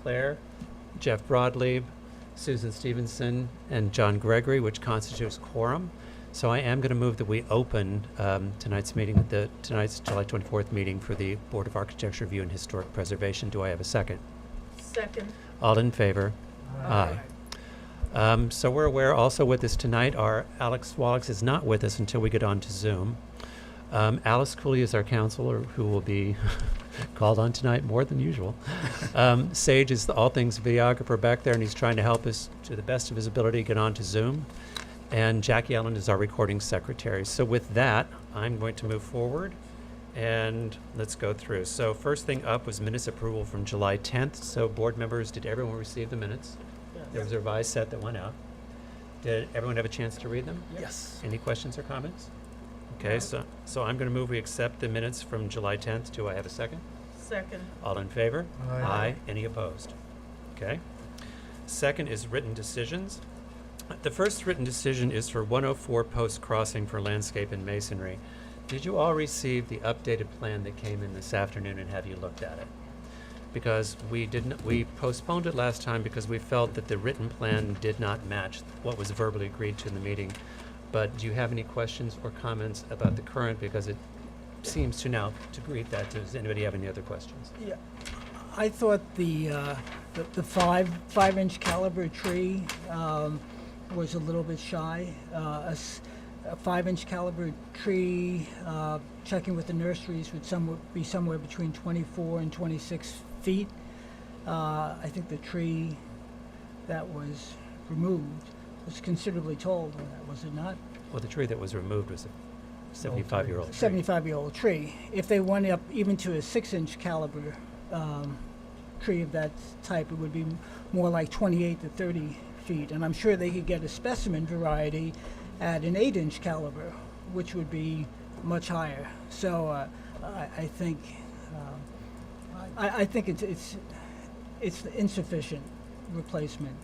Claire, Jeff Broadleib, Susan Stevenson, and John Gregory, which constitutes quorum. So I am going to move that we open tonight's July 24th meeting for the Board of Architecture Review and Historic Preservation. Do I have a second? Second. All in favor? Aye. So we're aware also with us tonight are Alex Wallach is not with us until we get on to Zoom. Alice Cooley is our counselor who will be called on tonight more than usual. Sage is the all things videographer back there, and he's trying to help us to the best of his ability get on to Zoom. And Jackie Allen is our recording secretary. So with that, I'm going to move forward and let's go through. So first thing up was minutes approval from July 10th. So board members, did everyone receive the minutes? Yes. There was a revised set that went out. Did everyone have a chance to read them? Yes. Any questions or comments? Okay, so I'm going to move we accept the minutes from July 10th. Do I have a second? Second. All in favor? Aye. Any opposed? Okay. Second is written decisions. The first written decision is for 104 Post Crossing for landscape and masonry. Did you all receive the updated plan that came in this afternoon, and have you looked at it? Because we postponed it last time because we felt that the written plan did not match what was verbally agreed to in the meeting. But do you have any questions or comments about the current? Because it seems to now to greet that. Does anybody have any other questions? Yeah, I thought the 5-inch caliber tree was a little bit shy. A 5-inch caliber tree, checking with the nurseries, would be somewhere between 24 and 26 feet. I think the tree that was removed was considerably taller than that, was it not? Well, the tree that was removed was a 75-year-old tree. 75-year-old tree. If they went up even to a 6-inch caliber tree of that type, it would be more like 28 to 30 feet. And I'm sure they could get a specimen variety at an 8-inch caliber, which would be much higher. So I think it's insufficient replacement.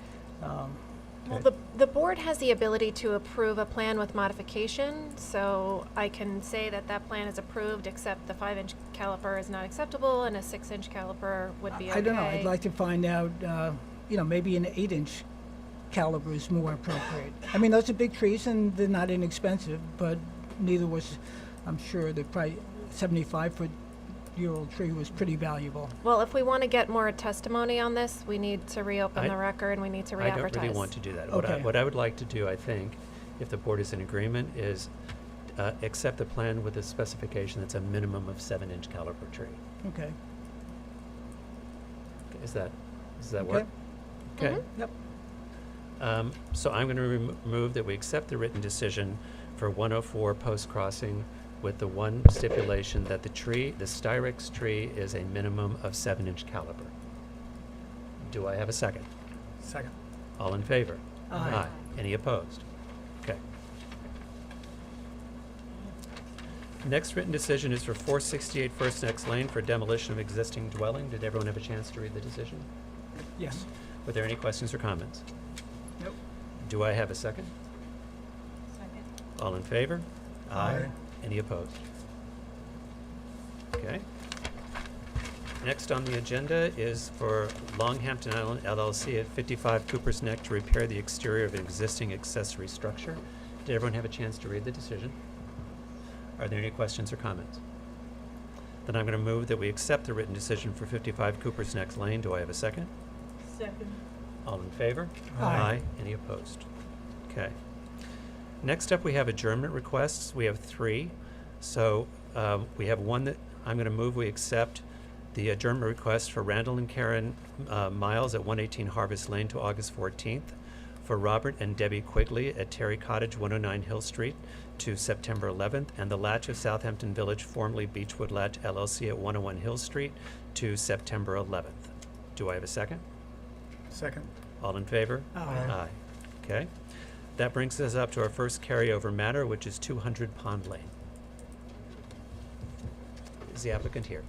Well, the board has the ability to approve a plan with modification, so I can say that that plan is approved, except the 5-inch caliper is not acceptable, and a 6-inch caliper would be okay. I don't know. I'd like to find out, maybe an 8-inch caliber is more appropriate. I mean, those are big trees, and they're not inexpensive, but neither was, I'm sure, the 75-foot-year-old tree was pretty valuable. Well, if we want to get more testimony on this, we need to reopen the record, and we need to re-advertise. I don't really want to do that. Okay. What I would like to do, I think, if the board is in agreement, is accept the plan with a specification that's a minimum of 7-inch caliber tree. Okay. Does that work? Okay. Mm-hmm. Yep. So I'm going to remove that we accept the written decision for 104 Post Crossing with the one stipulation that the Styrex tree is a minimum of 7-inch caliber. Do I have a second? Second. All in favor? Aye. Any opposed? Okay. Next written decision is for 468 First Next Lane for demolition of existing dwelling. Did everyone have a chance to read the decision? Yes. Were there any questions or comments? Nope. Do I have a second? Second. All in favor? Aye. Any opposed? Okay. Next on the agenda is for Longhampton Island LLC at 55 Cooper's Neck to repair the exterior of an existing accessory structure. Did everyone have a chance to read the decision? Are there any questions or comments? Then I'm going to move that we accept the written decision for 55 Cooper's Neck Lane. Do I have a second? Second. All in favor? Aye. Any opposed? Okay. Next up, we have adjournment requests. We have 3. So we have one that I'm going to move we accept the adjournment request for Randall and Karen Miles at 118 Harvest Lane to August 14th, for Robert and Debbie Quigley at Terry Cottage, 109 Hill Street to September 11th, and the Latch of Southampton Village, formerly Beechwood Latch LLC at 101 Hill Street to September 11th. Do I have a second? Second. All in favor? Aye. Okay. That brings us up to our first carryover matter, which is 200 Pond Lane. Is the applicant here?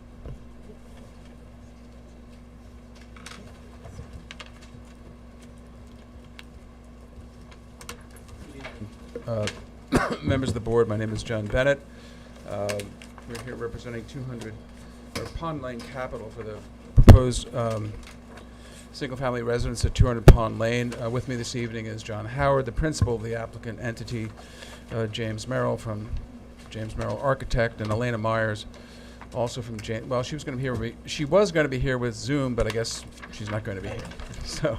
Members of the board, my name is John Bennett. We're here representing 200 Pond Lane Capital for the proposed single-family residence at 200 Pond Lane. With me this evening is John Howard, the principal of the applicant entity, James Merrill from James Merrill Architect, and Elena Myers, also from James. Well, she was going to be here. She was going to be here with Zoom, but I guess she's not going to be here. So,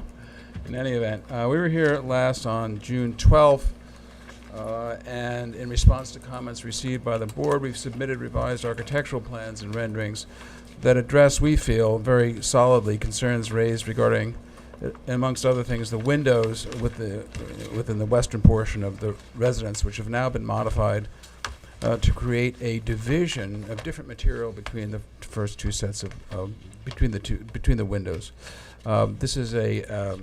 in any event, we were here last on June 12th, and in response to comments received by the board, we've submitted revised architectural plans and renderings that address, we feel, very solidly concerns raised regarding, amongst other things, the windows within the western portion of the residence, which have now been modified to create a division of different material between the first two sets of between the windows. This is a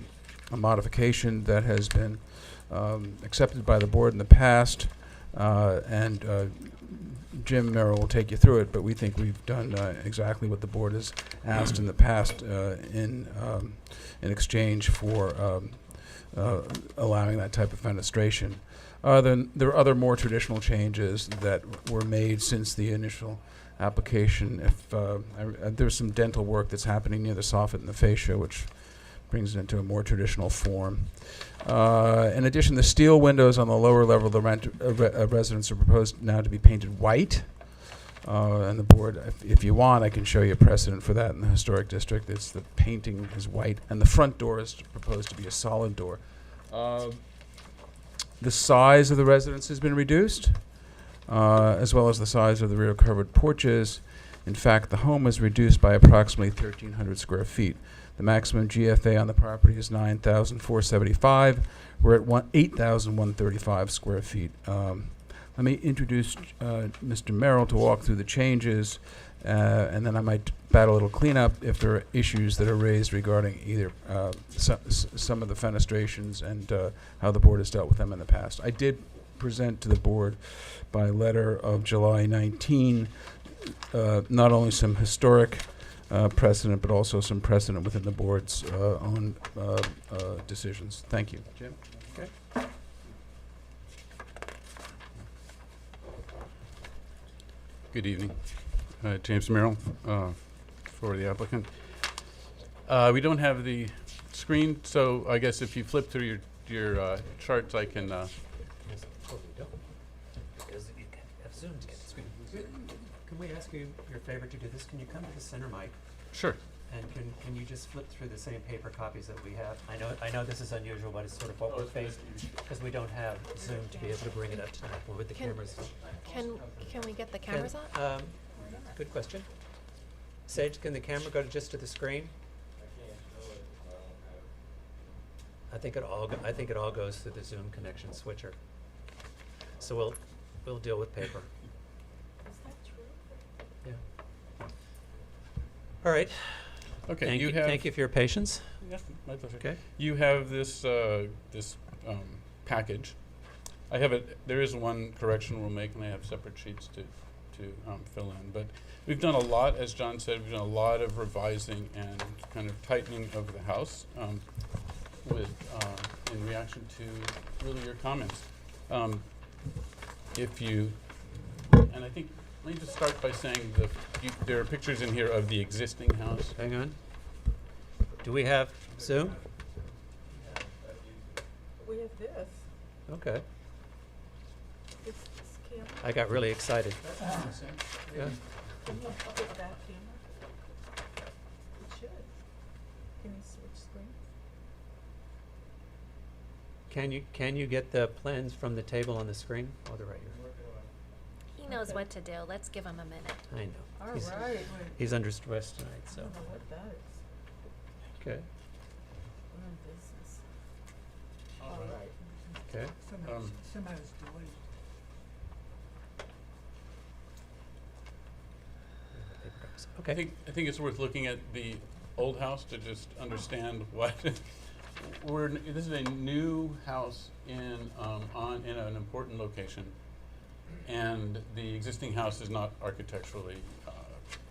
modification that has been accepted by the board in the past, and Jim Merrill will take you through it, but we think we've done exactly what the board has asked in the past in exchange for allowing that type of fenestration. There are other more traditional changes that were made since the initial application. There's some dental work that's happening near the soffit and the fascia, which brings it into a more traditional form. In addition, the steel windows on the lower level of the residence are proposed now to be painted white. And the board, if you want, I can show you a precedent for that in the historic district. It's the painting is white, and the front door is proposed to be a solid door. The size of the residence has been reduced, as well as the size of the rear covered porches. In fact, the home is reduced by approximately 1,300 square feet. The maximum GFA on the property is 9,475. We're at 8,135 square feet. Let me introduce Mr. Merrill to walk through the changes, and then I might battle a little cleanup if there are issues that are raised regarding either some of the fenestrations and how the board has dealt with them in the past. I did present to the board by letter of July 19 not only some historic precedent, but also some precedent within the board's own decisions. Thank you. Jim? Okay. Good evening. James Merrill for the applicant. We don't have the screen, so I guess if you flip through your charts, I can. Yes, well, we don't, because you can have Zoom to get the screen. Can we ask you your favor to do this? Can you come to the center mic? Sure. And can you just flip through the same paper copies that we have? I know this is unusual, but it's sort of what we're faced, because we don't have Zoom to be able to bring it up tonight with the cameras. Can we get the cameras on? Good question. Sage, can the camera go just to the screen? I think it all goes through the Zoom connection switcher. So we'll deal with paper. Is that true? Yeah. All right. Okay. Thank you for your patience. Yeah, my pleasure. Okay. You have this package. There is one correction we'll make, and I have separate sheets to fill in. But we've done a lot, as John said. We've done a lot of revising and kind of tightening of the house in reaction to really your comments. And I think, let me just start by saying there are pictures in here of the existing house. Hang on. Do we have Zoom? We have this. Okay. This camera. I got really excited. Yeah. Can you pick that camera? It should. Can you switch screens? Can you get the plans from the table on the screen? Oh, they're right here. He knows what to do. Let's give him a minute. I know. All right. He's under stress tonight, I so. don't know what that is. Okay. We're in business. All right. Okay. Somehow it's delayed. Okay. I think it's worth looking at the old house to just understand what this is a new house in an important location, and the existing house is not architecturally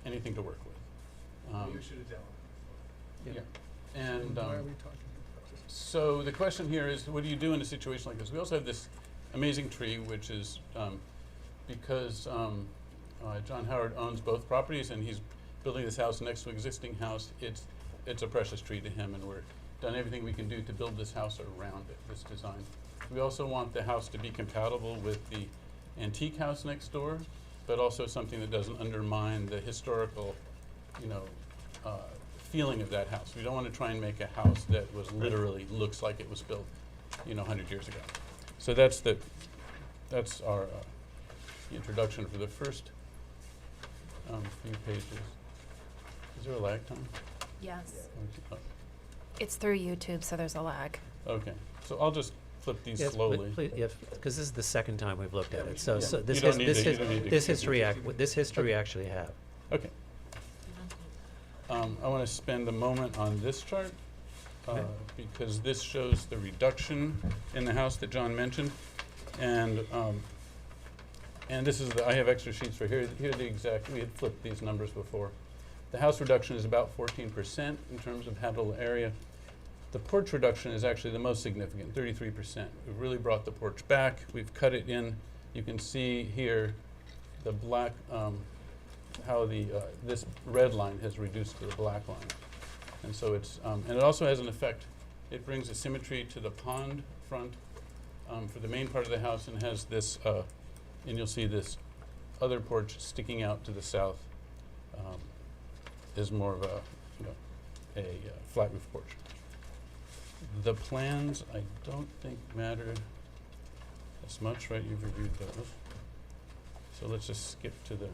anything to work with. You should have dealt with Yeah. Yeah. And Why are we talking about this? so the question here is, what do you do in a situation like this? We also have this amazing tree, which is because John Howard owns both properties, and he's building this house next to an existing house. it's a precious tree to him, and we're done everything we can do to build this house around it, this design. We also want the house to be compatible with the antique house next door, but also something that doesn't undermine the historical, feeling of that house. We don't want to try and make a house that was literally looks like it was built, 100 years ago. So that's our introduction for the first few pages. Is there a lag time? Yes. Oh, It's through YouTube, so there's a lag. okay, so I'll just flip these Yes, slowly. because this is the second time we've looked at it. So You this don't his- need this to- you his- don't need to this keep history it. this history actually have. Okay. I want to spend a moment on this chart Okay. because this shows the reduction in the house that John mentioned, and this is I have extra sheets for here. Here are the exact. We had flipped these numbers before. The house reduction is about 14% in terms of habitable area. The porch reduction is actually the most significant, 33%. We've really brought the porch back. We've cut it in. You can see here the black. How this red line has reduced to the black line, and so it's and it also has an effect. It brings a symmetry to the pond front for the main part of the house, and has this and you'll see this other porch sticking out to the south is more of a flat roof porch. The plans I don't think matter as much, right? You've reviewed those, so let's just skip to the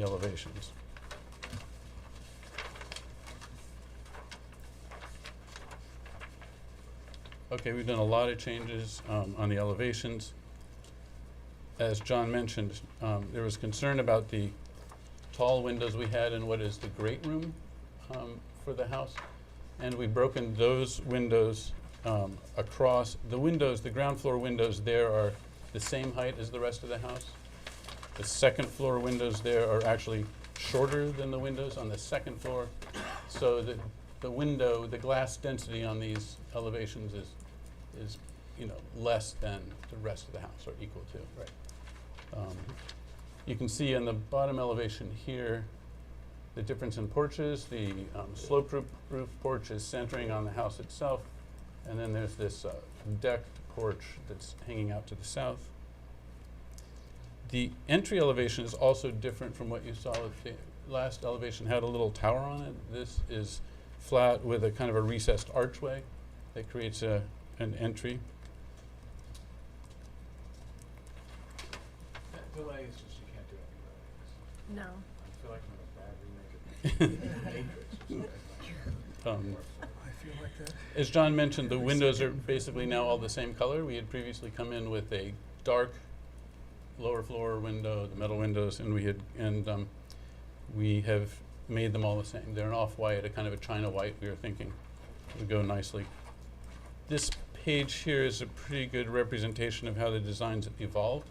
elevations. Okay, we've done a lot of changes on the elevations. As John mentioned, there was concern about the tall windows we had in what is the great room for the house. And we've broken those windows across. The windows, the ground floor windows there are the same height as the rest of the house. The second floor windows there are actually shorter than the windows on the second floor. So the glass density on these elevations is less than the rest of the house, or equal to. Right. You can see on the bottom elevation here the difference in porches. The slope roof porch is centering on the house itself, and then there's this decked porch that's hanging out to the south. The entry elevation is also different from what you saw. The last elevation had a little tower on it. This is flat with a kind of a recessed archway that creates an entry. That delay is just, you can't do any delays. No. I feel like I'm in a bad remake of Matrix or something. I feel like that. As John mentioned, the windows are basically now all the same color. We had previously come in with a dark lower floor window, the metal windows, and we have made them all the same. They're an off-white, a kind of a china white. We were thinking would go nicely. This page here is a pretty good representation of how the designs evolved.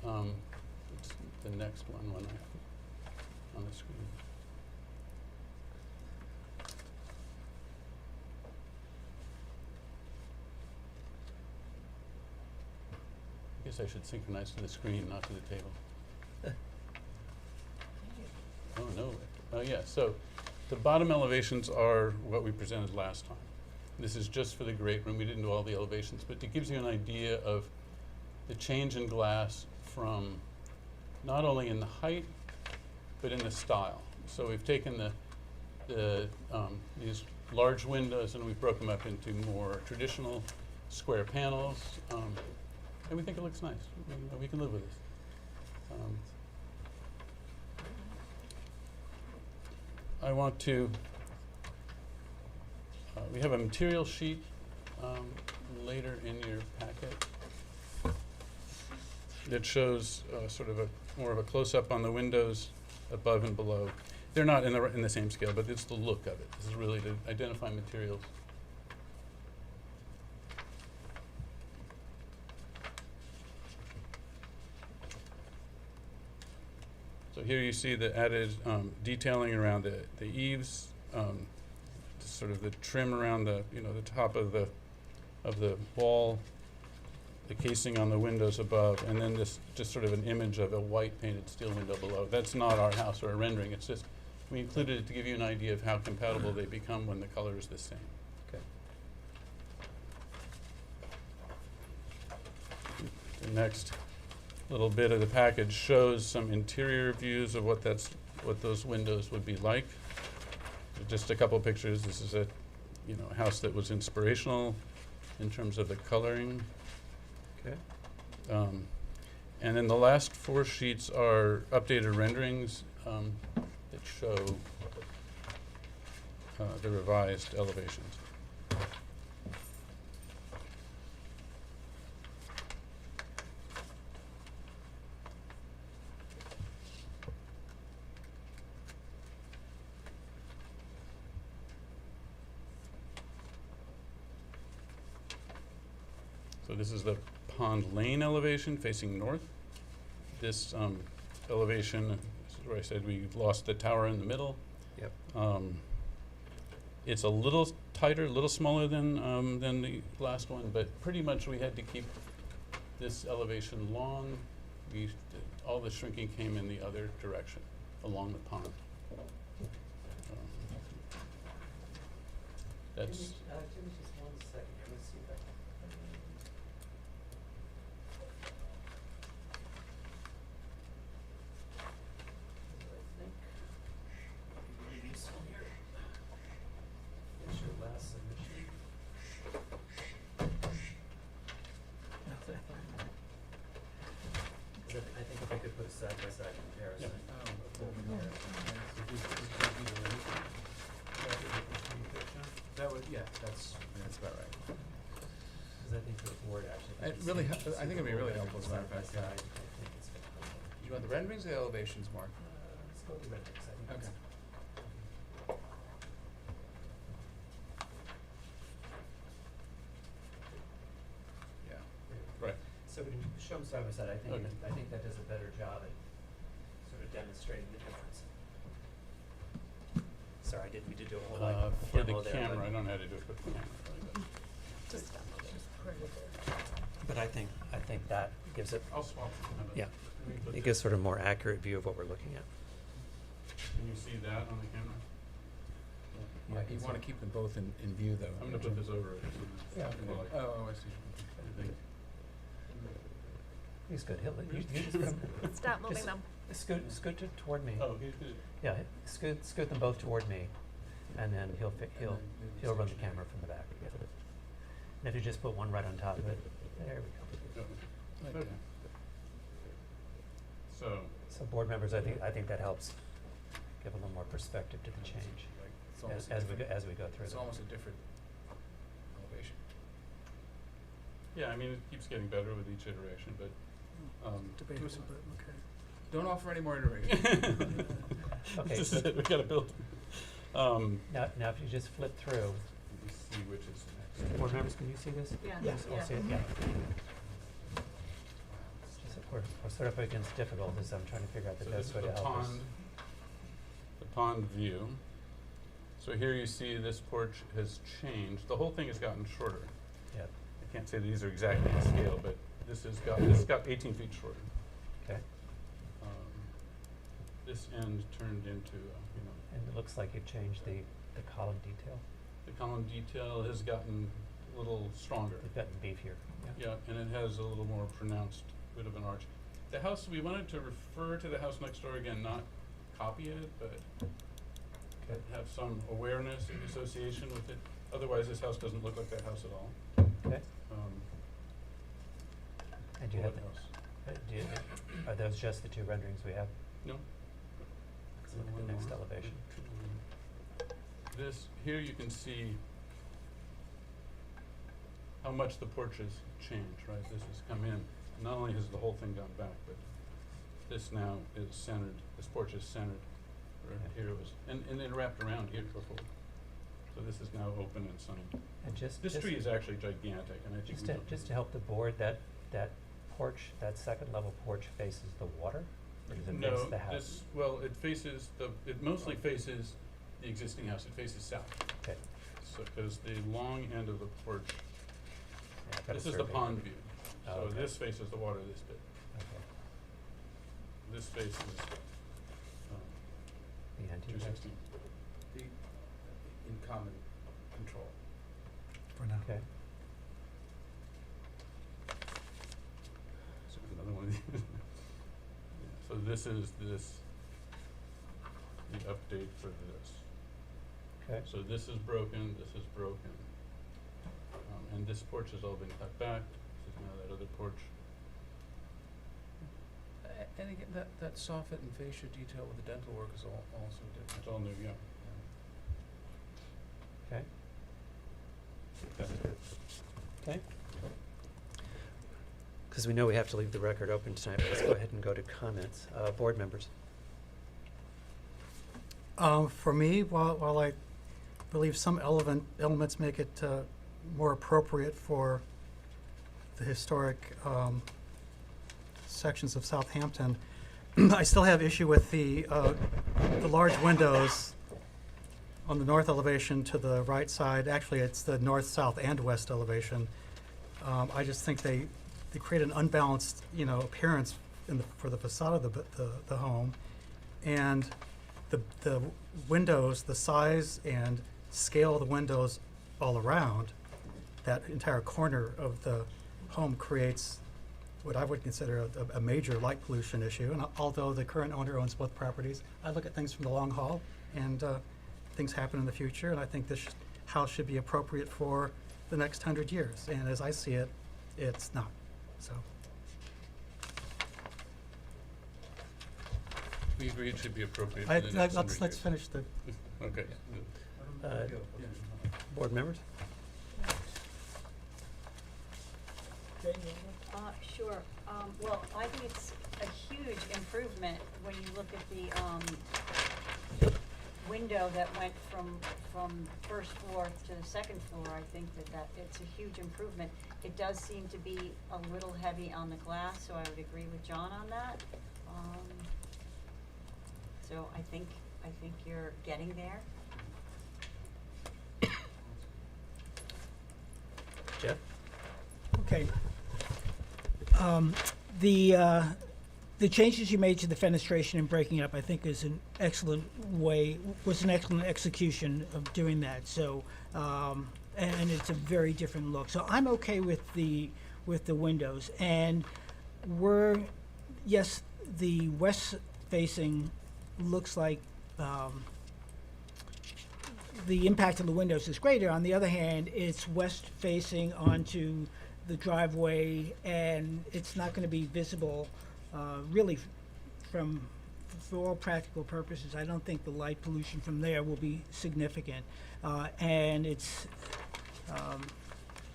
It's the next one when I have it on the screen. I guess I should synchronize to the screen, not to the table. Oh, no. Oh, yeah. So the bottom elevations are what we presented last time. This is just for the great room. We didn't do all the elevations, but it gives you an idea of the change in glass from not only in the height, but in the style. So we've taken these large windows and we've broken them up into more traditional square panels. And we think it looks nice. We can live with this. I want to, we have a material sheet later in your packet that shows sort of more of a close-up on the windows above and below. They're not in the same scale, but it's the look of it. This is really to identify materials. So here you see the added detailing around the eaves, sort of the trim around the the top of the wall, the casing on the windows above, and then this just sort of an image of a white painted steel window below. That's not our house or a rendering. It's just We included it to give you an idea of how compatible they become when the color is the same. Okay. The next little bit of the package shows some interior views of what those windows would be like. Just a couple pictures. This is a house that was inspirational in terms of the coloring. Okay. And then the last 4 sheets are updated renderings that show the revised elevations. So this is the Pond Lane elevation facing north. This elevation, this is where I said we lost the tower in the middle. Yep. It's a little tighter, a little smaller than the last one, but pretty much we had to keep this elevation long. All the shrinking came in the other direction, along the pond. That's Jimmy, just 1 second. Let me see if I can. I think maybe this one here. Here's your last submission. I think if I could put a side-by-side comparison. That would, yeah, that's about right. Because I think the board actually. I think it'd be really helpful as a matter of fact. Side by side, I think it's gonna help. Do you want the renderings or the elevations, Mark? Let's go with the renderings, I think that's. Okay. Yeah. right. So when you show them side by side, I think, Okay. I think that does a better job at sort of demonstrating the difference. Sorry, I didn't mean to do a whole lot For the demo there, camera, but- I don't know how to do it with the camera. Really, Just demo there. But I think that gives it, but I'll swap. yeah, it gives sort of more accurate view of what we're looking at. Can you see that on the camera? Yeah, you want to keep them both in view, though. I'm gonna put this over it. So Yeah. well, Oh, I see. I think. He's good. You just come, Stop moving Just- them. scoot toward me. Oh, he's good. Yeah, scoot them both toward me, and then he'll run the camera from the back. Yeah. And if you just put one right on top of it, there we go. Oh, okay. So, So board members, I think that helps give a little more perspective to the change It's almost as a different- we go through. It's them. almost a different elevation. yeah, I mean, it keeps getting better with each iteration, but, Debatable, some- but okay. Don't offer any more iterations. Okay, this so- is it, we gotta build. Now if you just flip through, Let me see which is next. board members, can you see this? Yeah. Yes. All see it? Yeah. It's just that we're sort of up against difficulties. I'm trying to figure out the So this best is way the to help us. pond, the pond view. So here you see this porch has changed. The whole thing has gotten shorter. Yeah. I can't say these are exactly the scale, but this got 18 feet shorter. Okay. This end turned into, And it looks like you've changed the column detail. the column detail has gotten a little stronger. They've gotten beefier. Yeah, and it has a little more pronounced bit of an arch. The house, we wanted to refer to the house next door again, not copy it, but Okay. have some awareness and association with it. Otherwise, this house doesn't look like that house at all. Okay. And do you have, What house? are those just the two renderings we have? No? Let's look at the next elevation. This, here you can see how much the porch has changed, right? This has come in. Not only has the whole thing gone back, but this now is centered, this porch is centered. Right Yeah. here it was, and it wrapped around here before. So this is now open and sunny. And just This tree is actually gigantic, and I think just to help the board, that porch, that second level porch faces the water, or does it No, face the house? this, well, it faces it mostly faces the existing house. It faces south. Okay. So, because the long end of the porch, Yeah, I've got this a is the survey. pond view. Oh, So okay. this faces the water this bit. Okay. This faces, The 19. 216. The, in common control. For now. Okay. So another one of these. Yeah, so this is the update for this. Okay. So this is broken, this is broken. And this porch has all been cut back. This is now that other porch. And again, that soffit and fascia detail with the dental work is also different. It's all new, yeah. Okay. That's it. Okay. Because we know we have to leave the record open tonight, but let's go ahead and go to comments. Board members. For me, while I believe some elements make it more appropriate for the historic sections of Southampton, I still have issue with the large windows on the north elevation to the right side. Actually, it's the north, south, and west elevation. I just think they create an unbalanced, appearance for the facade of the home, and the windows, the size and scale of the windows all around that entire corner of the home creates what I would consider a major light pollution issue. And although the current owner owns both properties, I look at things from the long haul, and things happen in the future, and I think this house should be appropriate for the next 100 years. And as I see it, it's not. So. We agree it should be appropriate for the next 100 Let's years. finish the. Okay. Board members? Sure. Well, I think it's a huge improvement when you look at the window that went from first floor to the second floor. I think that it's a huge improvement. It does seem to be a little heavy on the glass, so I would agree with John on that. So I think you're getting there. Jeff? Okay. The changes you made to the fenestration and breaking it up, I think, was an excellent execution of doing that. So, and it's a very different look. So I'm okay with the windows. And yes, the west facing looks like the impact of the windows is greater. On the other hand, it's west facing onto the driveway, and it's not going to be visible really for all practical purposes. I don't think the light pollution from there will be significant, and it's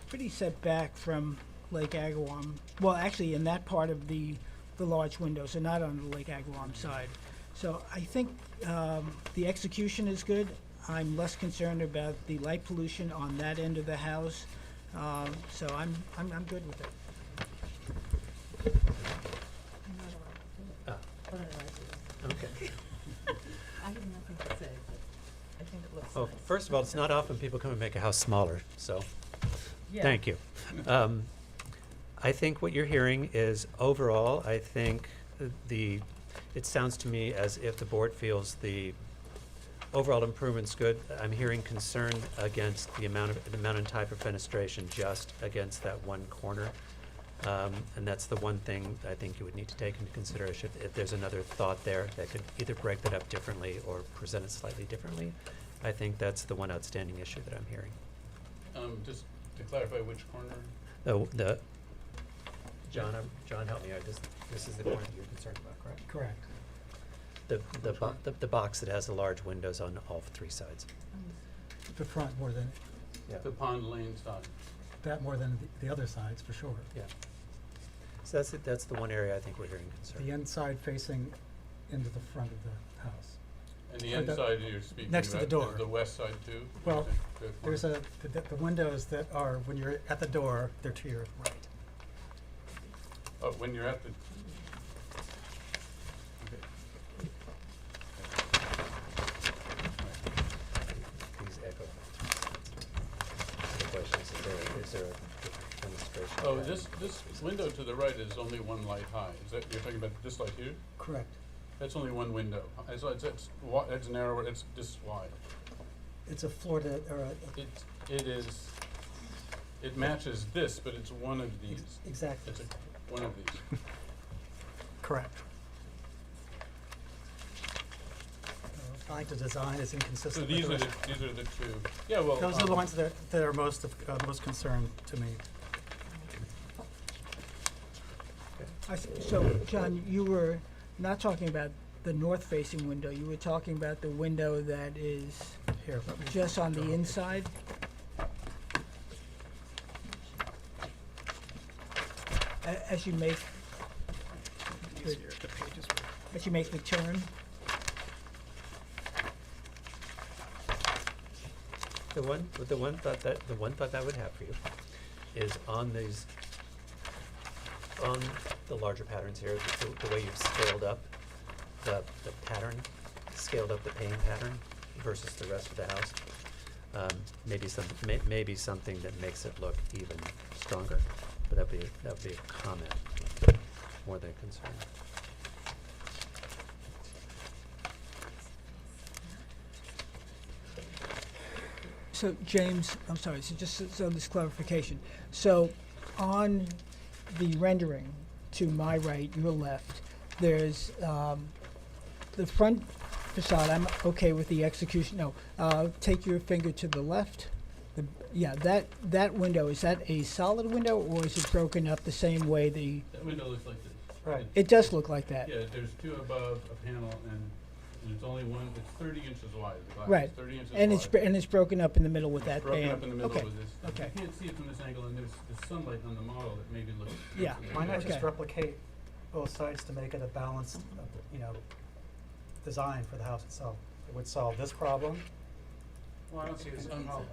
pretty set back from Lake Agawam. Well, actually, in that part of the large window, so not on the Lake Agawam side. So I think the execution is good. I'm less concerned about the light pollution on that end of the house. So I'm good with it. Okay. I have nothing to say, but I think it looks Well, nice. first of all, it's not often people come and make a house smaller, so Yeah. thank you. I think what you're hearing is overall, I think it sounds to me as if the board feels the overall improvement's good. I'm hearing concern against the amount and type of fenestration just against that one corner. And that's the one thing I think you would need to take into consideration. If there's another thought there that could either break that up differently or present it slightly differently, I think that's the one outstanding issue that I'm hearing. Just to clarify which corner? John, help me out. This is the corner that you're concerned about, correct? Correct. The box that has the large windows on all three sides. The front more than, Yeah. The Pond Lane side. that more than the other sides, for sure. Yeah. So that's the one area I think we're hearing concern. The inside facing into the front of the house. And the Or the- inside you're speaking next to the about is door. the west side too? Well, The There's corner? the windows that are, when you're at the door, they're to your right. Oh, when you're at the. Okay. Please echo. The question is there a demonstration? Oh, this window to the right is only one light high. Is that, you're talking about this light here? Correct. That's only one window. It's narrower, it's this wide. It's a floor to, or It matches this, but it's one of these. exactly, It's one of these. correct. I like the design is So inconsistent with these the are rest. these are the two. Yeah, well. Those are the ones that are most concerned to me. So, John, you were not talking about the north-facing window. You were talking about the window that is Here, let me just on go the up. inside. As you make Easier, the pages were- as you make the turn. The one thought that I would have for you is on the larger patterns here, the way you've scaled up the pattern, scaled up the pane pattern versus the rest of the house. Maybe something that makes it look even stronger, but that'd be a comment more than a concern. So, James, I'm sorry, so just so this clarification. So, on the rendering to my right, your left, there's the front facade, I'm okay with the execution. No, take your finger to the left. Yeah, that window, is that a solid window or is it broken up the same way That window looks like this. Right. it does look like that? Yeah, there's two above a panel and it's only one, it's 30 inches wide. The glass Right. is 30 inches And wide. and it's broken up in the middle with that Broken band? up in the middle Okay, with this. okay. You can't see it from this angle and there's sunlight on the model that maybe looks. Yeah. Why not just Okay. replicate both sides to make it a balanced, design for the house itself? It would solve this problem. Well, I don't see this problem.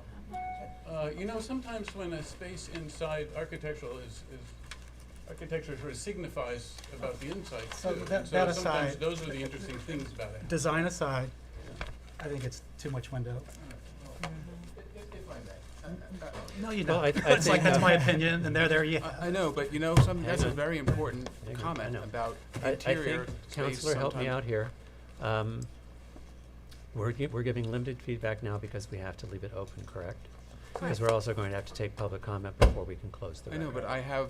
Sometimes when a space inside architectural architecture sort of signifies about the inside So too. that- And that sometimes aside- those are the interesting things about it. Design aside, I think it's too much window. If I may. No, you Well, don't. I It's like, think, that's my opinion, and there you I know, but that's a on. very important Hang on, I comment know. about I interior think, space. Counselor, help me sometimes- out here. We're giving limited feedback now because we have to leave it open, correct? Because we're also going to have to take public comment before we can close the I know, record. but I have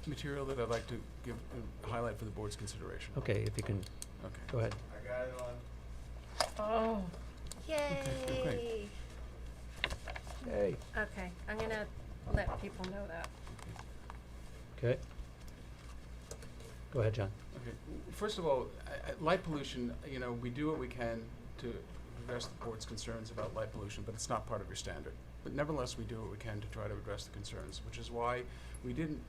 material that I'd like to give, highlight for the board's consideration. Okay, if you can, Okay. go ahead. I got it on. Oh. Yay. great. Hey. Okay, I'm gonna let people know that. Okay. Go ahead, John. Okay. First of all, light pollution, we do what we can to address the board's concerns about light pollution, but it's not part of your standard. But nevertheless, we do what we can to try to address the concerns, which is why we didn't,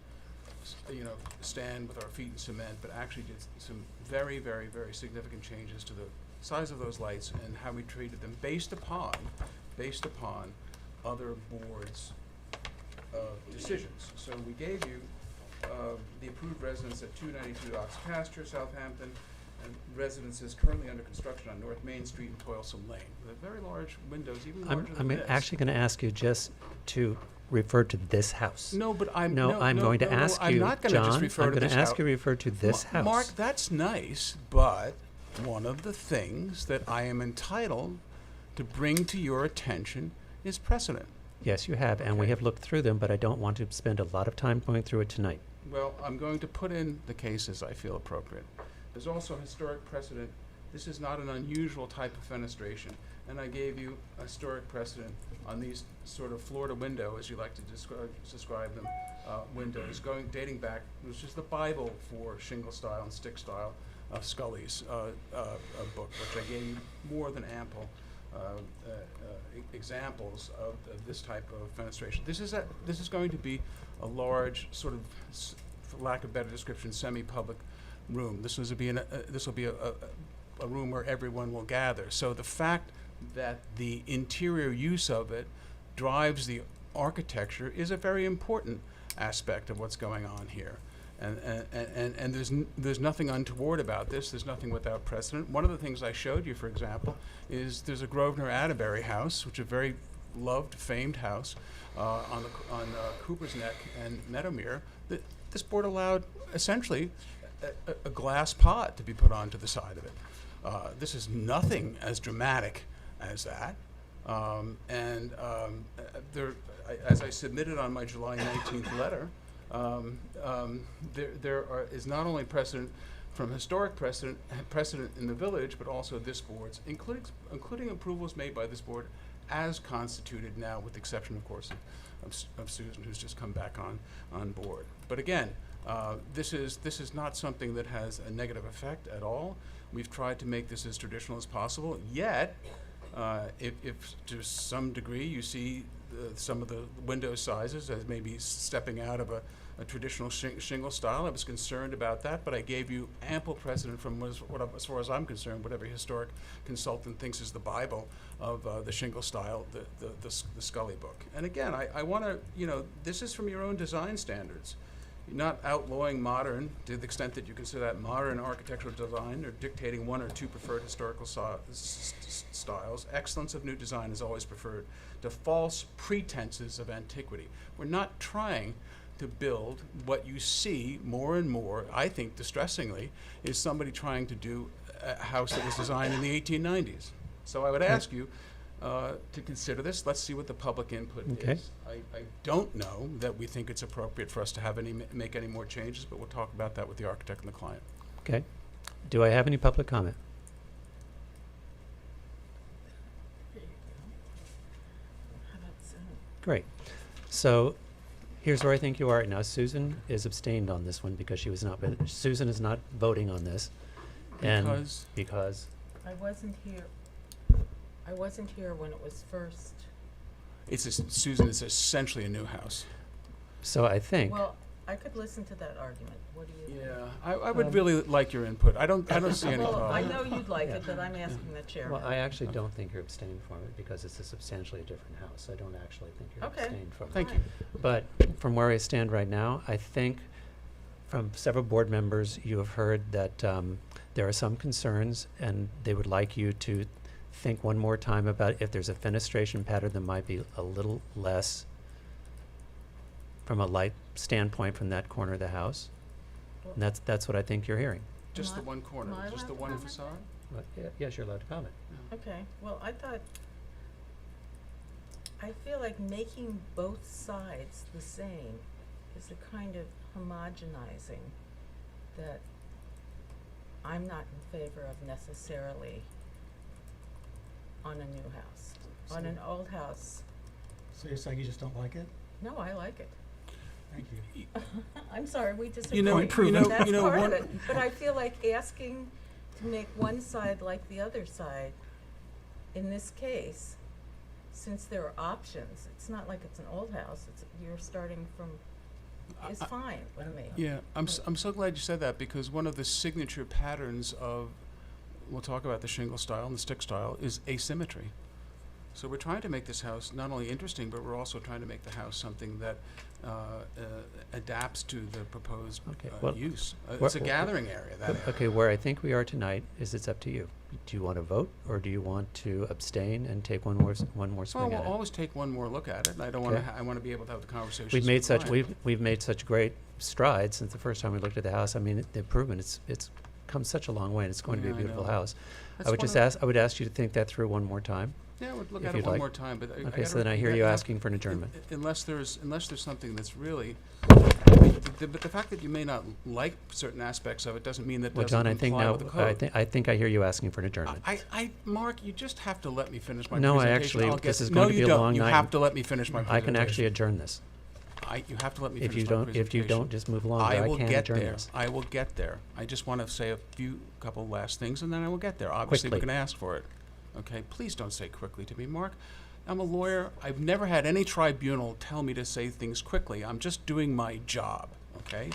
stand with our feet in cement, but actually did some very, very, very significant changes to the size of those lights and how we treated them based upon other boards' decisions. So we gave you the approved residence at 292 Ox Pasture, Southampton, and residences currently under construction on North Main Street and Toilsome Lane. With very large windows, even larger than I'm this. actually going to ask you just to refer to this house. No, but I'm I'm going to ask I'm you, not gonna just John, refer I'm to going this to ask house. you to refer to this house. Mark, that's nice, but one of the things that I am entitled to bring to your attention is precedent. Yes, you have, and we Okay. have looked through them, but I don't want to spend a lot of time going through it tonight. Well, I'm going to put in the cases I feel appropriate. There's also historic precedent. This is not an unusual type of fenestration, and I gave you a historic precedent on these sort of floor-to-window, as you like to describe them, windows, dating back. It was just the Bible for shingle style and stick style, Scully's book, which I gave you more than ample examples of this type of fenestration. This is going to be a large sort of, for lack of better description, semi-public room. This will be a room where everyone will gather. So the fact that the interior use of it drives the architecture is a very important aspect of what's going on here. And there's nothing untoward about this. There's nothing without precedent. One of the things I showed you, for example, is there's a Grosvenor Atterbury house, which is a very loved, famed house on Cooper's Neck and Meadowmere, that this board allowed essentially a glass pod to be put onto the side of it. This is nothing as dramatic as that. As I submitted on my July 19th letter, there is not only precedent from historic precedent in the village, but also this board's, including approvals made by this board as constituted now, with the exception, of course, of Susan, who's just come back on board. But again, this is not something that has a negative effect at all. We've tried to make this as traditional as possible, yet if to some degree you see some of the window sizes as maybe stepping out of a traditional shingle style, I was concerned about that, but I gave you ample precedent from as far as I'm concerned, what every historic consultant thinks is the Bible of the shingle style, the Scully book. And again, I want to, this is from your own design standards. You're not outlawing modern to the extent that you consider that modern architectural design or dictating one or two preferred historical styles. Excellence of new design is always preferred to false pretenses of antiquity. We're not trying to build what you see more and more, I think distressingly, is somebody trying to do a house that was designed in the 1890s. So I would ask you to consider this. Let's see what the public input is. I don't know that we think it's appropriate for us to have make any more changes, but we'll talk about that with the architect and the client. Okay. Do I have any public comment? There you go. How about Zoom? Great. So here's where I think you are right now. Susan is abstained on this one because she was not, Susan is not voting on this. Because I wasn't here. I wasn't here when it was first. Susan, it's essentially a new house. So I think, Well, I could listen to that argument. What do you think? Yeah, I would really like your input. I don't see any Well, problem. I know you'd like it, but I'm asking the chairman. well, I actually don't think you're abstaining from it because it's a substantially different house. I don't actually think you're Okay. abstaining from it. Thank you. But from where I stand right now, I think from several board members, you have heard that there are some concerns and they would like you to think one more time about if there's a fenestration pattern that might be a little less from a light standpoint from that corner of the house. And that's what I think you're hearing. Just the Am I- one corner, am I just the allowed to one comment facade? But yes, you're allowed to comment. Okay, well, I feel like making both sides the same is a kind of homogenizing that I'm not in favor of necessarily on a new house. On an old house, So you're saying you just don't like it? no, I like it. Thank you. I'm sorry, we disagree. You know, Point proven. That's part of one- it, but I feel like asking to make one side like the other side, in this case, since there are options, it's not like it's an old house, you're starting from, is fine with me. Yeah, I'm so glad you said that, because one of the signature patterns of, we'll talk about the shingle style and the stick style, is asymmetry. So we're trying to make this house not only interesting, but we're also trying to make the house something that adapts to the proposed Okay, well, use. where- It's a gathering area, that area. Okay, where I think we are tonight is it's up to you. Do you want to vote or do you want to abstain and take one more Well, swing we'll at it? always take one more look at it, and I don't want to. Okay. I want to be able to have the conversation. We've made such great strides since the first time we looked at the house. I mean, the improvement, it's come such a long way, and it's going to be a Yeah, I beautiful know. house. That's I would one just of- ask, I would ask you to think that through one more time. Yeah, we'll look if at it you'd one like. more time, but Okay, so then I hear you asking for an adjournment. Unless there's something that's really, but the fact that you may not like certain aspects of it doesn't mean that Well, doesn't John, I think comply now, with the code. I think I hear you asking for an adjournment. Mark, you just have to let me finish my No, I presentation. actually- I'll get- this is no, going to you be a don't. long You night. have to let me finish my I presentation. can actually adjourn this. You have to let me If finish you my don't, presentation. if you don't just move along, I I will can't get adjourn there. this. I will get there. I just want to say a couple last things, and then I will get there. Obviously, we're Quickly. going to ask for it. Okay, please don't say quickly to me, Mark. I'm a lawyer. I've never had any tribunal tell me to say things quickly. I'm just doing my job, okay?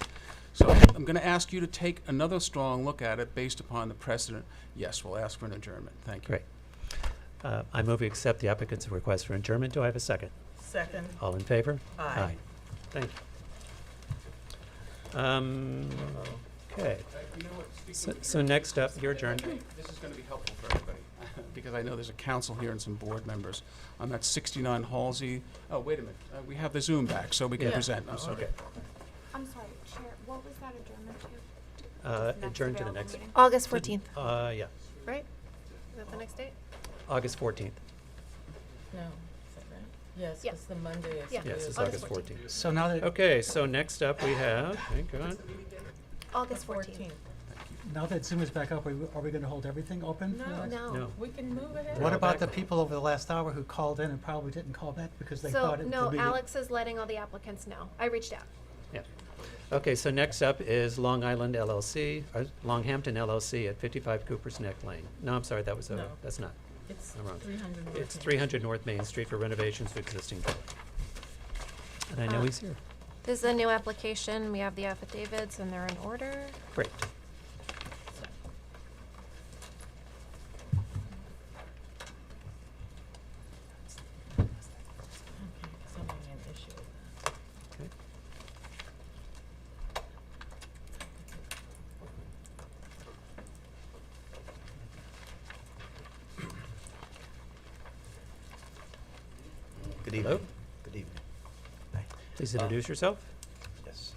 So I'm going to ask you to take another strong look at it based upon the precedent. Yes, we'll ask for an adjournment. Thank you. Great. I move we accept the applicant's request for adjournment. Do I have a second? Second, All in favor? Aye. Thank you. Okay. You know what, speaking So, of so next up, you're adjourned. This is going to be helpful for everybody, because I know there's a council here and some board members. I'm at 69 Halsey. Oh, wait a minute. We have the Zoom back, so we can Yeah. present. I'm sorry. Okay. I'm sorry, Chair, what was that adjournment Next adjourn to the available next. meeting. August 14th, Yeah, right? Is that the next date? August 14th. No, is that right? Yes, Yeah. because the Monday is. Yeah. Yes, it's August August 14th. So now that, Okay, so next up we have, hang on. August 14th. now that Zoom is back up, are we gonna hold everything open? for No. us? No. We can move ahead. What Go about the back. people over the last hour who called in and probably didn't call back because they So, thought it? no, the meeting- Alex is letting all the applicants know. I reached out. Yeah. Okay, so next up is Long Island LLC, Longhampton LLC at 55 Cooper's Neck Lane. No, I'm sorry, that was, No. that's not. It's I'm wrong. 300 North It's Main. 300 North Main Street for renovations to existing building. And I know he's here. This is a new application. We have the affidavits and they're in order. Great. Okay, 'cause I'm having an issue with that. Okay. Good Hello? evening. Good evening. Hi. Please introduce yourself. Yes.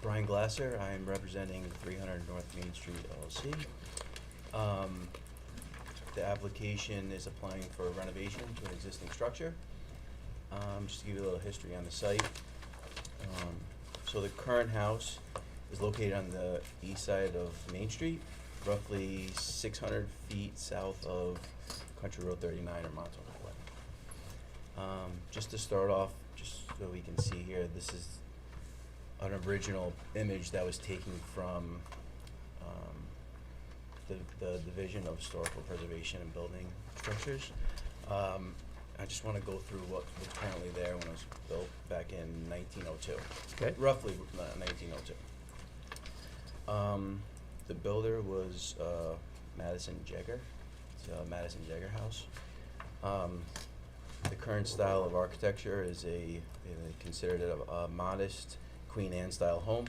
Brian Glasser. I'm representing 300 North Main Street LLC. The application is applying for a renovation to an existing structure. Just to give you a little history on the site. So the current house is located on the east side of Main Street, roughly 600 feet south of Country Road 39 or Montauk Way. Just to start off, just so we can see here, this is an original image that was taken from the Division of Historical Preservation and Building Structures. I just want to go through what was currently there when it was built back in 1902. Okay. Roughly 1902. The builder was Madison Jagger. It's Madison Jagger House. The current style of architecture is they considered it a modest Queen Anne style home.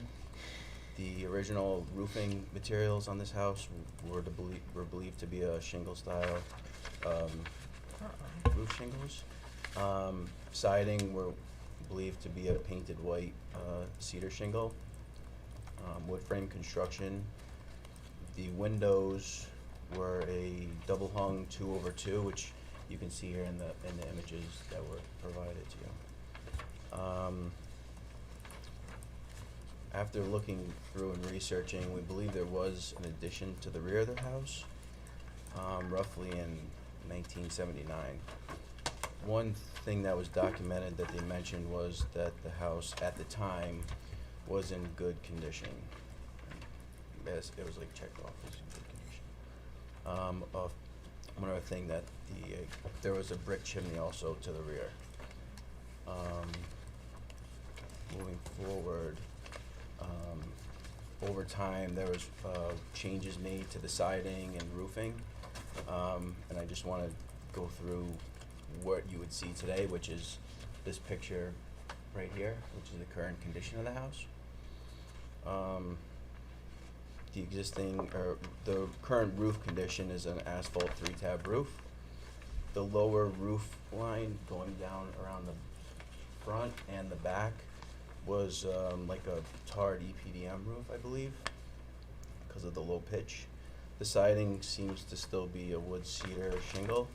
The original roofing materials on this house were believed to be a shingle style roof shingles. Siding were believed to be a painted white cedar shingle. Wood frame construction. The windows were a double hung 2/2, which you can see here in the images that were provided to you. After looking through and researching, we believe there was an addition to the rear of the house, roughly in 1979. One thing that was documented that they mentioned was that the house at the time was in good condition. Yes, it was like checked off as in good condition. One other thing that there was a brick chimney also to the rear. Moving forward, over time there was changes made to the siding and roofing, and I just want to go through what you would see today, which is this picture right here, which is the current condition of the house. The current roof condition is an asphalt 3-tab roof. The lower roof line going down around the front and the back was like a tarred EPDM roof, I believe, because of the low pitch. The siding seems to still be a wood cedar shingle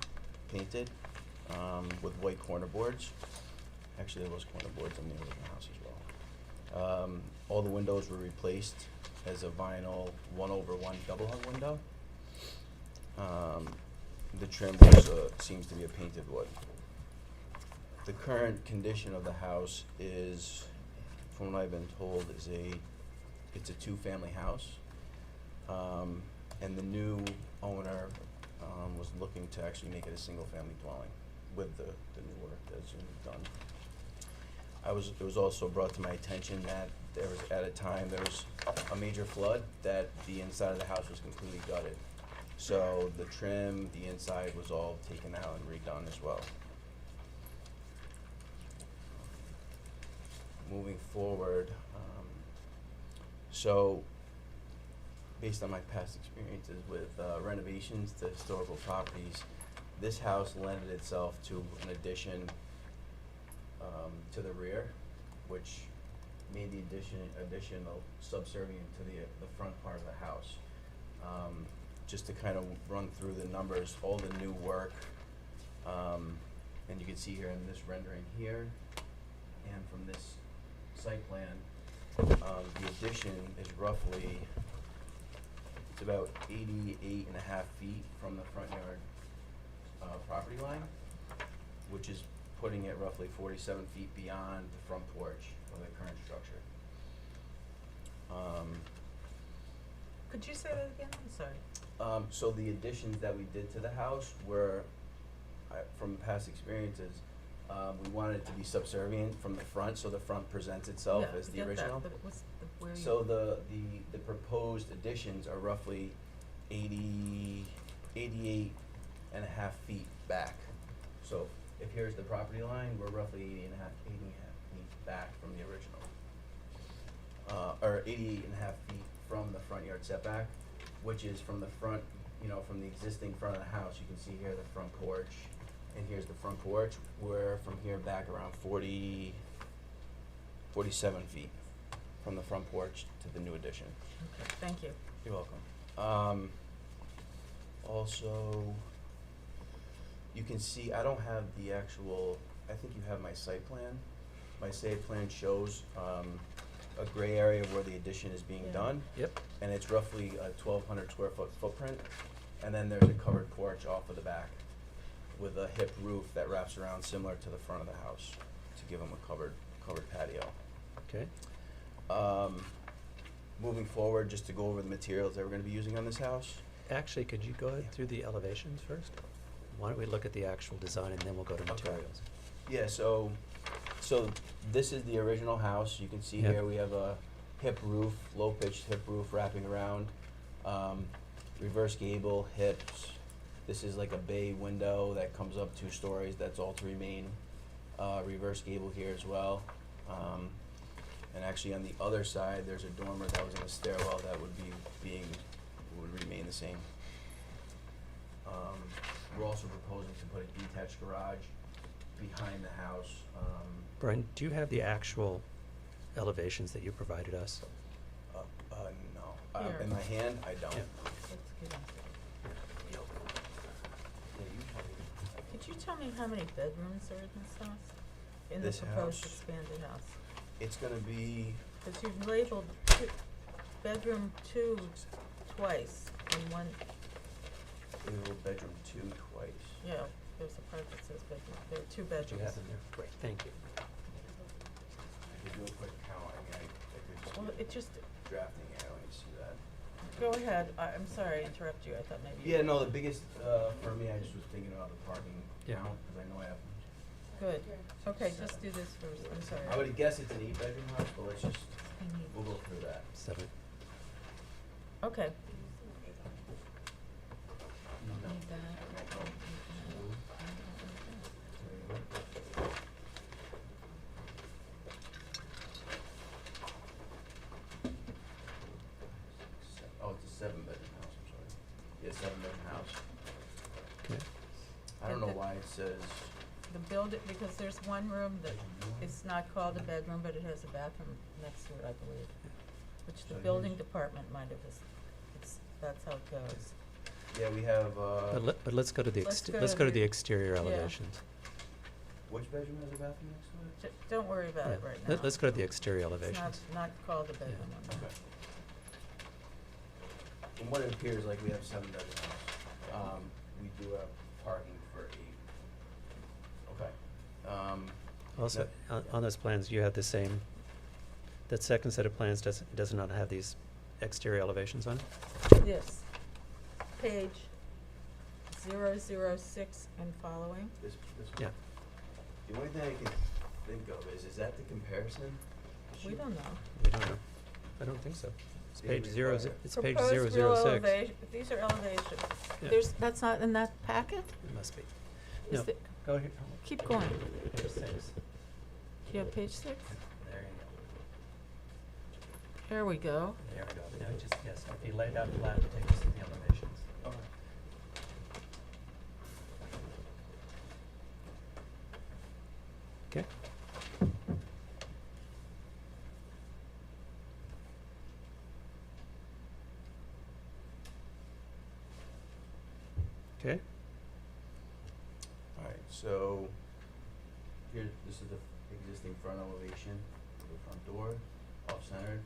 painted with white corner boards. Actually, there was corner boards in the original house as well. All the windows were replaced as a vinyl 1/1 double hung window. The trim was, seems to be a painted wood. The current condition of the house is, from what I've been told, it's a 2-family house. And the new owner was looking to actually make it a single-family dwelling with the new work that's been done. It was also brought to my attention that there was, at a time, there was a major flood that the inside of the house was completely gutted. So the trim, the inside was all taken out and redone as well. Moving forward, so based on my past experiences with renovations to historical properties, this house lended itself to an addition to the rear, which made the additional subservient to the front part of the house. Just to kind of run through the numbers, all the new work, and you can see here in this rendering here, and from this site plan, the addition is roughly, it's about 88.5 feet from the front yard property line, which is putting it roughly 47 feet beyond the front porch of the current structure. Could you say that again? I'm sorry. So the additions that we did to the house were, from past experiences, we wanted it to be subservient from the front, so the front presents itself Yeah, as the get that, original. but what's the, where you? So the proposed additions are roughly 88 and a half feet back. So if here's the property line, we're roughly 80 and a half feet back from the original. Or 88 and a half feet from the front yard setback, which is from the front, you know, from the existing front of the house. You can see here the front porch, and here's the front porch. We're from here back around 47 feet from the front porch to the new addition. Okay, thank you. You're welcome. Also, you can see, I don't have the actual, I think you have my site plan. My site plan shows a gray area where the addition is being Yeah. done, Yep. and it's roughly a 1,200 square foot footprint. And then there's a covered porch off of the back with a hip roof that wraps around similar to the front of the house to give them a covered patio. Okay. Moving forward, just to go over the materials that we're gonna be using on this house. Actually, could you go ahead Yeah. through the elevations first? Why don't we look at the actual design and then we'll go to Okay. materials? Yeah, so this is the original house. You can see Yep. here we have a hip roof, low pitched hip roof wrapping around, reverse gable, hips. This is like a bay window that comes up 2 stories. That's all to remain. Reverse gable here as well. And actually on the other side, there's a dormer that was in a stairwell that would remain the same. We're also proposing to put a detached garage behind the house. Brian, do you have the actual elevations that you provided us? No. Here. In my hand, I don't. Yeah. Let's get into it. Yeah, you probably- Could you tell me how many bedrooms are in this house? In the This proposed house? expanded house? It's gonna be, Because you've labeled bedroom 2 twice and one, little bedroom 2 twice. yeah, there's a part that says bedroom, there are 2 That you bedrooms. have in there? Great, thank you. I could do a quick count, I could just Well, do it just, drafting it, I don't need to see that. go ahead, I'm sorry, I interrupt you, I thought maybe you. Yeah, no, the biggest, for me, I just was thinking about the parking Yeah. count, cause I know I have, Good, okay, just do this first, I'm sorry. I would guess it's an 8-bedroom house, but let's just, we'll go through that. 7. Okay. Oh, it's a 7-bedroom house, I'm sorry. Yeah, 7-bedroom house. Okay. I don't know And the- why it says, The building, because there's one room that it's not called a bedroom, but it has a bathroom next to it, I believe. Which the So building here's- department might have, that's how it goes. yeah, we have, But let's go to the Let's go let's to go to the- the exterior yeah. elevations. which bedroom has a bathroom next to it? Don't worry about it Yeah. right now. Let's go to the exterior It's elevations. not called a bedroom on that. Okay. From what it appears like we have 7-bedroom house. We do have parking for 8. Okay. Also, on those plans, you have the same, that second set of plans does not have these exterior elevations on it? This, page 006 and following. This one. Yeah. The only thing I can think of is that the comparison? We don't know. We don't know. I don't think so. It's Maybe page we zero, require- it's page Proposed real 006. these are elevations. Yeah. That's not in that packet? It must be. Is No, the- go here. Keep going. Page 6. Do you have page 6? There you There we go. go. There we go. Now just, yes, if you lay it out flat, take us to the elevations. Okay. Okay? Okay. Alright, so here, this is the existing front elevation of the front door, off-centered.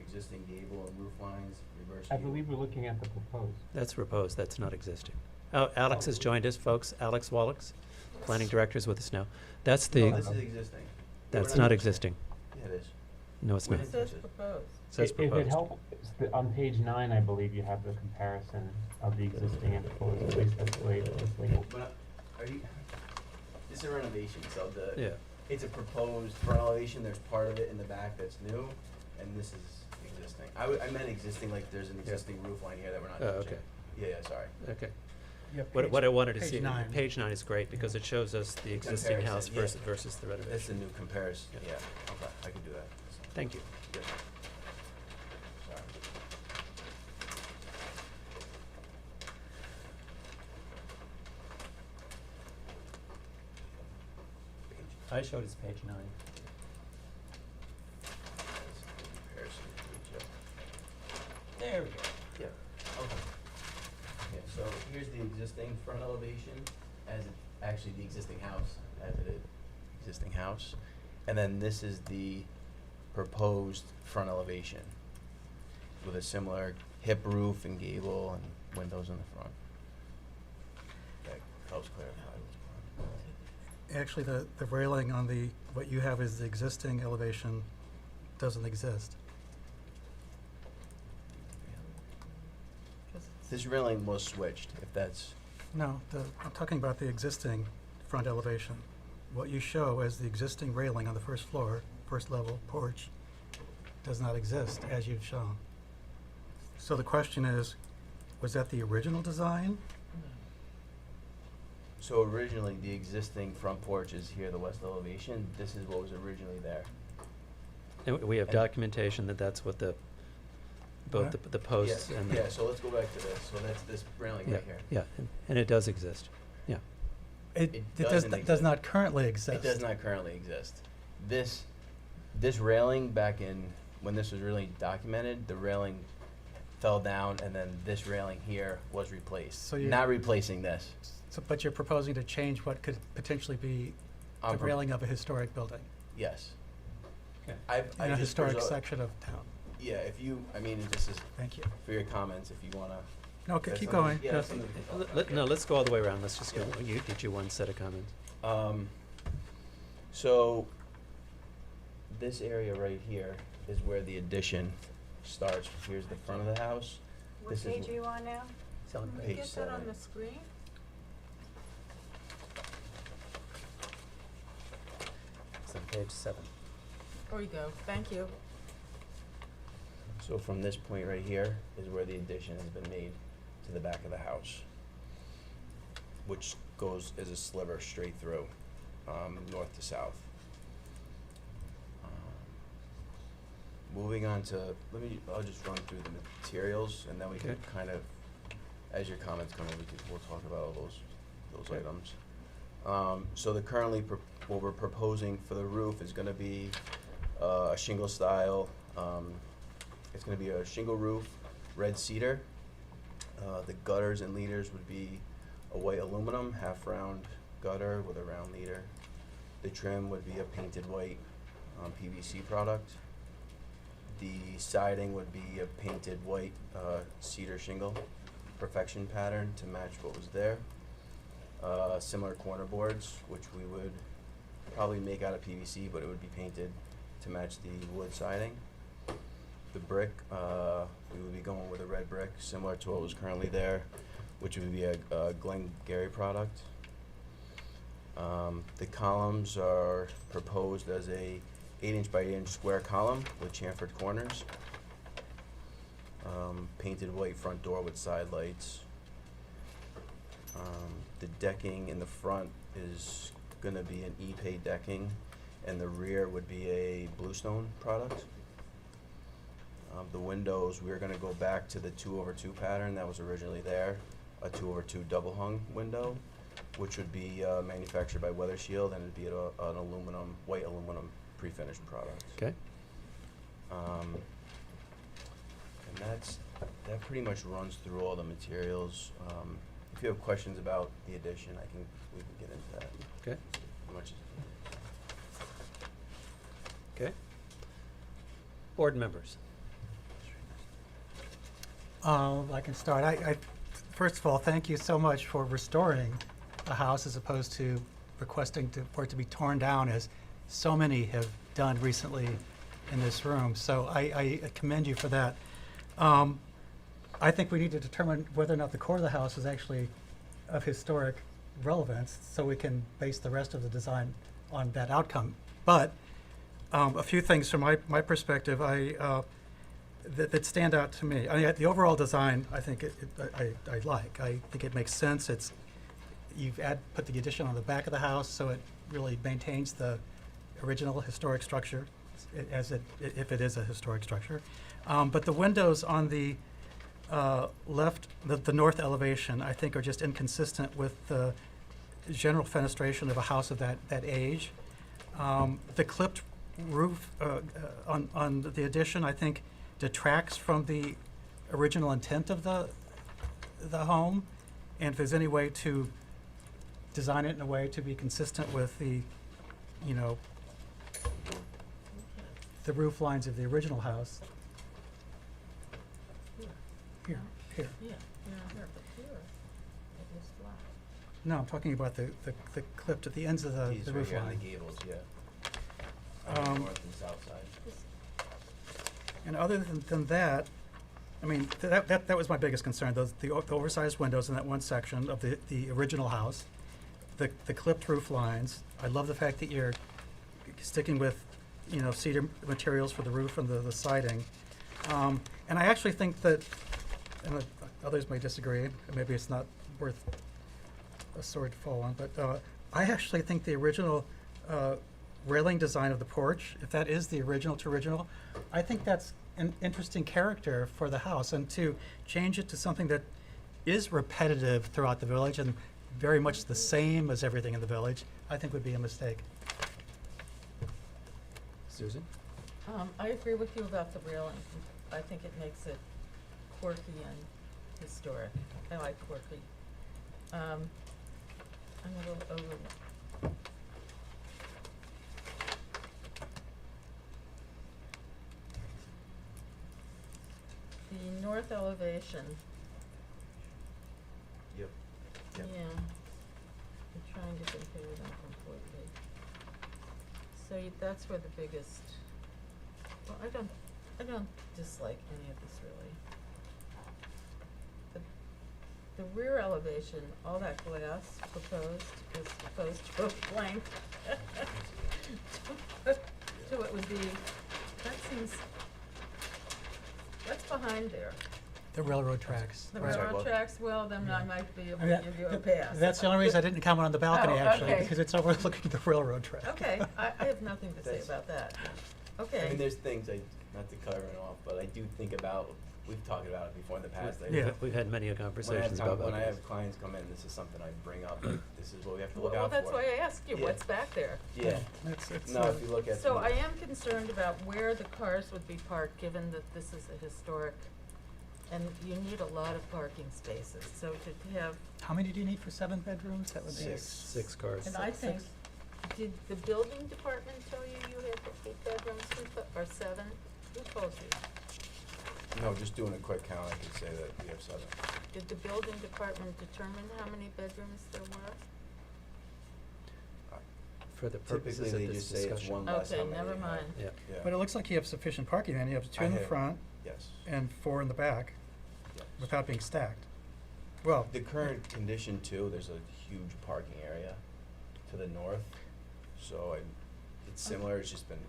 Existing gable and roof lines, reverse I gable. believe we're looking at the proposed. That's proposed, that's not existing. Oh, Alex has joined us, folks. Alex Wallach, planning director, is with us now. That's the, No, this is existing. that's We're not touching it. existing. Yeah, it is. No, it's We're not. It not says touching it. proposed. Says If it proposed. helps, on page 9, I believe you have the comparison of the existing and proposed, at least that's the way it's labeled. But are you, this is a renovation, so Yeah. it's a proposed front elevation, there's part of it in the back that's new, and this is existing. I meant existing, like there's an existing roof line here that we're not Oh, touching. okay. Yeah, sorry. Okay. Yeah, What I wanted to page see, 9. page 9 is great because it shows us the existing Comparison, house yeah. versus the That's the renovation. new comparison, Yeah. yeah, okay, I can do that. Thank you. Yes. Sorry. I showed us page 9. Comparison to each other. There we go. Yeah, okay. Okay, so here's the existing front elevation as it, actually the existing house, as it is, existing house. And then this is the proposed front elevation with a similar hip roof and gable and windows in the front. That helps clarify what's going on. Actually, the railing on the, what you have is the existing elevation doesn't exist. 'Cause it's- This railing was switched, if that's, No, I'm talking about the existing front elevation. What you show as the existing railing on the first floor, first level porch, does not exist as you've shown. So the question is, was that the original design? so originally the existing front porch is here, the west elevation. This is what was originally there. And we have And- documentation that that's what the, both What? the posts and the. Yeah, so let's go back to this. So that's this railing Yeah, right here. yeah, and it does exist. Yeah. It doesn't does exist. not currently exist. It does not currently exist. This railing back in, when this was really documented, the railing fell down and then this railing here was replaced. So you- Not replacing this. So, but you're proposing to change what could potentially be the I'm pro- railing of a historic building Yes. Okay. I in a just historic preso- section of town. Yeah, if you, I mean, this is Thank you. for your comments, if you wanna. No, that's keep something- going. Yeah, No. that's something we can talk about. No, let's go all the way around. Let's just go, Yeah. you, get you one set of comments. So this area right here is where the addition starts. Here's the front of the house. What This is page wh- are you on now? It's on Can we page get that on 7. the screen? It's on page 7. There you go, thank you. So from this point right here is where the addition has been made to the back of the house, which goes as a sliver straight through, north to south. Moving on to, I'll just run through the materials and then we can Okay. kind of, as your comments come in, we'll talk about all those Okay. items. So the currently, what we're proposing for the roof is gonna be, a shingle style, it's gonna be a shingle roof, red cedar. The gutters and leaders would be a white aluminum, half round gutter with a round leader. The trim would be a painted white, PVC product. The siding would be a painted white, cedar shingle, perfection pattern to match what was there. Similar corner boards, which we would probably make out of PVC, but it would be painted to match the wood siding. The brick, we would be going with a red brick, similar to what was currently there, which would be a Glengarry product. The columns are proposed as a 8-inch by 8-inch square column with chamfered corners. Painted white front door with side lights. The decking in the front is gonna be an E-Pay decking, and the rear would be a bluestone product. The windows, we're gonna go back to the 2/2 pattern that was originally there, a 2/2 double hung window, which would be manufactured by Weather Shield, and it'd be an aluminum, white aluminum pre-finished product. Okay? And that pretty much runs through all the materials. if you have questions about the addition, we can get into that. Okay, How much is- okay. Board members. I can start. First of all, thank you so much for restoring a house as opposed to requesting for it to be torn down, as so many have done recently in this room. So I commend you for that. I think we need to determine whether or not the core of the house is actually of historic relevance, so we can base the rest of the design on that outcome. But a few things from my perspective that stand out to me. I mean, the overall design, I think I like. I think it makes sense. You've put the addition on the back of the house, so it really maintains the original historic structure, if it is a historic structure. But the windows on the left, the north elevation, I think are just inconsistent with the general fenestration of a house of that age. The clipped roof on the addition, I think, detracts from the original intent of the home. And if there's any way to design it in a way to be consistent with the roof lines of the original house. Here. Yeah, here, but here, it is flat. No, I'm talking about the clipped at the ends of These the right roof here on line. the gables, yeah. On the Um, north and south side. And other than that, I mean, that was my biggest concern, the oversized windows in that one section of the original house, the clipped roof lines. I love the fact that you're sticking with, cedar materials for the roof and the siding. And I actually think that, and others may disagree, and maybe it's not worth a sword to fall on, but I actually think the original railing design of the porch, if that is the original to original, I think that's an interesting character for the house. And to change it to something that is repetitive throughout the village and very much the same as everything in the village, I think would be a mistake. Susan? I agree with you about the railing. I think it makes it quirky and historic. I like quirky. I'm a little over. The north elevation. Yep. Yep. Yeah. I'm trying to compare them completely. So that's where the biggest, well, I don't dislike any of this really. The rear elevation, all that glass proposed is supposed to go blank. So it would be, that seems, what's behind there? The railroad tracks. The right. Sorry, railroad what? tracks, well, then I might be able I mean, to give you a pass. That's the only reason I didn't comment on the balcony, Oh, actually, okay. because it's overlooking the railroad track. Okay, I have nothing to say That's- about that. I Okay. mean, there's things not to cover it off, but I do think about, we've talked about it before in the past. Yeah. We've had many conversations about When I this. have clients come in, this is something I bring up, like, this is what we have to look Well, out for. that's why I asked you, Yeah. what's back there? Yeah, It's, no, if you look at. So the- I am concerned about where the cars would be parked, given that this is a historic, and you need a lot of parking spaces, so to have, How many do you need for 7 bedrooms? That would be. Six. 6 cars. and I think, did the building department tell you you had 8 bedrooms, or 7? Who told you? No, just doing a quick count, I could say that we have 7. Did the building department determine how many bedrooms there were? For the purposes Typically, of they this just say it's discussion. one less how Okay, many never you have. mind. Yeah. Yeah. But it looks like you have sufficient parking then. You have 2 in the have- front Yes. and 4 in the back Yes. without being stacked. Well, The current condition too, there's a huge parking area to the north, so it's similar, it's just been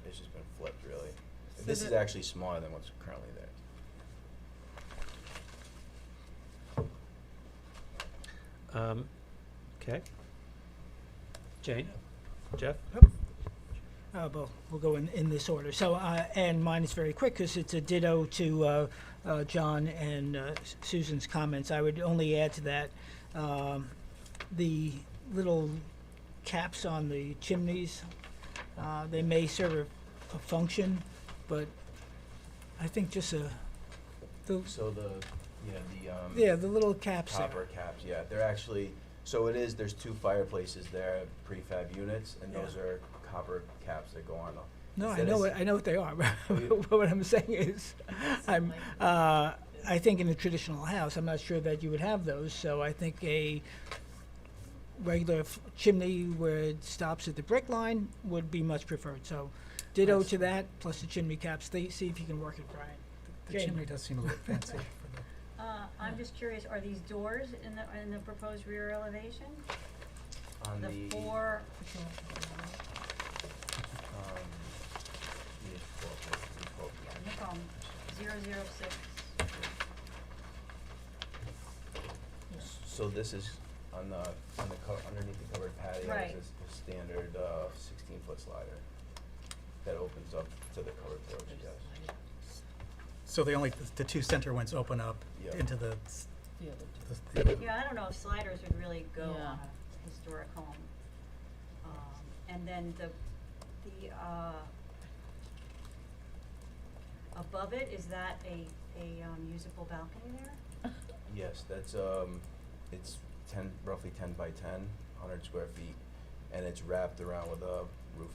flipped really. So This is the- actually smaller than what's currently there. Okay. Jane? Jeff? Well, we'll go in this order. So, and mine is very quick because it's a ditto to John and Susan's comments. I would only add to that the little caps on the chimneys. They may serve a function, but I think just So the Yeah, the little caps there. copper caps, yeah, they're actually, so it is, there's 2 fireplaces there, prefab units, and those Yeah. are copper caps that go on. No, Instead of I know what they are. you- But what I'm saying is, I think in a traditional house, I'm not sure that you would have those. So I think a regular chimney where it stops at the brick line would be much preferred. So ditto That's- to that, plus the chimney caps. See if you can work it, Brian. The Jane. chimney does seem a little fancy for the. I'm just curious, are these doors in the proposed rear elevation? On The the, 4, no problem, 006. so this is on the underneath the covered patio, Right. is a standard 16-foot slider that opens up to the covered porch, yes. So the 2 center ones open up Yeah. into the. The other two. Yeah, I don't know if sliders would really go Yeah. on a historic home. And then the above it, is that a usable balcony there? Yes, that's, it's roughly 10 by 10, 100 square feet, and it's wrapped around with a roof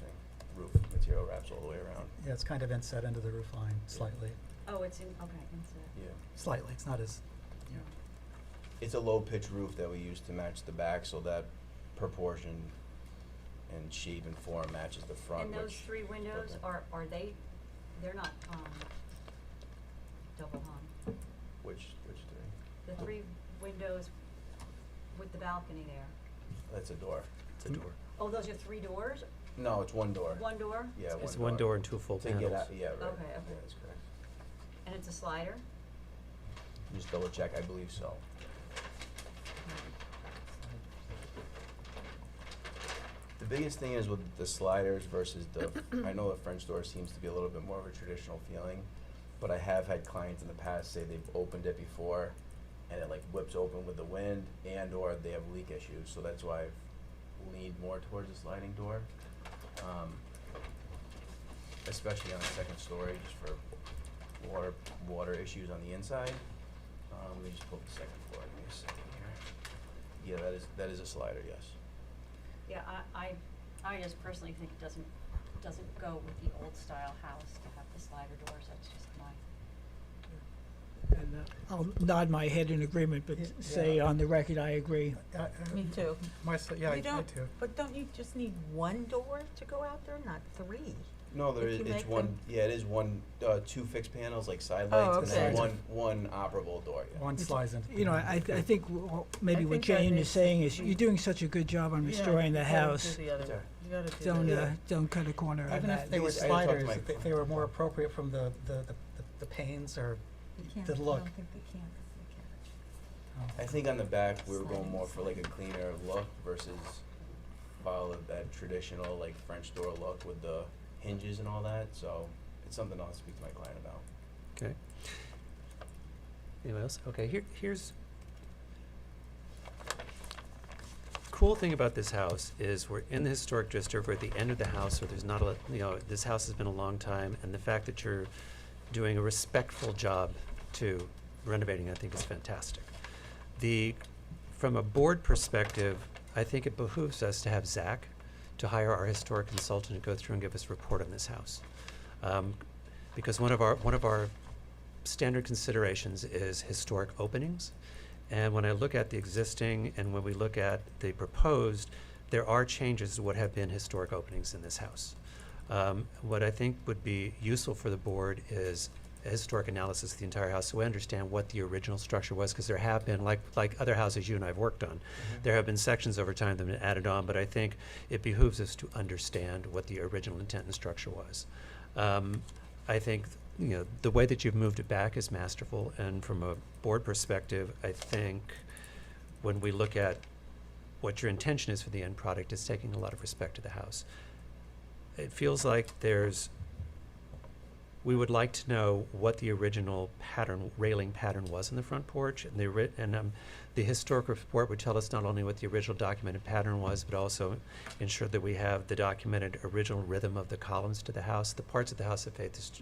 material wraps all the way around. Yeah, it's kind of inset into the roof line slightly. Oh, it's inside. Yeah. Slightly, it's not as, you know. It's a low pitch roof that we use to match the back, so that proportion and shape and form matches the front, And those 3 windows, Okay. are they, they're not, double hung? which 3? The 3 windows with the balcony there? That's a door. It's a door. Oh, those are 3 doors? No, it's one door. One door? Yeah, It's one door and 2 full To panels. get out, yeah, right. Okay, okay. Yeah, that's correct. And it's a slider? Just double check, I believe so. The biggest thing is with the sliders versus the, I know the French door seems to be a little bit more of a traditional feeling, but I have had clients in the past say they've opened it before and it like whips open with the wind and or they have leak issues, so that's why I've leaned more towards a sliding door. Especially on the second story, just for water issues on the inside. Let me just pull up the second floor, give me a second here. Yeah, that is a slider, yes. Yeah, I just personally think it doesn't go with the old style house to have the slider doors, that's just my. And I'll nod my head in agreement, but Yeah. say on the record I agree. Me too. Yeah, I You don't- too. But don't you just need one door to go out there, not 3? No, there If is, you it's make one, them- yeah, it is one, 2 fixed panels, like side Oh, lights, and then okay. one operable door, yeah. One slides into. You know, I think maybe I what think that Jane is makes- saying is you're doing such a good job on restoring the house. Sorry. You gotta do the Don't cut a corner on Even if that. they were These- I talked to sliders, my if they were more appropriate from the panes or the look. I think on the back, we were going more for like a cleaner look versus follow that traditional like French door look with the hinges and all that, so it's something I'll speak to my client about. Okay. Anyone else? Okay, here's cool thing about this house is we're in the historic district, we're at the end of the house, so there's not a, this house has been a long time, and the fact that you're doing a respectful job to renovating, I think is fantastic. From a board perspective, I think it behooves us to have Zach to hire our historic consultant to go through and give us a report on this house. Because one of our standard considerations is historic openings. And when I look at the existing and when we look at the proposed, there are changes to what have been historic openings in this house. What I think would be useful for the board is a historic analysis of the entire house so we understand what the original structure was, because there have been, like other houses you and I have worked on, there have been sections over time that have been added on, but I think it behooves us to understand what the original intent and structure was. I think the way that you've moved it back is masterful, and from a board perspective, I think when we look at what your intention is for the end product, it's taking a lot of respect to the house. It feels like we would like to know what the original railing pattern was in the front porch, and the historic report would tell us not only what the original documented pattern was, but also ensure that we have the documented original rhythm of the columns to the house, the parts of the house that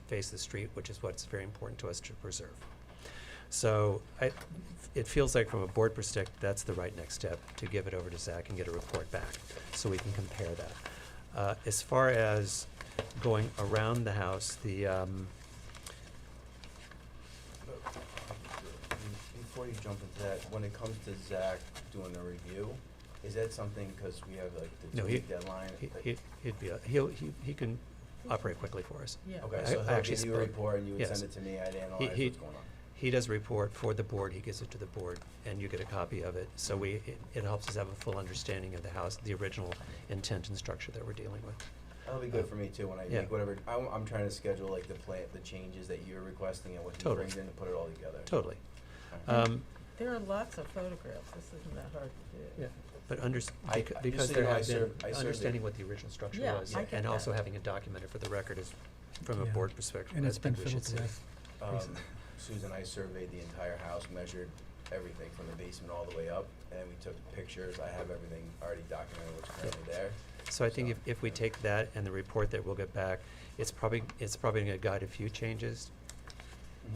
face the street, which is what's very important to us to preserve. So it feels like from a board perspective, that's the right next step, to give it over to Zach and get a report back, so we can compare that. As far as going around the house, Before you jump into that, when it comes to Zach doing the review, is that something, because we have like the No, 2-week deadline? he can operate quickly for us. Yeah. Okay, I so he'll actually give you a spoke- report and you would yes. send it to me, I'd analyze He- what's going on. He does a report for the board, he gives it to the board, and you get a copy of it. So it helps us have a full understanding of the house, the original intent and structure that we're dealing with. That'll be good for me too, when I Yeah. make whatever, I'm trying to schedule like the changes that you're requesting and what he Totally. brings in to put it all together. Totally. Alright. There are lots of photographs, this isn't that hard to do. Yeah, but just just because so there you know, I have been, serve- I served understanding it. what the original structure Yeah, was, I get and that. also having it documented for the record is, from a Yeah. board perspective, And I it's think been we should filled see. with. Susan, I surveyed the entire house, measured everything from the basement all the way up, and we took pictures. I have everything already documented what's currently there. So I think if we take that and the report that we'll get back, it's probably gonna guide a few changes,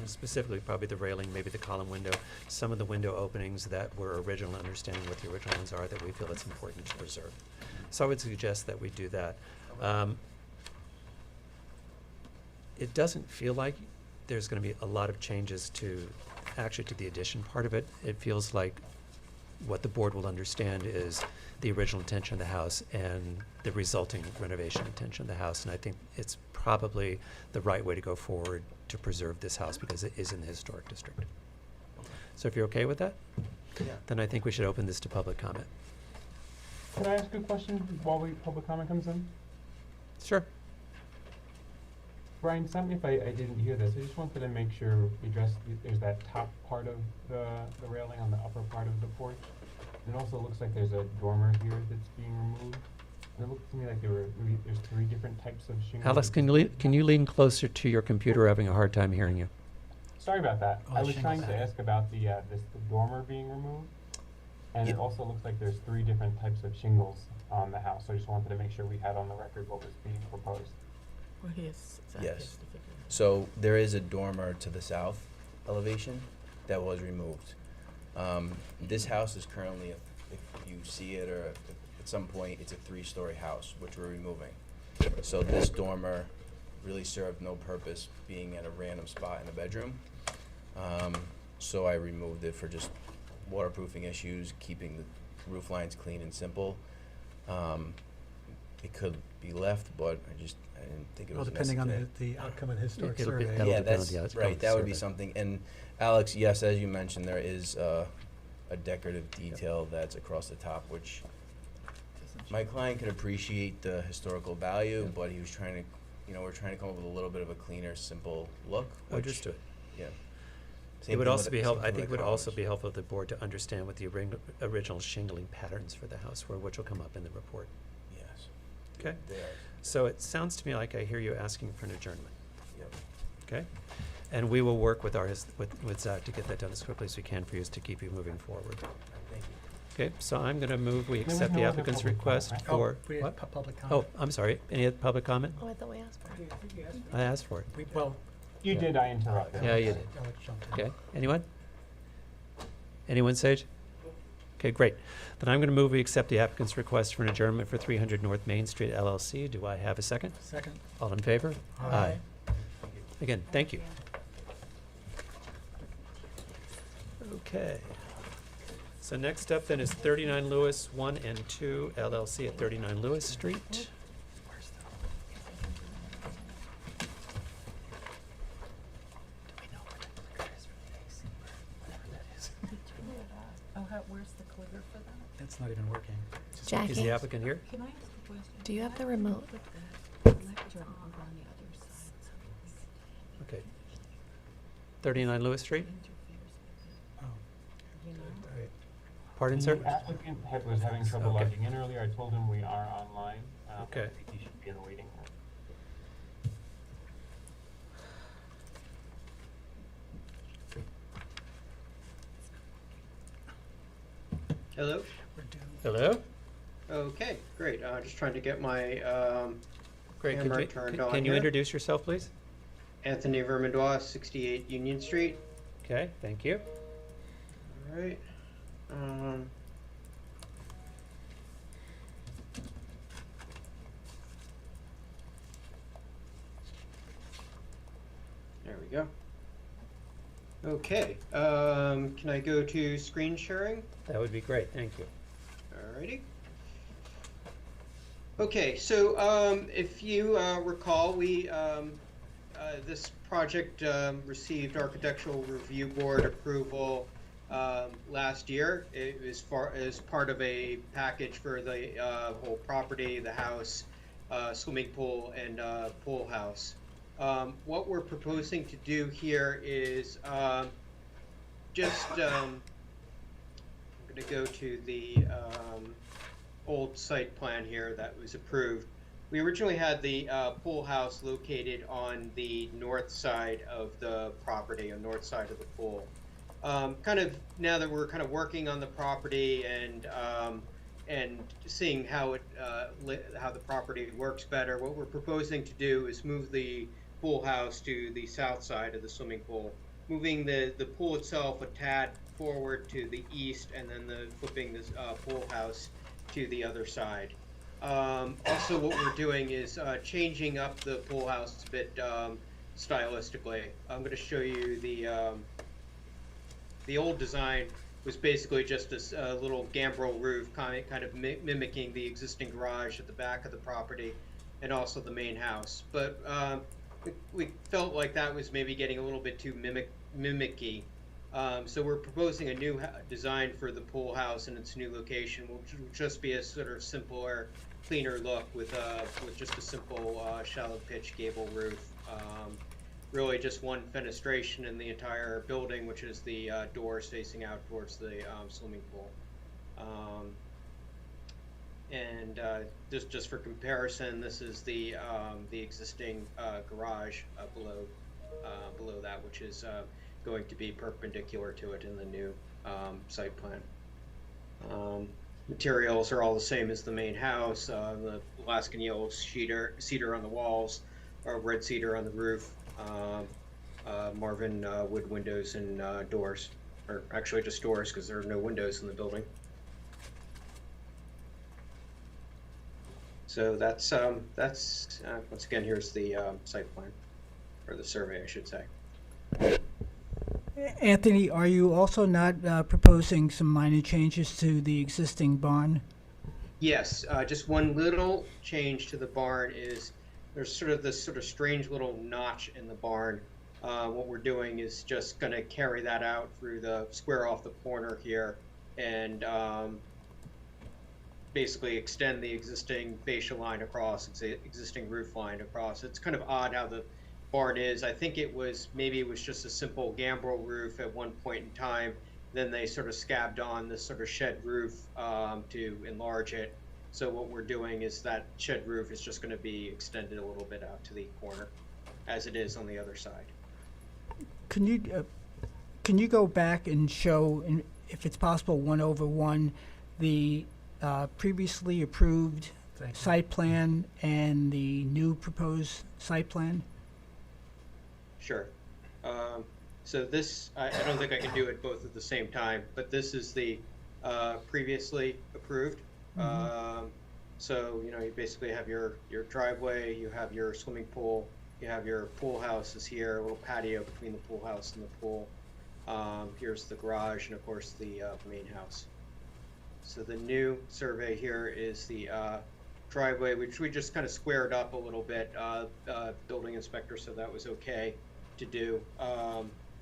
specifically probably the railing, maybe the column window, some of the window openings that were original, understanding what the original ones are that we feel it's important to preserve. So I would suggest that we do that. It doesn't feel like there's gonna be a lot of changes to the addition part of it. It feels like what the board will understand is the original intention of the house and the resulting renovation intention of the house. And I think it's probably the right way to go forward to preserve this house because it is in the historic district. So if you're okay with that, Yeah. then I think we should open this to public comment. Can I ask a question while public comment comes in? Sure. Brian, stop me if I didn't hear this. I just wanted to make sure we addressed, there's that top part of the railing on the upper part of the porch. It also looks like there's a dormer here that's being removed. And it looked to me like there's 3 different types of shingles. Alex, can you lean closer to your computer? We're having a hard time hearing you. Sorry about that. Oh, I was shingles. trying to ask about the dormer being removed. And Yeah. it also looks like there's 3 different types of shingles on the house. So I just wanted to make sure we had on the record what was being proposed. Well, Zach Yes. has to figure it out. So there is a dormer to the south elevation that was removed. This house is currently, if you see it or at some point, it's a 3-story house, which we're removing. So this dormer really served no purpose being at a random spot in the bedroom. So I removed it for just waterproofing issues, keeping the roof lines clean and simple. It could be left, but I didn't think it Well, was depending on necessary. the outcome of the historic It'll be- survey. that'll Yeah, depend on that's the outcome right. of the That would be survey. something. And Alex, yes, as you mentioned, there is a decorative detail that's across the top, which my client could appreciate the historical value, but he was trying to, we're trying to come up with a little bit of a cleaner, simple look. Which, Understood. Yeah. It would also be helpful, I think it would also be helpful to the board to understand what the original shingling patterns for the house were, which will come up in the report. Yes. Okay? They are. So it sounds to me like I hear you asking for an adjournment, Yep. okay? And we will work with with Zach to get that done as quickly as we can for you, to keep you moving forward. Thank you. Okay, so I'm gonna move, we There was accept no the other applicant's public comment, request right? for, We had what? public Oh, comment. I'm sorry, any other public comment? Oh, I thought we asked for it. I asked for it. Well, You did, I interrupted. Yeah, you did. Alex jumped in. Okay, anyone? Anyone, Sage? Okay, great. Then I'm gonna move, we accept the applicant's request for an adjournment for 300 North Main Street LLC. Do I have a second? Second. All in favor? Aye. Again, thank you. Okay. So next up then is 39 Lewis 1 and 2 LLC at 39 Lewis Street. Oh, where's the clicker for that? It's not even working. Jackie? Is the applicant here? Can I ask a question? Do you have the remote? Put that lectern over on the other side. Okay. 39 Lewis Street? Oh, You know? right. Pardon, sir? The applicant was having trouble Okay. logging in earlier. I told him we are online. Okay. I think he should be in the waiting room. Hello? We're doomed. Hello? Okay, great. Just trying to get my Great. Could camera you- turned can on you here. introduce yourself, please? Anthony Vermandois, 68 Union Street. Okay, thank you. All right. There we go. Okay, can I go to screen sharing? That would be great, thank you. Alrighty. Okay, so if you recall, we this project received Architectural Review Board approval last year. It was as part of a package for the whole property, the house, swimming pool, and pool house. What we're proposing to do here is just I'm going to go to the old site plan here that was approved. We originally had the pool house located on the north side of the property, on the north side of the pool. Kind of now that we're kind of working on the property and seeing how how the property works better, what we're proposing to do is move the pool house to the south side of the swimming pool, moving the pool itself a tad forward to the east, and then flipping this pool house to the other side. Also, what we're doing is changing up the pool house a bit stylistically. I'm going to show you the old design was basically just a little gambrel roof, kind of mimicking the existing garage at the back of the property, and also the main house. But we felt like that was maybe getting a little bit too mimicky. So we're proposing a new design for the pool house in its new location, which will just be a sort of simpler, cleaner look with just a simple shallow pitch gable roof. Really just one fenestration in the entire building, which is the doors facing out towards the swimming pool. And just for comparison, this is the existing garage below that, which is going to be perpendicular to it in the new site plan. Materials are all the same as the main house. The Alaskan yellow cedar on the walls, red cedar on the roof, Marvin wood windows and doors, or actually just doors because there are no windows in the building. So that's once again, here's the site plan, or the survey, I should say. Anthony, are you also not proposing some minor changes to the existing barn? Yes, just one little change to the barn is there's this strange little notch in the barn. What we're doing is just going to carry that out through the square off the corner here, and basically extend the existing fascia line across, existing roof line across. It's kind of odd how the barn is. I think maybe it was just a simple gambrel roof at one point in time. Then they sort of scabbed on this sort of shed roof to enlarge it. So what we're doing is that shed roof is just going to be extended a little bit out to the corner, as it is on the other side. Can you go back and show, if it's possible, 1/1, the previously approved site plan and the new proposed site plan? Sure. So this, I don't think I can do it both at the same time, but this is the previously approved. So, you basically have your driveway, you have your swimming pool, you have your pool house is here, a little patio between the pool house and the pool. Here's the garage, and of course the main house. So the new survey here is the driveway, which we just kind of squared up a little bit. Building inspector said that was okay to do.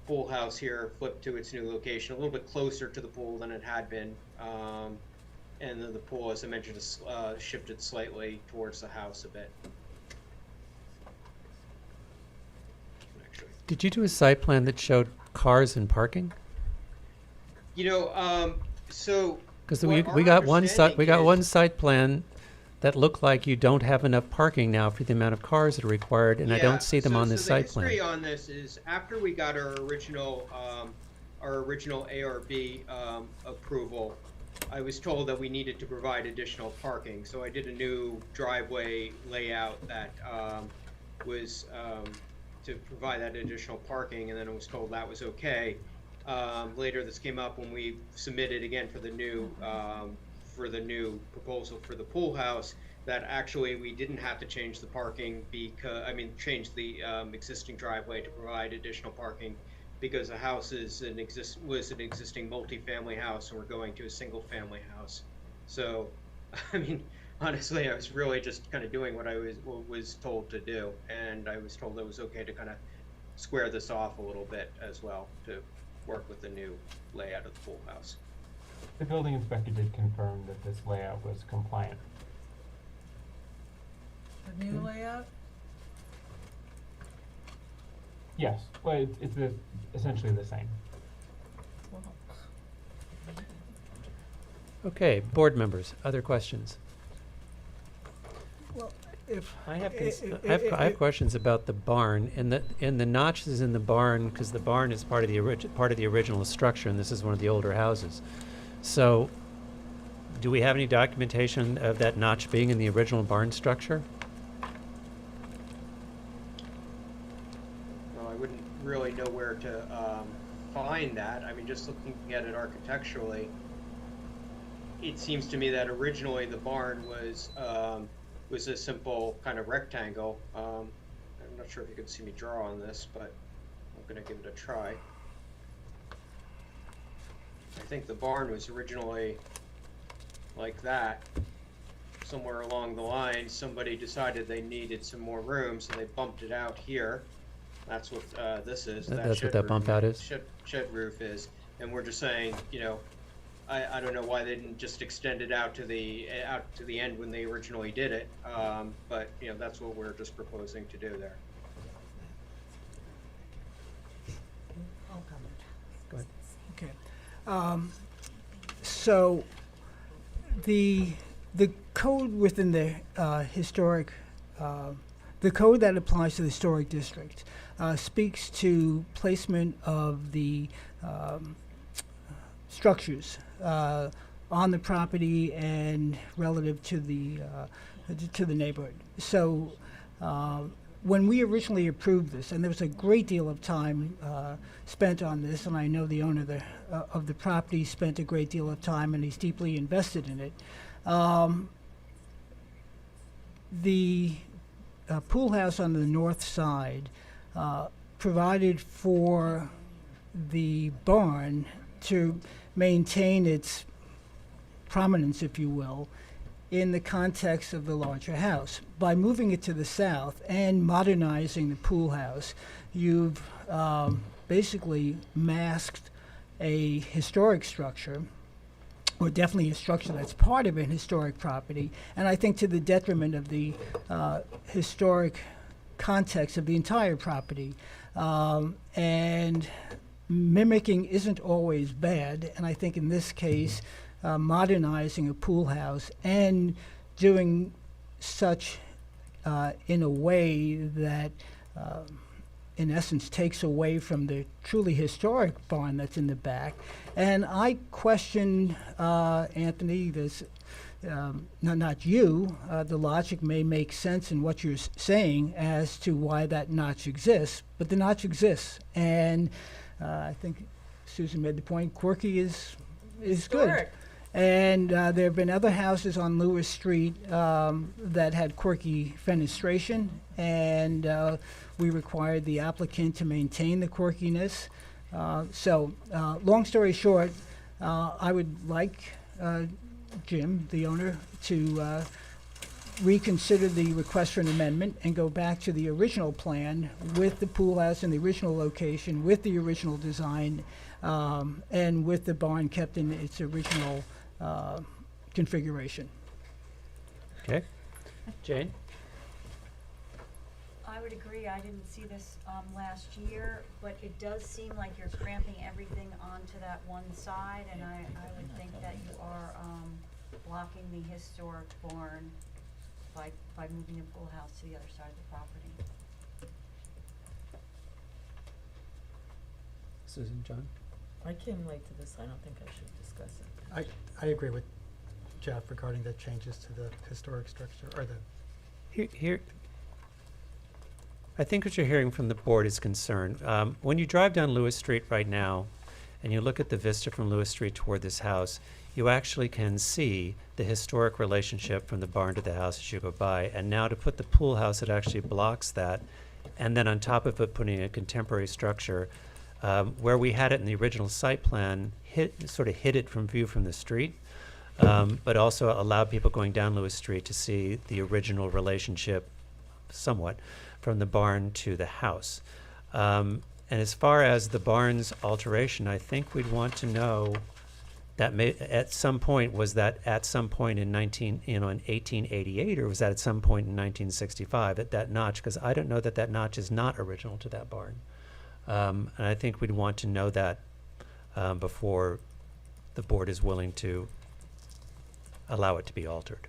Pool house here flipped to its new location, a little bit closer to the pool than it had been. And then the pool, as I mentioned, is shifted slightly towards the house a bit. Did you do a site plan that showed cars and parking? So Because we got one site plan that looked like you don't have enough parking now for the amount of cars that are required, and I don't see them on this site plan. The history on this is after we got our original ARB approval, I was told that we needed to provide additional parking. So I did a new driveway layout that was to provide that additional parking, and then I was told that was okay. Later, this came up when we submitted again for the new proposal for the pool house, that actually we didn't have to change the parking change the existing driveway to provide additional parking, because the house was an existing multifamily house, and we're going to a single family house. So, I mean, honestly, I was really just kind of doing what I was told to do, and I was told it was okay to kind of square this off a little bit as well, to work with the new layout of the pool house. The building inspector did confirm that this layout was compliant. The new layout? Yes, but it's essentially the same. Well, Okay, board members, other questions? Well, if, I have, I- I have questions about the barn, and the notches in the barn, because the barn is part of the original structure, and this is one of the older houses. So, do we have any documentation of that notch being in the original barn structure? Well, I wouldn't really know where to find that. I mean, just looking at it architecturally, it seems to me that originally the barn was a simple kind of rectangle. I'm not sure if you can see me draw on this, but I'm going to give it a try. I think the barn was originally like that. Somewhere along the line, somebody decided they needed some more room, so they bumped it out here. That's what this is. That's what that bump out is? Shed roof is. And we're just saying, you know, I don't know why they didn't just extend it out to the end when they originally did it, but you know, that's what we're just proposing to do there. I'll comment. Go ahead. okay. So the code within the historic, the code that applies to the historic district speaks to placement of the structures on the property and relative to the neighborhood. So when we originally approved this, and there was a great deal of time spent on this, and I know the owner of the property spent a great deal of time, and he's deeply invested in it. The pool house on the north side provided for the barn to maintain its prominence, if you will, in the context of the larger house. By moving it to the south and modernizing the pool house, you've basically masked a historic structure, or definitely a structure that's part of an historic property, and I think to the detriment of the historic context of the entire property. And mimicking isn't always bad, and I think in this case, modernizing a pool house and doing such in a way that, in essence, takes away from the truly historic barn that's in the back. And I question, Anthony, this, not you, the logic may make sense in what you're saying as to why that notch exists, but the notch exists. And I think Susan made the point, quirky is good. Historic. And there have been other houses on Lewis Street that had quirky fenestration, and we required the applicant to maintain the quirkiness. So, long story short, I would like Jim, the owner, to reconsider the request for an amendment and go back to the original plan with the pool house in the original location, with the original design, and with the barn kept in its original configuration. Okay. Jane? I would agree. I didn't see this last year, but it does seem like you're cramping everything onto that one side, and I would think that you are blocking the historic barn by moving the pool house to the other side of the property. Susan, John? I came late to this, I don't think I should discuss it. I agree with Jeff regarding the changes to the historic structure, or the, Here, I think what you're hearing from the board is concern. When you drive down Lewis Street right now, and you look at the vista from Lewis Street toward this house, you actually can see the historic relationship from the barn to the house as you go by. And now to put the pool house, it actually blocks that. And then on top of it, putting a contemporary structure, where we had it in the original site plan, sort of hid it from view from the street, but also allowed people going down Lewis Street to see the original relationship somewhat from the barn to the house. And as far as the barn's alteration, I think we'd want to know that at some point, was that at some point in 1888, or was that at some point in 1965 at that notch? Because I don't know that that notch is not original to that barn. And I think we'd want to know that before the board is willing to allow it to be altered.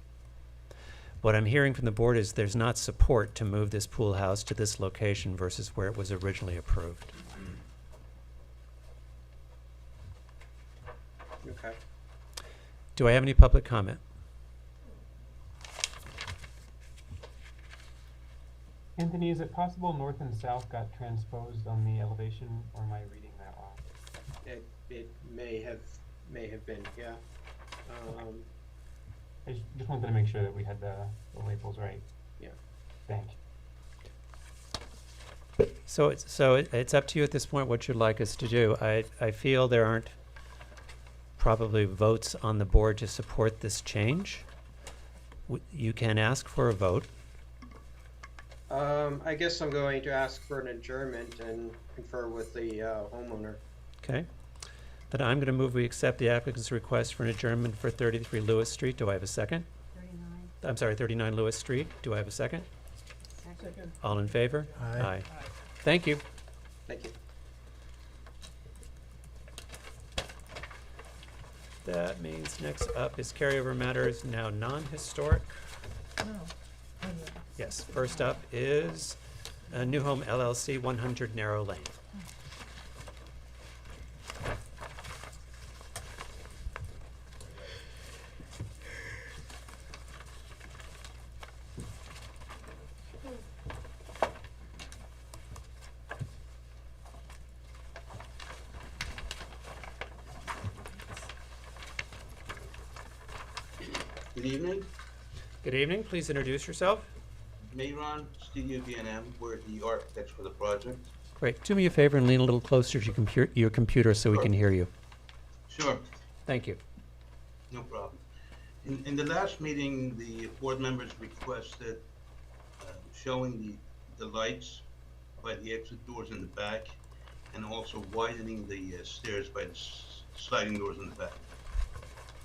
What I'm hearing from the board is there's not support to move this pool house to this location versus where it was originally approved. Okay. Do I have any public comment? Anthony, is it possible north and south got transposed on the elevation, or am I reading that wrong? It may have been, yeah. I just wanted to make sure that we had the labels right. Yeah. Thank you. So it's up to you at this point what you'd like us to do. I feel there aren't probably votes on the board to support this change. You can ask for a vote. I guess I'm going to ask for an adjournment and confer with the homeowner. Okay. Then I'm going to move we accept the applicant's request for an adjournment for 33 Lewis Street. Do I have a second? 39 Lewis Street. Do I have a second? Second. All in favor? Aye. Thank you. Thank you. That means next up is carryover matters, now non-historic. No. Oh, yeah. Yes, first up is New Home LLC, 100 Narrow Lane. Good evening, Good evening, please introduce yourself. Mayron, Studio D&M, we're the architects for the project. Great, do me a favor and lean a little closer to your computer so we can hear you. Sure, Thank you. no problem. In the last meeting, the board members requested showing the lights by the exit doors in the back and also widening the stairs by the sliding doors in the back.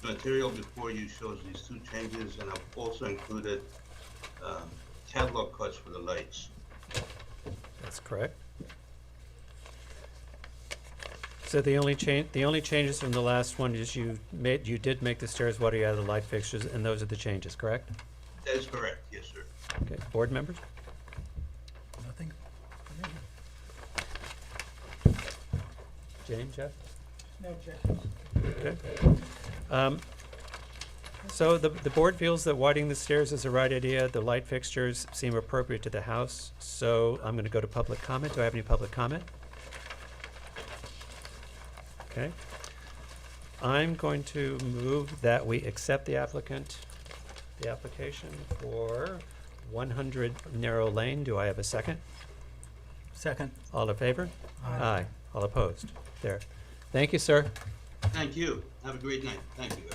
The material before you shows these two changes, and I've also included catalog cuts for the lights. That's correct. So the only changes from the last one is you did make the stairs wider, you added the light fixtures, and those are the changes, correct? That is correct, yes, sir. Okay, board members? Nothing? Jane, Jeff? No objections. Okay. So the board feels that widening the stairs is the right idea. The light fixtures seem appropriate to the house. So I'm going to go to public comment. Do I have any public comment? Okay. I'm going to move that we accept the application for 100 Narrow Lane. Do I have a second? Second. All in favor? Aye. All opposed? There. Thank you, sir. Thank you. Have a great night. Thank you, guys.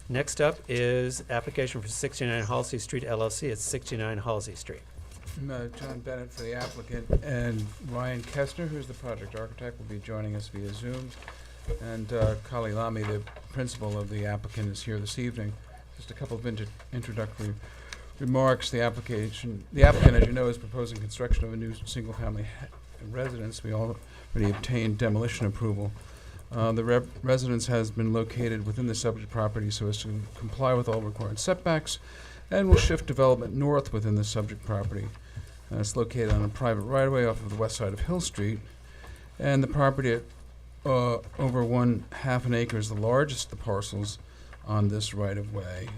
Next up is application for 69 Halsey Street LLC. It's 69 Halsey Street. John Bennett for the applicant, and Ryan Kestner, who's the project architect, will be joining us via Zoom. And Kali Lamy, the principal of the applicant, is here this evening. Just a couple of introductory remarks. The applicant, as you know, is proposing construction of a new single-family residence. We already obtained demolition approval. The residence has been located within the subject property so as to comply with all required setbacks, and will shift development north within the subject property. It's located on a private right-of-way off of the west side of Hill Street, and the property at over 1/2 an acre is the largest of the parcels on this right-of-way.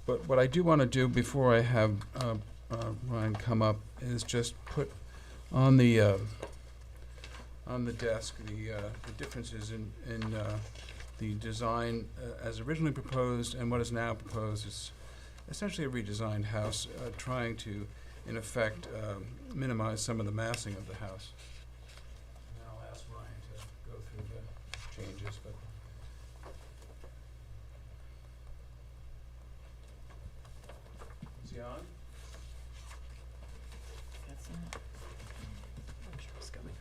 But what I do want to do before I have Ryan come up, is just put on the desk the differences in the design as originally proposed and what is now proposed. Is essentially a redesigned house, trying to, in effect, minimize some of the massing of the house. And I'll ask Ryan to go through the changes, but. Is he on? That's not. I'm sure it's coming.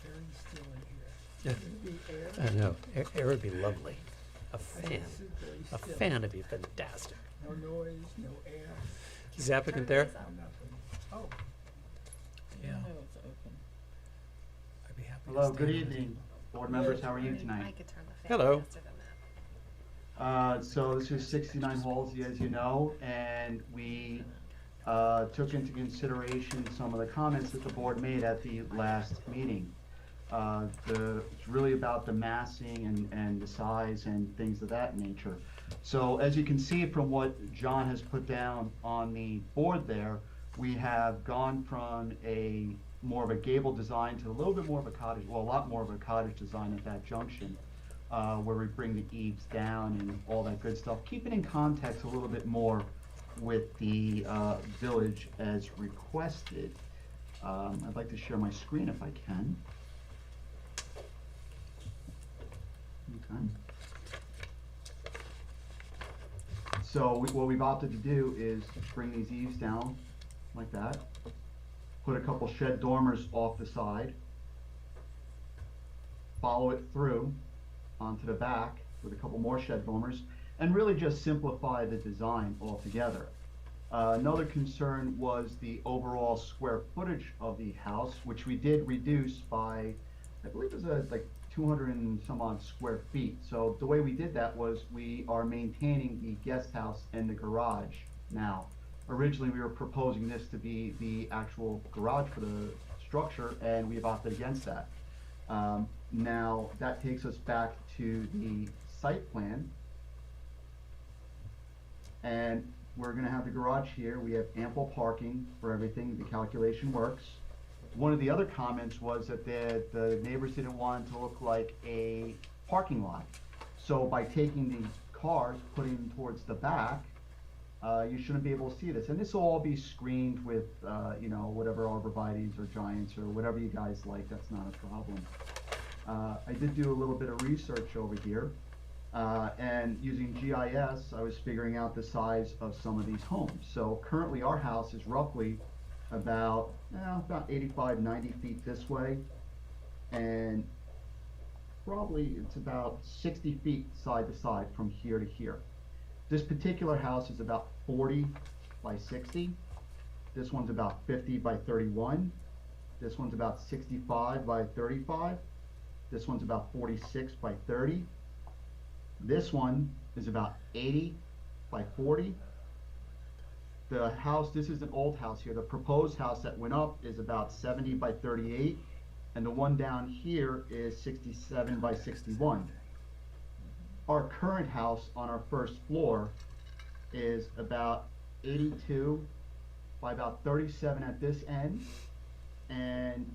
Very still in here. Yeah. The air. I know. Air would be lovely. A I fan. can sit very A still. fan would be fantastic. No noise, no air. Is the applicant there? Nothing. Oh, Yeah. No, it's open. I'd be happy to Hello, stay good on. evening, board members, how are you tonight? I could turn the fan Hello. faster than that. So this is 69 Halsey, as you know, and we took into consideration some of the comments that the board made at the last meeting. It's really about the massing and the size and things of that nature. So as you can see from what John has put down on the board there, we have gone from a more of a gable design to a little bit more of a cottage, well, a lot more of a cottage design at that junction, where we bring the eaves down and all that good stuff. Keep it in context a little bit more with the village as requested. I'd like to share my screen if I can. Okay. So what we've opted to do is bring these eaves down like that. Put a couple shed dormers off the side. Follow it through onto the back with a couple more shed dormers, and really just simplify the design altogether. Another concern was the overall square footage of the house, which we did reduce by, I believe it was like 200 and some odd square feet. So the way we did that was we are maintaining the guest house and the garage now. Originally, we were proposing this to be the actual garage for the structure, and we've opted against that. Now, that takes us back to the site plan. And we're gonna have the garage here. We have ample parking for everything. The calculation works. One of the other comments was that the neighbors didn't want it to look like a parking lot. So by taking the cars, putting them towards the back, you shouldn't be able to see this. And this will all be screened with, you know, whatever arborvitaes or giants or whatever you guys like. That's not a problem. I did do a little bit of research over here. And using GIS, I was figuring out the size of some of these homes. So currently our house is roughly about 85, 90 feet this way. And probably it's about 60 feet side to side from here to here. This particular house is about 40 by 60. This one's about 50 by 31. This one's about 65 by 35. This one's about 46 by 30. This one is about 80 by 40. The house, this is an old house here. The proposed house that went up is about 70 by 38. And the one down here is 67 by 61. Our current house on our first floor is about 82 by about 37 at this end, and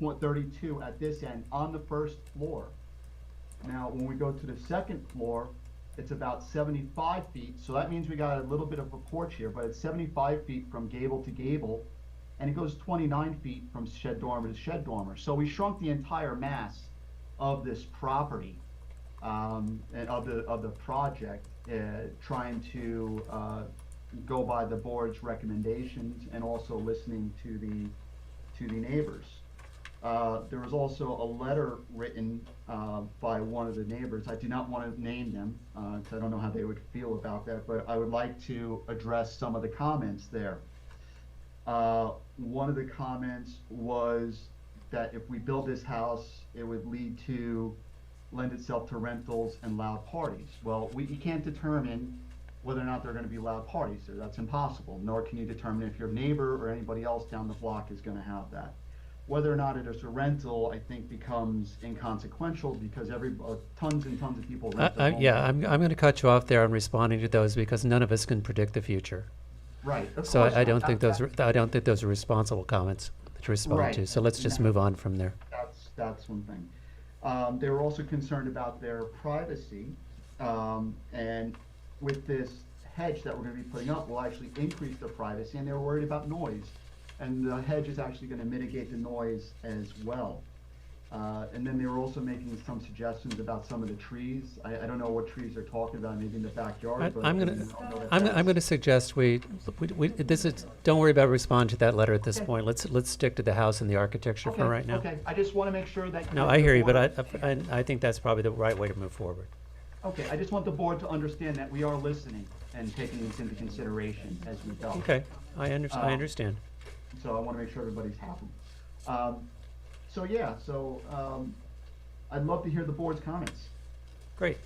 32 at this end on the first floor. Now, when we go to the second floor, it's about 75 feet, so that means we got a little bit of a porch here, but it's 75 feet from gable to gable, and it goes 29 feet from shed dormer to shed dormer. So we shrunk the entire mass of this property, and of the project, trying to go by the board's recommendations and also listening to the neighbors. There was also a letter written by one of the neighbors. I do not want to name them because I don't know how they would feel about that, but I would like to address some of the comments there. One of the comments was that if we build this house, it would lend itself to rentals and loud parties. Well, you can't determine whether or not there are going to be loud parties there. That's impossible. Nor can you determine if your neighbor or anybody else down the block is going to have that. Whether or not it is a rental, I think, becomes inconsequential because tons and tons of people rent their home. Yeah, I'm going to cut you off there on responding to those because none of us can predict the future. Right. Of So course I don't not. think those are responsible comments to respond Right. to. So let's just No. move on from there. That's one thing. They were also concerned about their privacy, and with this hedge that we're going to be putting up will actually increase their privacy, and they were worried about noise. And the hedge is actually going to mitigate the noise as well. And then they were also making some suggestions about some of the trees. I don't know what trees they're talking about, maybe in the backyard. But I'm I going don't know that to that's- suggest don't worry about responding to that letter at this point. Let's stick to the house and the architecture for right now. Okay, I just want to make sure that. No, I hear you, but I think that's probably the right way to move forward. Okay, I just want the board to understand that we are listening and taking this into consideration as we go. Okay, I understand. So I want to make sure everybody's happy. I'd love to hear the board's comments. Great.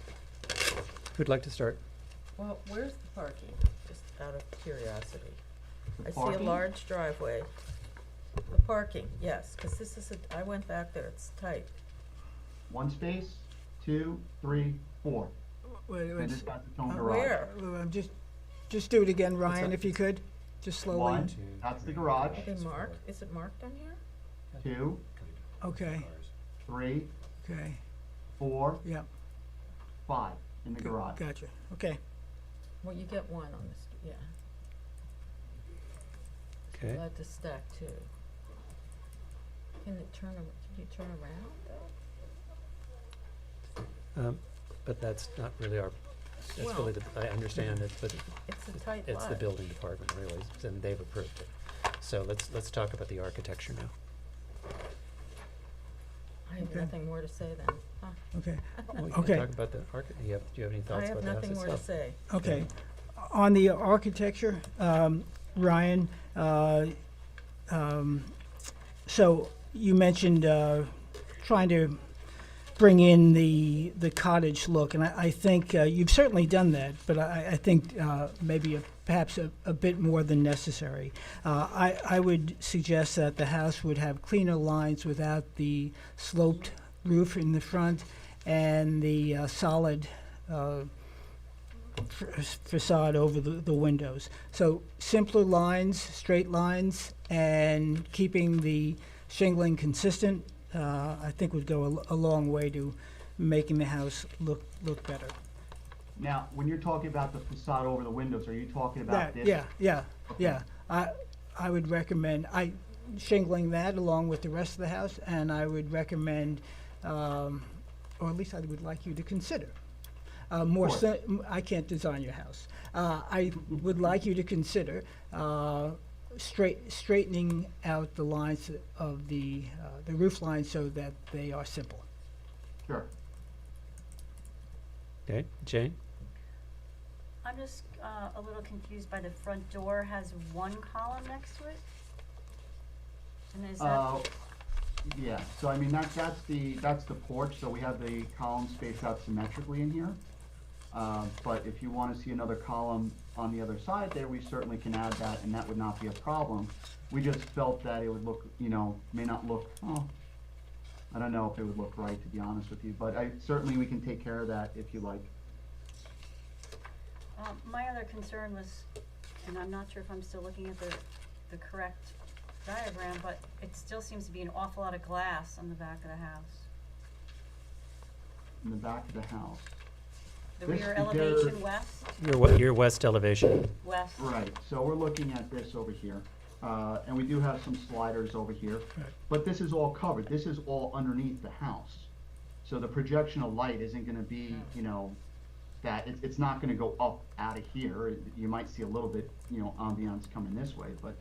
Who'd like to start? Well, where's the parking, just out of curiosity? The I see a parking? large driveway. The parking, yes, because I went back there, it's tight. One space, 2, 3, 4. Wait, And wait, it's got its own Uh, garage. where? just do it again, Ryan, that? if you could, just slowly. One, that's the garage. Are they marked? Is it marked on here? 2, Okay, 3, okay, 4, yep. 5 in the garage. Gotcha, okay. Well, you get one on this, yeah. Okay. Allowed to stack two. Can you turn around though? But that's not really that's really I understand it, but It's a tight it's the lot. building department really, and they've approved it. So let's talk about the architecture now. I have Okay. nothing more to say then, huh? Okay, We can Okay. talk about the do you have any I thoughts have about the house nothing more to itself? say. okay. On the architecture, Ryan, so you mentioned trying to bring in the cottage look, and I think you've certainly done that, but I think maybe perhaps a bit more than necessary. I would suggest that the house would have cleaner lines without the sloped roof in the front and the solid facade over the windows. So simpler lines, straight lines, and keeping the shingling consistent, I think would go a long way to making the house look better. Now, when you're talking about the facade over the windows, are you talking about this? Yeah. I would recommend shingling that along with the rest of the house, and I would recommend, or at least I would like you to consider. I can't design your house. I would like you to consider straightening out the lines of the roof lines so that they are simple. Sure. Okay, Jane? I'm just a little confused by the front door has one column next to it? And is that, Yeah, so I mean, that's the porch, so we have the columns spaced out symmetrically in here. But if you want to see another column on the other side there, we certainly can add that, and that would not be a problem. We just felt that it would look, may not look, I don't know if it would look right, to be honest with you, but certainly we can take care of that if you like. my other concern was, and I'm not sure if I'm still looking at the correct diagram, but it still seems to be an awful lot of glass on the back of the house. In the back of the house. The This- rear there- elevation west, Your west elevation. west. Right, so we're looking at this over here, and we do have some sliders over here. Right. But this is all covered, this is all underneath the house. So the projection of light isn't gonna be, it's not gonna go up out of here. You might see a little bit, ambiance coming this way, but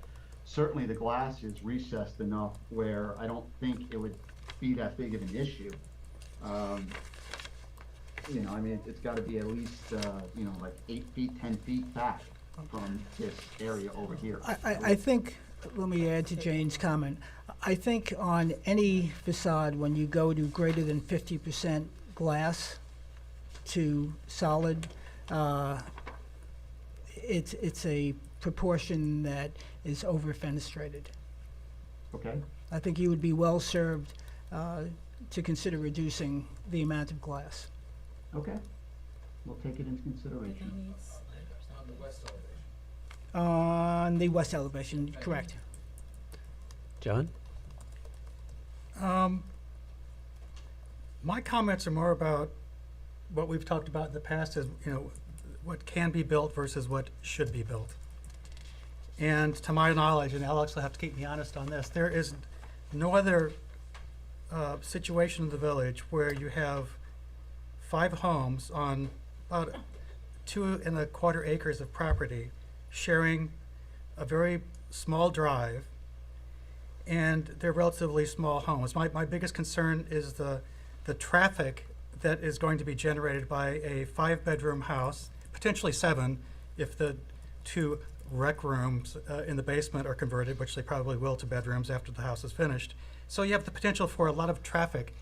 certainly the glass is recessed enough where I don't think it would be that big of an issue. It's gotta be at least, like 8 feet, 10 feet back from this area over here. I think, let me add to Jane's comment, I think on any facade, when you go to greater than 50% glass to solid, it's a proportion that is over fenestrated. Okay, I think you would be well served to consider reducing the amount of glass. okay. We'll take it into consideration. On the west elevation, correct. John? My comments are more about what we've talked about in the past, is, you know, what can be built versus what should be built. And to my knowledge, and Alex will have to keep me honest on this, there is no other situation in the village where you have 5 homes on about 2.25 acres of property sharing a very small drive, and they're relatively small homes. My biggest concern is the traffic that is going to be generated by a 5-bedroom house, potentially 7 if the 2 rec rooms in the basement are converted, which they probably will, to bedrooms after the house is finished. So you have the potential for a lot of traffic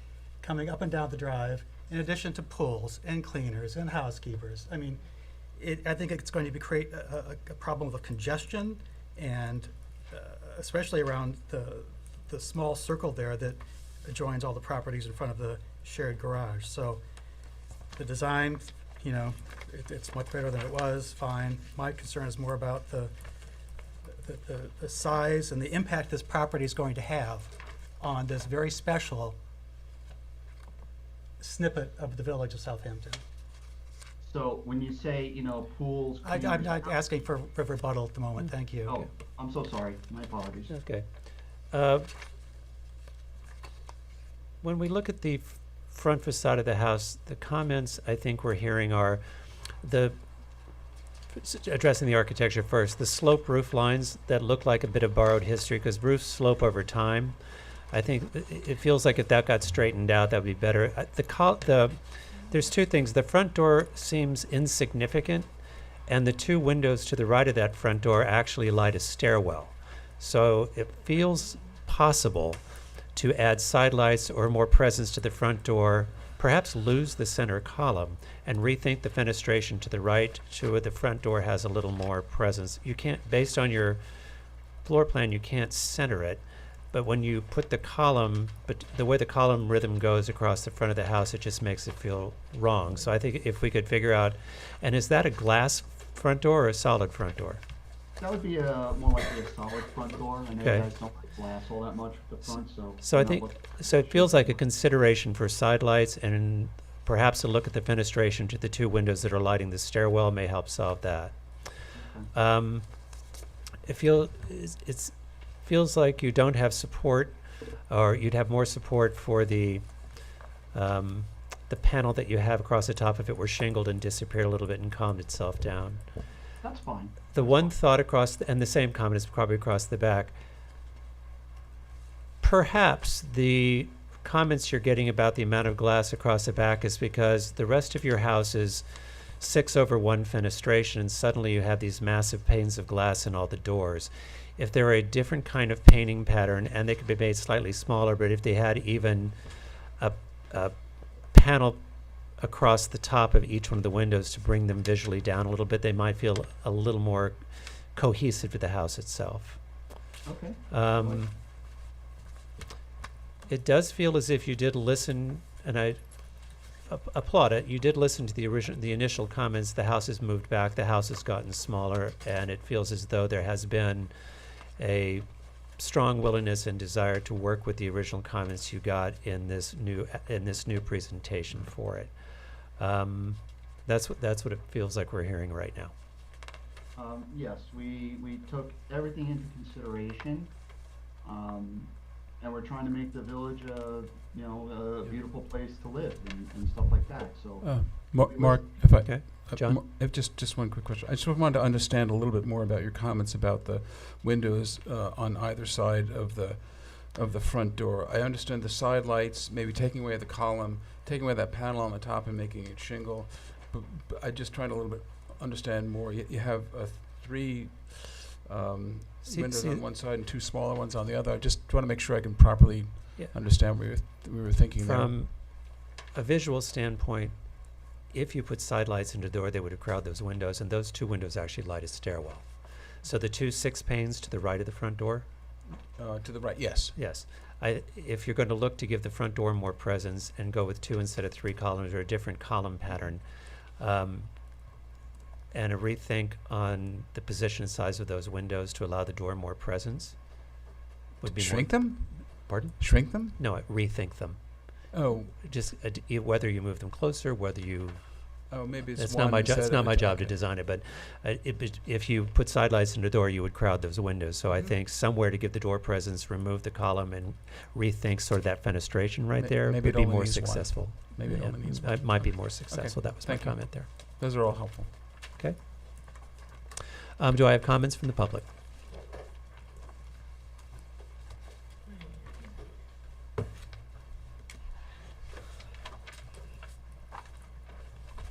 coming up and down the drive, in addition to pools and cleaners and housekeepers. I mean, I think it's going to create a problem of congestion, and especially around the small circle there that adjoins all the properties in front of the shared garage. So the design, you know, it's much better than it was, fine. My concern is more about the size and the impact this property is going to have on this very special snippet of the village of Southampton. So when you say, you know, pools. I'm cleaners, not asking for rebuttal at the moment, thank you. Oh, I'm so sorry. My apologies. Okay. When we look at the front facade of the house, the comments I think we're hearing are addressing the architecture first, the slope roof lines that look like a bit of borrowed history, because roofs slope over time. I think it feels like if that got straightened out, that would be better. There's 2 things. The front door seems insignificant, and the 2 windows to the right of that front door actually light a stairwell. So it feels possible to add side lights or more presence to the front door, perhaps lose the center column, and rethink the fenestration to the right to where the front door has a little more presence. You can't, based on your floor plan, you can't center it, but when you put the column, but the way the column rhythm goes across the front of the house, it just makes it feel wrong. So I think if we could figure out, and is that a glass front door or a solid front door? That would be more likely a solid front door. I know Okay. you guys don't like glass all that much at the front, so. So I not think, what- so it feels like a consideration for side lights, and perhaps a look at the fenestration to the 2 windows that are lighting the stairwell may help solve that. It feels like you don't have support, or you'd have more support for the panel that you have across the top if it were shingled and disappeared a little bit and calmed itself down. That's fine. The one thought across, and the same comment is probably across the back, perhaps the comments you're getting about the amount of glass across the back is because the rest of your house is 6/1 fenestration, and suddenly you have these massive panes of glass in all the doors. If there were a different kind of painting pattern, and they could be made slightly smaller, but if they had even a panel across the top of each one of the windows to bring them visually down a little bit, they might feel a little more cohesive to the house itself. Okay. It does feel as if you did listen, and I applaud it. You did listen to the initial comments. The house has moved back. The house has gotten smaller, and it feels as though there has been a strong willingness and desire to work with the original comments you got in this new presentation for it. That's what it feels like we're hearing right now. Yes, we took everything into consideration, and we're trying to make the village a beautiful place to live and stuff like that, so. Mark, if I, Okay. John? if just one quick question. I just wanted to understand a little bit more about your comments about the windows on either side of the front door. I understand the side lights, maybe taking away the column, taking away that panel on the top and making it shingle. But I just trying to a little bit understand more. You have 3 windows on one side and 2 smaller ones on the other. I just want to make sure I can properly understand what we were thinking there. From a visual standpoint, if you put side lights into the door, they would crowd those windows, and those 2 windows actually light a stairwell. So the 2 6 panes to the right of the front door, To the right, yes. yes. If you're going to look to give the front door more presence and go with 2 instead of 3 columns or a different column pattern, and a rethink on the position and size of those windows to allow the door more presence would be Shrink them? Pardon? Shrink them? No, rethink them. Oh, Just whether you move them closer, whether you. oh, maybe it's That's one not my job. instead It's of not a my two. job to Okay. design it, but if you put side lights in the door, you would crowd those windows. So I Mhm. think somewhere to give the door presence, remove the column, and rethink sort of that fenestration right May- there maybe would it be only more needs one. successful. Maybe it Yeah, only needs it one. might be more successful. That was my Thank you. comment there. Those are all helpful. Okay. Do I have comments from the public?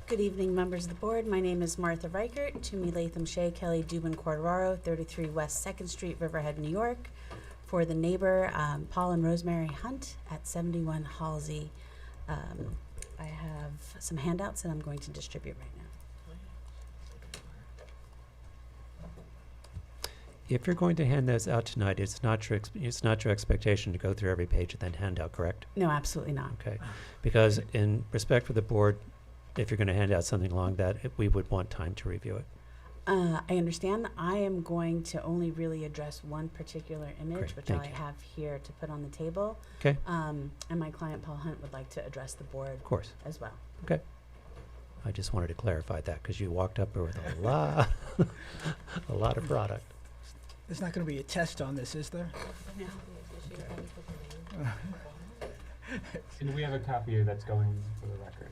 Good evening, members of the board. My name is Martha Reichert, Toomey Latham Shea Kelly Dubin Corderaro, 33 West 2nd Street, Riverhead, New York, for the neighbor Paul and Rosemary Hunt at 71 Halsey. I have some handouts that I'm going to distribute right now. If you're going to hand those out tonight, it's not your expectation to go through every page and then hand out, correct? No, absolutely not. Okay. Because in respect for the board, if you're going to hand out something along that, we would want time to review it. I understand. I am going to only really address one particular image, Great, which thank I you. have here to put on the table. Okay. And my client, Paul Hunt, would like to address the board Of course. as well. Okay. I just wanted to clarify that because you walked up there with a lot of product. There's not going to be a test on this, is there? And we have a copy that's going for the record.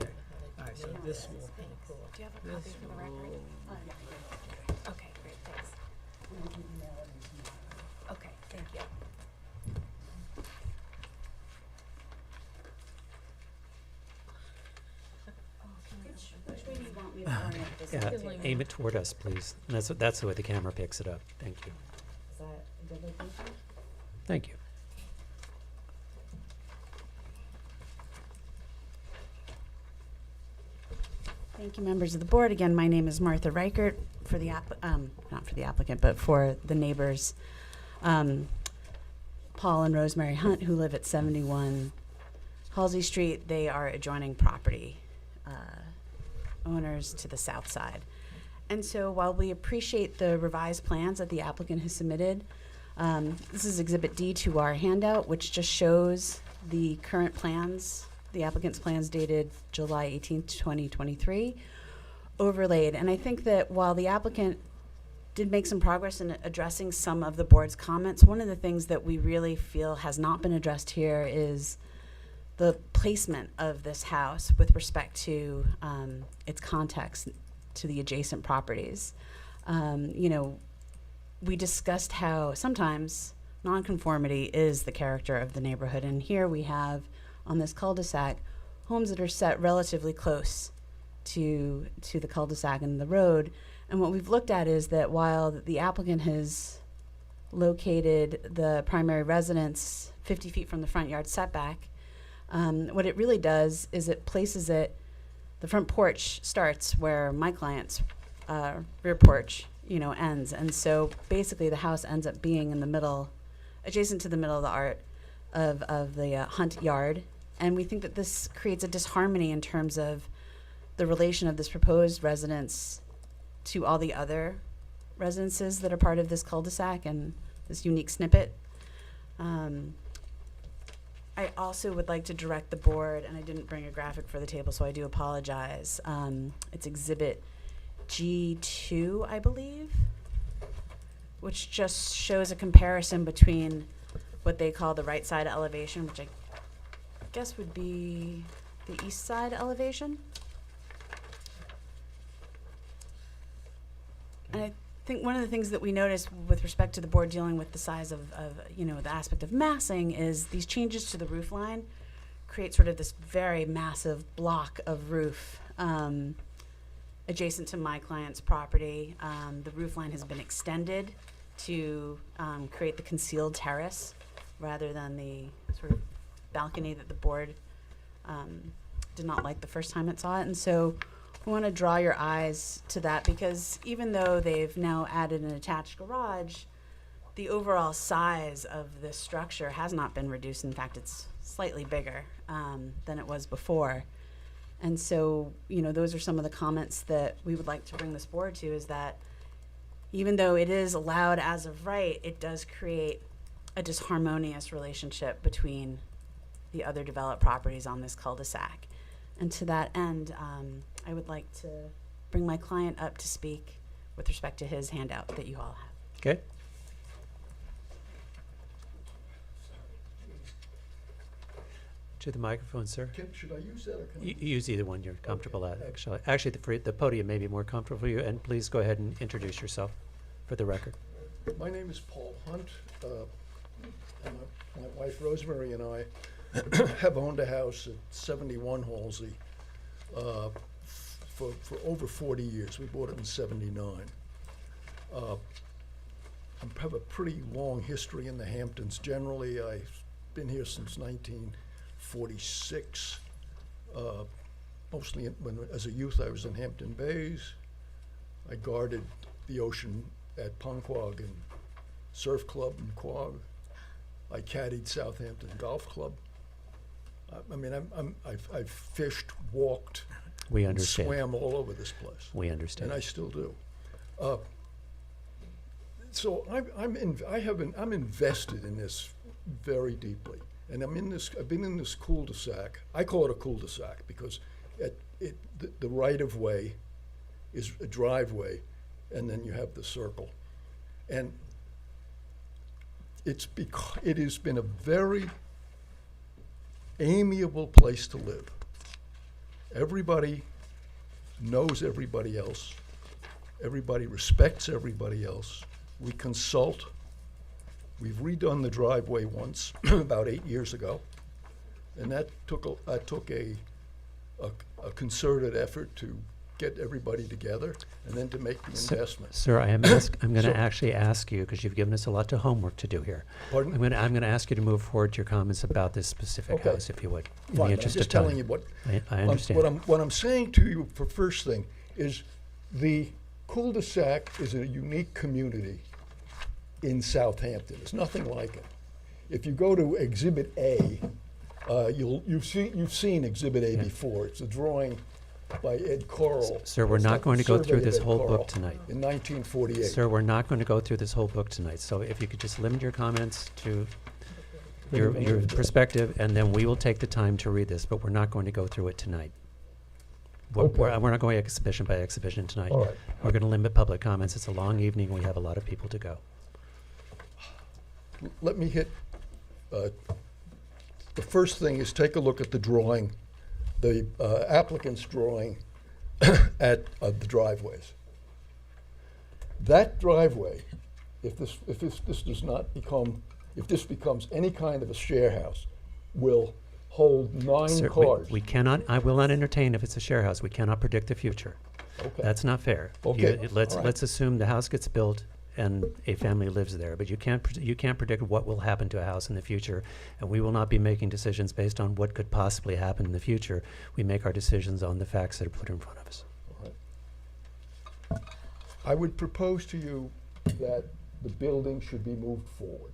Okay. All right, so this will. Do you have a copy for the record? Okay, great, thanks. Okay, thank you. Which way do you want me to orient this? Yeah, Is that aim it toward us, please. And that's the way the camera picks it up. Thank you. a good location? Thank you. Thank you, members of the board. Again, my name is Martha Reichert, for the not for the applicant, but for the neighbors, Paul and Rosemary Hunt, who live at 71 Halsey Street. They are adjoining property owners to the south side. And so while we appreciate the revised plans that the applicant has submitted, this is Exhibit D to our handout, which just shows the current plans, the applicant's plans dated July 18th, 2023, overlaid. And I think that while the applicant did make some progress in addressing some of the board's comments, one of the things that we really feel has not been addressed here is the placement of this house with respect to its context to the adjacent properties. You know, we discussed how sometimes nonconformity is the character of the neighborhood, and here we have on this cul-de-sac homes that are set relatively close to the cul-de-sac and the road. And what we've looked at is that while the applicant has located the primary residence 50 feet from the front yard setback, what it really does is it places it, the front porch starts where my client's rear porch, you know, ends. And so basically the house ends up being in the middle, adjacent to the middle of the Hunt yard. And we think that this creates a disharmony in terms of the relation of this proposed residence to all the other residences that are part of this cul-de-sac and this unique snippet. I also would like to direct the board, and I didn't bring a graphic for the table, so I do apologize. It's Exhibit G2, I believe, which just shows a comparison between what they call the right side elevation, which I guess would be the east side elevation. And I think one of the things that we noticed with respect to the board dealing with the size of you know, the aspect of massing is these changes to the roof line create sort of this very massive block of roof adjacent to my client's property. The roof line has been extended to create the concealed terrace rather than the sort of balcony that the board did not like the first time it saw it. And so we want to draw your eyes to that, because even though they've now added an attached garage, the overall size of this structure has not been reduced. In fact, it's slightly bigger than it was before. And so, you know, those are some of the comments that we would like to bring this board to, is that even though it is allowed as of right, it does create a disharmonious relationship between the other developed properties on this cul-de-sac. And to that end, I would like to bring my client up to speak with respect to his handout that you all have. Okay. To the microphone, sir. Should I use that or can I? Use either one you're comfortable at, actually. Actually, the podium may be more comfortable for you, and please go ahead and introduce yourself for the record. My name is Paul Hunt. And my wife Rosemary and I have owned a house at 71 Halsey for over 40 years. We bought it in 79. I have a pretty long history in the Hamptons. Generally, I've been here since 1946. Mostly as a youth, I was in Hampton Bays. I guarded the ocean at Ponquag and Surf Club in Quag. I caddied Southampton Golf Club. I mean, I've fished, walked, We and understand. swam all over this place. We understand. And I still do. So I'm invested in this very deeply, and I've been in this cul-de-sac. I call it a cul-de-sac because the right of way is a driveway, and then you have the circle, and it has been a very amiable place to live. Everybody knows everybody else. Everybody respects everybody else. We consult. We've redone the driveway once, about 8 years ago, and that took a concerted effort to get everybody together and then to make the investment. Sir, I'm going to So- actually ask you, because you've given us a lot of homework to do here. Pardon? I'm going to ask you to move forward to your comments about this specific Okay. house, if you would, in Fine, the but I'm interest of just time. telling you what. I understand. What I'm saying to you for first thing is the cul-de-sac is a unique community in Southampton. There's nothing like it. If you go to Exhibit A, you've seen Exhibit A before. It's a drawing by Ed Corll. Sir, we're It's not like going the to go through survey this of Ed whole book Corll tonight. In 1948. Sir, we're not going to go through this whole book tonight, so if you could just limit your comments to your perspective, and then we will take the time to read this, but we're not going to go through it tonight. We're not going exhibition by exhibition tonight. All right. We're going to limit public comments. It's a long evening. We have a lot of people to go. Let me hit, the first thing is take a look at the drawing, the applicant's drawing at the driveways. That driveway, if this does not become, if this becomes any kind of a share house, will hold 9 Sir, cars. we cannot, I will not entertain if it's a share house. We cannot predict the future. Okay. That's not fair. Okay, Let's all right. let's assume the house gets built and a family lives there, but you can't predict what will happen to a house in the future, and we will not be making decisions based on what could possibly happen in the future. We make our decisions on the facts that are put in front of us. All right. I would propose to you that the building should be moved forward.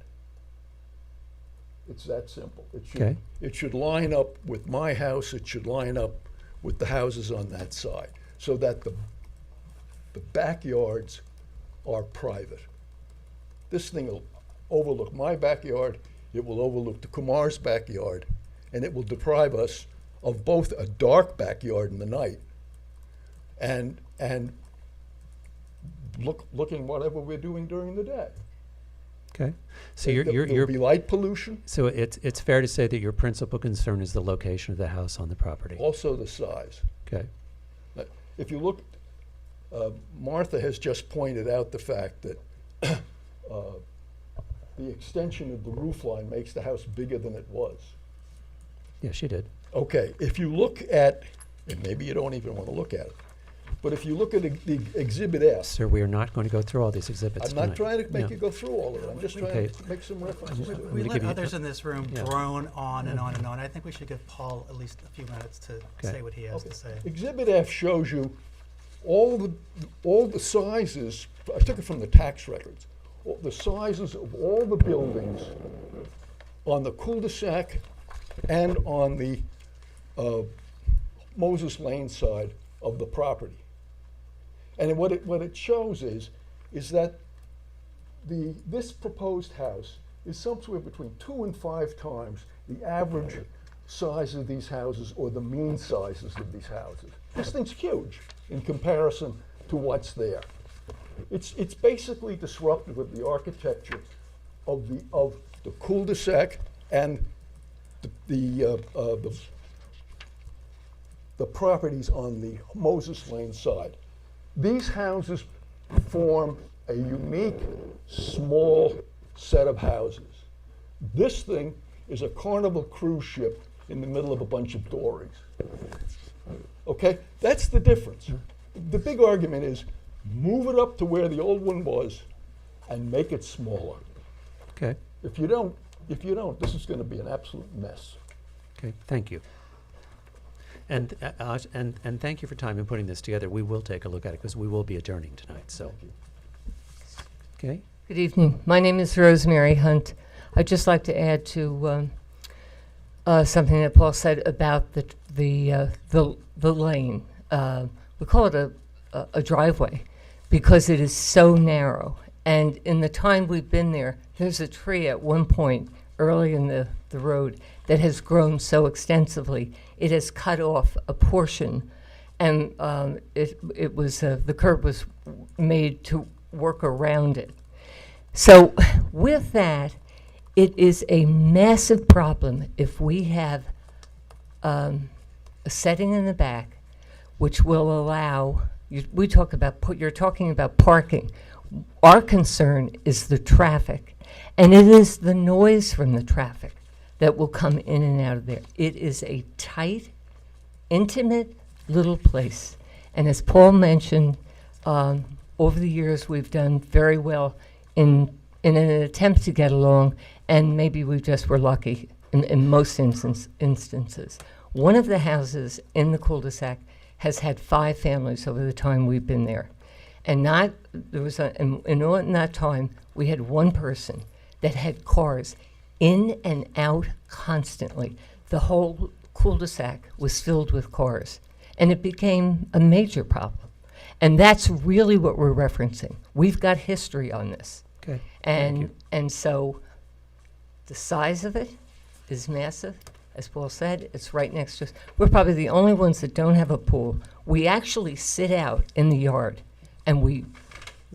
It's that simple. Okay. It should line up with my house, it should line up with the houses on that side, so that the backyards are private. This thing will overlook my backyard, it will overlook the Kumar's backyard, and it will deprive us of both a dark backyard in the night and looking whatever we're doing during the day. Okay. So There'll be light pollution, so it's fair to say that your principal concern is the location of the house on the property. also the size. Okay. If you look, Martha has just pointed out the fact that the extension of the roof line makes the house bigger than it was. Yeah, she did. Okay, if you look at, and maybe you don't even want to look at it, But if you look at the Exhibit F, Sir, we are not going to go through all these exhibits I'm tonight. not trying to make No. you go through all of it, I'm just trying Okay. to make some references to it. We gonna let give you- others in this room Yeah. drone on and on and on. I think we should give Paul at least a few minutes to Okay. say what he has to say. Exhibit F shows you all the sizes, I took it from the tax records, all the sizes of all the buildings on the cul-de-sac and on the Moses Lane side of the property. And what it shows is that this proposed house is somewhere between 2 and 5 times the average size of these houses or the mean sizes of these houses. This thing's huge in comparison to what's there. It's basically disruptive of the architecture of the cul-de-sac and the properties on the Moses Lane side. These houses form a unique, small set of houses. This thing is a Carnival cruise ship in the middle of a bunch of dories. Okay, that's the difference. The big argument is move it up to where the old one was and make it smaller. Okay. If you don't, this is going to be an absolute mess. Okay, thank you. And thank you for time in putting this together. We will take a look at it because we will be adjourning tonight, so. Okay, Good evening. My name is Rosemary Hunt. I'd just like to add to something that Paul said about the lane. We call it a driveway because it is so narrow. And in the time we've been there, there's a tree at one point early in the road that has grown so extensively it has cut off a portion, and it was the curb was made to work around it. So with that, it is a massive problem if we have a setting in the back which will allow, you're talking about parking. Our concern is the traffic, and it is the noise from the traffic that will come in and out of there. It is a tight, intimate little place. And as Paul mentioned, over the years we've done very well in an attempt to get along, and maybe we just were lucky in most instances. One of the houses in the cul-de-sac has had 5 families over the time we've been there. And in that time, we had one person that had cars in and out constantly. The whole cul-de-sac was filled with cars, and it became a major problem. And that's really what we're referencing. We've got history on this. okay, thank you. And so the size of it is massive. As Paul said, it's right next to us. We're probably the only ones that don't have a pool. We actually sit out in the yard, and we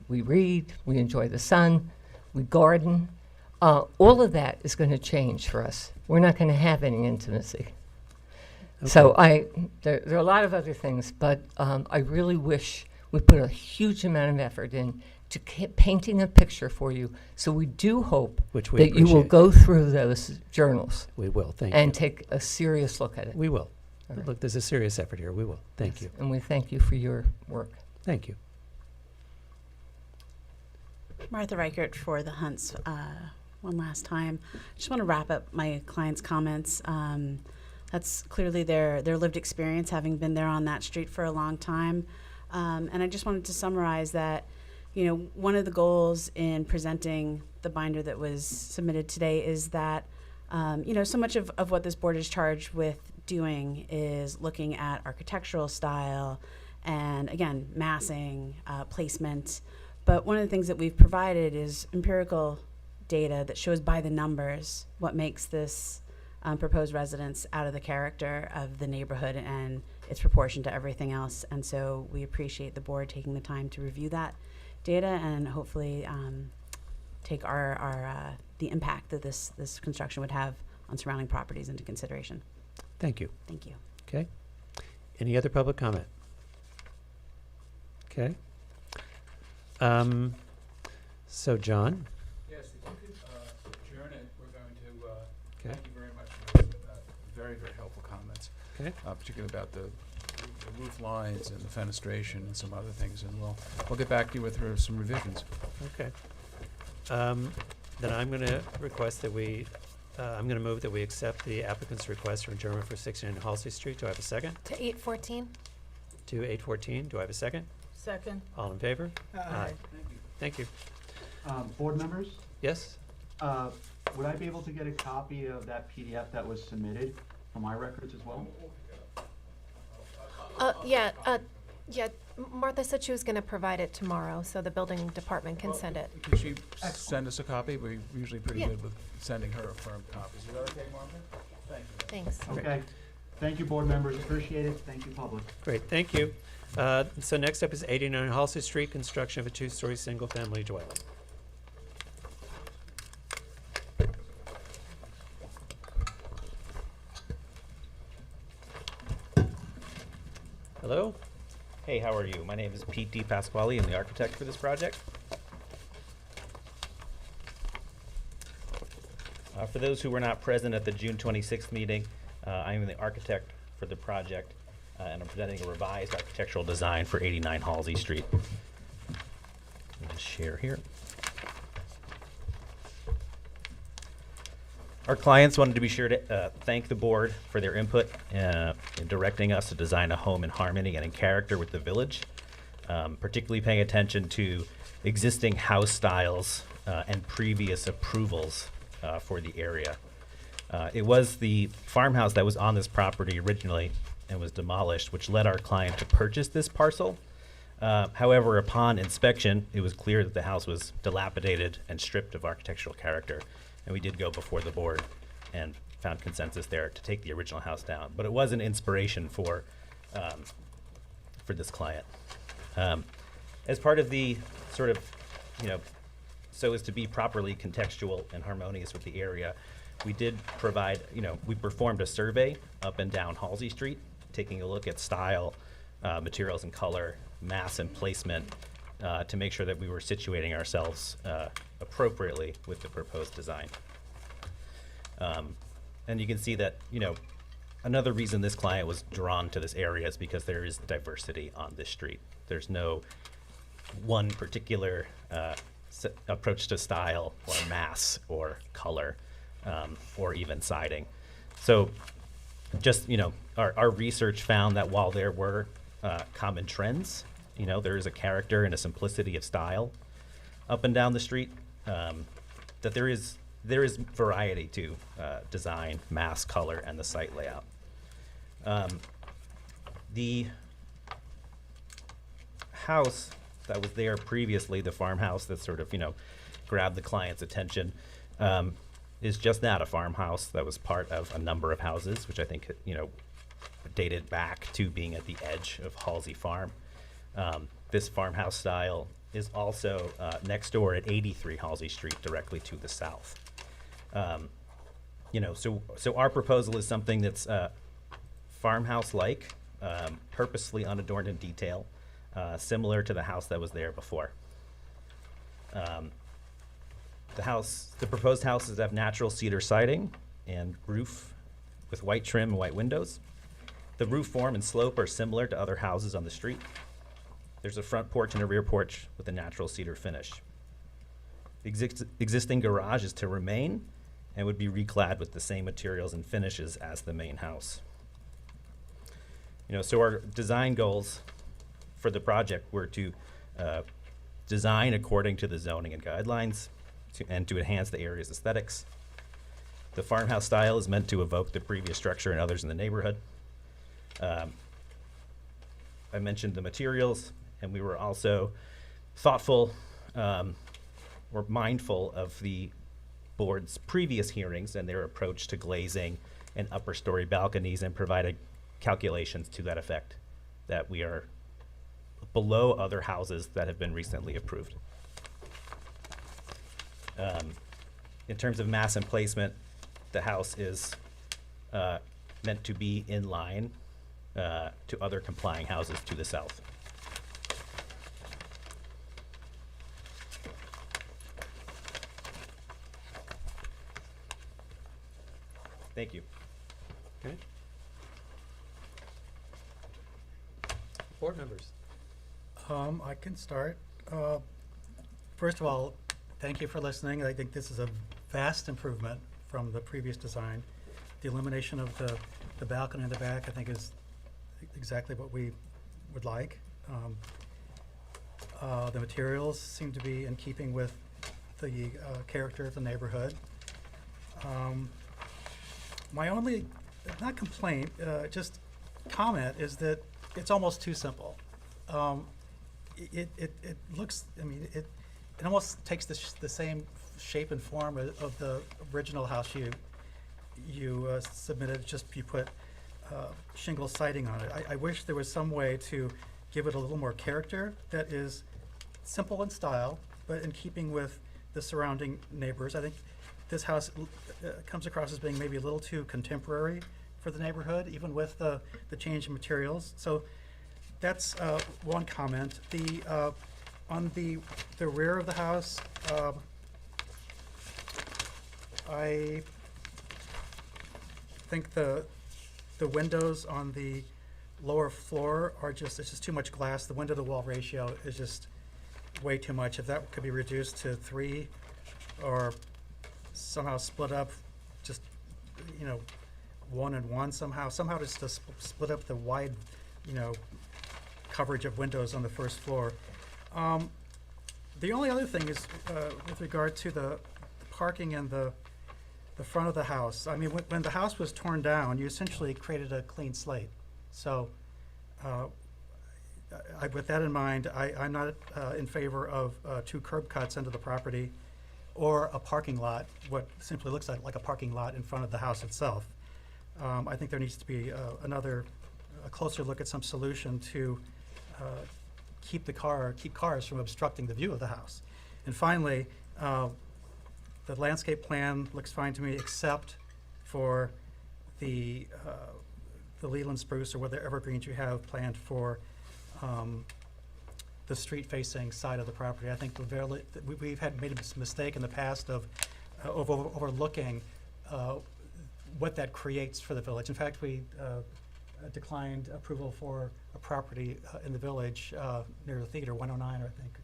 read, we enjoy the sun, we garden. All of that is going to change for us. We're not going to have any intimacy. So there are a lot of other things, but I really wish we put a huge amount of effort in to painting a picture for you. So we do hope Which we that you will appreciate. go through those journals We will, thank you. and take a serious look at it. We will. All right. Look, there's a serious effort here. We will. Thank you. And we thank you for your work. Thank you. Martha Reichert for the Hunts one last time. I just want to wrap up my client's comments. That's clearly their lived experience, having been there on that street for a long time. And I just wanted to summarize that, one of the goals in presenting the binder that was submitted today is that, so much of what this board is charged with doing is looking at architectural style and, again, massing, placement. But one of the things that we've provided is empirical data that shows by the numbers what makes this proposed residence out of the character of the neighborhood and its proportion to everything else. And so we appreciate the board taking the time to review that data and hopefully take the impact that this construction would have on surrounding properties into consideration. Thank you. Thank you. Okay. Any other public comment? Okay. So John? Yes, if you could adjourn it, we're going to Okay. thank you very much for those very, very helpful comments, Okay. particularly about the the roof lines and the fenestration and some other things, and we'll get back to you with some revisions. Okay. Then I'm gonna request that I'm gonna move that we accept the applicant's request for adjournment for 69 Halsey Street. Do I have a second? To 8:14? To 8:14. Do I have a second? Second. All in favor? Aye. Thank you. Board members, Yes? would I be able to get a copy of that PDF that was submitted for my records as well? Yeah, Martha said she was gonna provide it tomorrow, so the building department can send it. Can she send us a copy? We're usually pretty Yeah. good with sending her a firm copy. Is that okay, Martha? Thank you. Thanks. Okay. Thank you, board members. Appreciate it. Thank you, public. Great, thank you. So next up is 89 Halsey Street, construction of a 2-story single-family dwelling. Hello? Hey, how are you? My name is Pete DePasquale. I'm the architect for this project. For those who were not present at the June 26th meeting, I am the architect for the project, and I'm presenting a revised architectural design for 89 Halsey Street. Let me just share here. Our clients wanted to be sure to thank the board for their input in directing us to design a home in harmony and in character with the village, particularly paying attention to existing house styles and previous approvals for the area. It was the farmhouse that was on this property originally and was demolished, which led our client to purchase this parcel. However, upon inspection, it was clear that the house was dilapidated and stripped of architectural character. And we did go before the board and found consensus there to take the original house down. But it was an inspiration for this client. As part of the sort of, so as to be properly contextual and harmonious with the area, we did provide, we performed a survey up and down Halsey Street, taking a look at style, materials and color, mass and placement, to make sure that we were situating ourselves appropriately with the proposed design. And you can see that, another reason this client was drawn to this area is because there is diversity on this street. There's no one particular approach to style or mass or color, or even siding. So just, our research found that while there were common trends, there is a character and a simplicity of style up and down the street, that there is variety to design, mass, color, and the site layout. The house that was there previously, the farmhouse that sort of, grabbed the client's attention, is just that, a farmhouse that was part of a number of houses, which I think, dated back to being at the edge of Halsey Farm. This farmhouse style is also next door at 83 Halsey Street, directly to the south. So our proposal is something that's farmhouse-like, purposely unadorned in detail, similar to the house that was there before. The proposed houses have natural cedar siding and roof with white trim and white windows. The roof form and slope are similar to other houses on the street. There's a front porch and a rear porch with a natural cedar finish. The existing garage is to remain and would be reclad with the same materials and finishes as the main house. So our design goals for the project were to design according to the zoning and guidelines and to enhance the area's aesthetics. The farmhouse style is meant to evoke the previous structure and others in the neighborhood. I mentioned the materials, and we were also thoughtful or mindful of the board's previous hearings and their approach to glazing and upper story balconies, and provided calculations to that effect, that we are below other houses that have been recently approved. In terms of mass and placement, the house is meant to be in line to other complying houses to the south. Thank you. Okay. Board members. I can start. First of all, thank you for listening. I think this is a vast improvement from the previous design. The elimination of the balcony in the back, I think, is exactly what we would like. The materials seem to be in keeping with the character of the neighborhood. My only, not complaint, just comment is that it's almost too simple. It looks, I mean, it almost takes the same shape and form of the original house you submitted, just you put shingle siding on it. I wish there was some way to give it a little more character that is simple in style, but in keeping with the surrounding neighbors. I think this house comes across as being maybe a little too contemporary for the neighborhood, even with the change in materials. So that's one comment. On the rear of the house, I think the windows on the lower floor are it's just too much glass. The window to wall ratio is just way too much. If that could be reduced to 3 or somehow split up, just, 1 and 1 somehow just to split up the wide, coverage of windows on the first floor. The only other thing is with regard to the parking in the front of the house. I mean, when the house was torn down, you essentially created a clean slate. So with that in mind, I'm not in favor of 2 curb cuts into the property or a parking lot, what simply looks like a parking lot in front of the house itself. I think there needs to be a closer look at some solution to keep cars from obstructing the view of the house. And finally, the landscape plan looks fine to me, except for the Leland spruce or whatever evergreens you have planned for the street-facing side of the property. I think we've made a mistake in the past of overlooking what that creates for the village. In fact, we declined approval for a property in the village near the theater, 109, I think,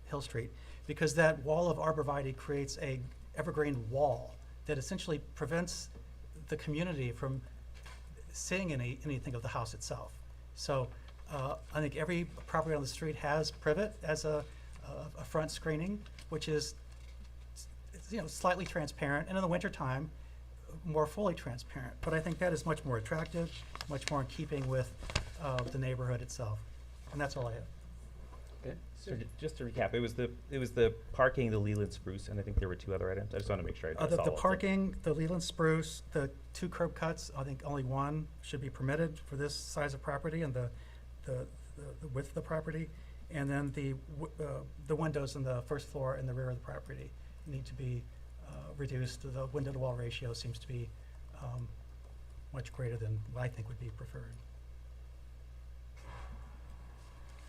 Hill Street, because that wall of arborvitae creates a evergreen wall that essentially prevents the community from seeing anything of the house itself. So I think every property on the street has privet as a front screening, which is slightly transparent, and in the wintertime, more fully transparent. But I think that is much more attractive, much more in keeping with the neighborhood itself. And that's all I have. Okay. So just to recap, it was the parking, the Leland spruce, and I think there were 2 other items. I just want to make sure I address all The of them. parking, the Leland spruce, the 2 curb cuts, I think only 1 should be permitted for this size of property and the width of the property. And then the windows in the first floor and the rear of the property need to be reduced. The window to wall ratio seems to be much greater than what I think would be preferred.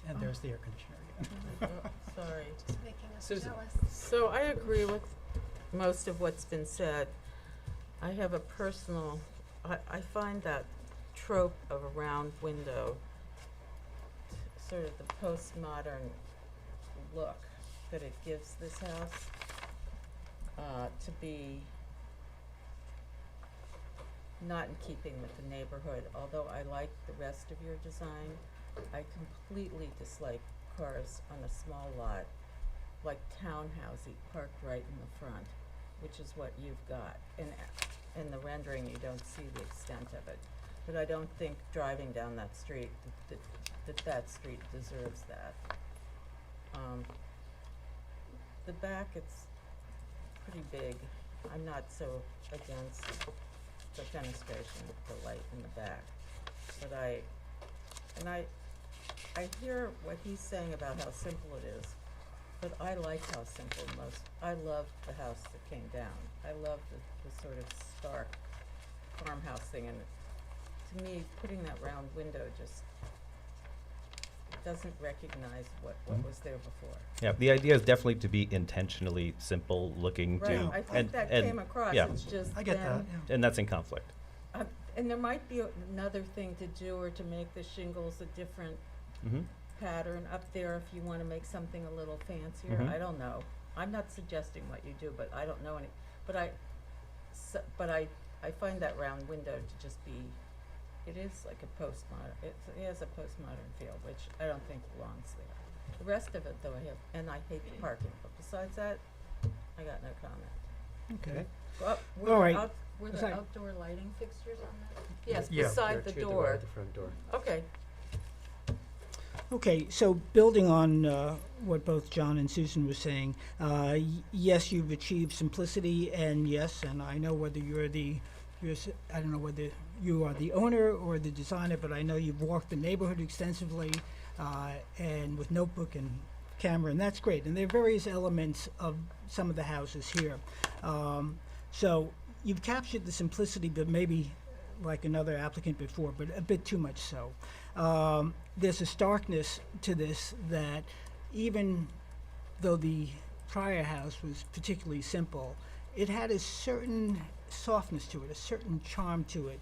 And there's the air conditioner again. Sorry. Just making us Susan. jealous. So I agree with most of what's been said. I have a personal, I find that trope of a round window, sort of the postmodern look that it gives this house, to be not in keeping with the neighborhood. Although I like the rest of your design, I completely dislike cars on a small lot, like townhousey, parked right in the front, which is what you've got. And in the rendering, you don't see the extent of it. But I don't think driving down that street, that street deserves that. The back, it's pretty big. I'm not so against the fenestration of the light in the back. But I hear what he's saying about how simple it is, but I like how simple I love the house that came down. I love the sort of stark farmhouse thing, and to me, putting that round window just doesn't recognize what was there before. Yeah, the idea is definitely to be intentionally simple looking Right, to, I think that came across, yeah. it's just I get that, then, yeah. And that's in conflict. And there might be another thing to do, or to make the shingles a different Mm-hmm. pattern up there if you wanna make something a little fancier, Mhm. I don't know. I'm not suggesting what you do, but I don't know any, but I find that round window to just be, it is like a postmodern, it has a postmodern feel, which I don't think belongs there. The rest of it though and I hate the parking, but besides that, I got no comment. Okay. Well, All right. Were there Sorry. outdoor lighting fixtures on that? Yes, Yeah. beside the door. At the front door. Okay, Okay, so building on what both John and Susan were saying, yes, you've achieved simplicity, and yes, and I know whether I don't know whether you are the owner or the designer, but I know you've walked the neighborhood extensively, and with notebook and camera, and that's great. And there are various elements of some of the houses here. So you've captured the simplicity, but maybe like another applicant before, but a bit too much so. There's a starkness to this that even though the prior house was particularly simple, it had a certain softness to it, a certain charm to it.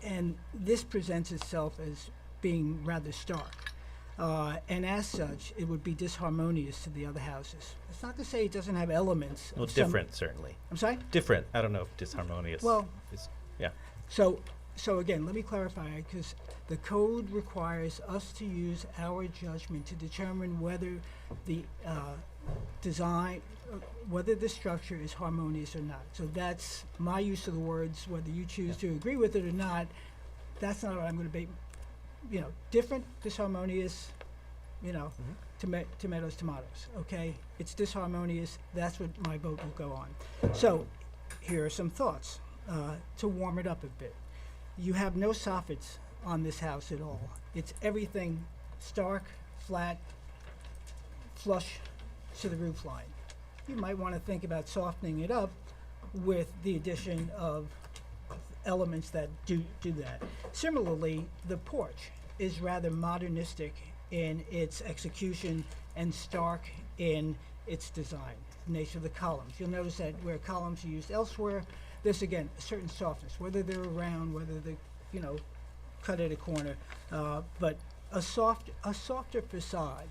And this presents itself as being rather stark. And as such, it would be disharmonious to the other houses. It's not to say it doesn't have elements. Well, of some- different, certainly. I'm sorry? Different. I don't know if disharmonious. Well- is, yeah. So again, let me clarify, because the code requires us to use our judgment to determine whether the design, whether the structure is harmonious or not. So that's my use of the words, whether you choose to agree with it or not, that's not what I'm gonna be, different, disharmonious, tomatoes, tomatoes, okay? It's disharmonious, that's what my vote will go on. So, here are some thoughts, to warm it up a bit. You have no soffits on this house at all. It's everything stark, flat, flush to the roof line. You might want to think about softening it up with the addition of elements that do that. Similarly, the porch is rather modernistic in its execution and stark in its design. The nature of the columns. You'll notice that where columns are used elsewhere, there's again a certain softness, whether they're round, whether they, cut at a corner, but a softer facade.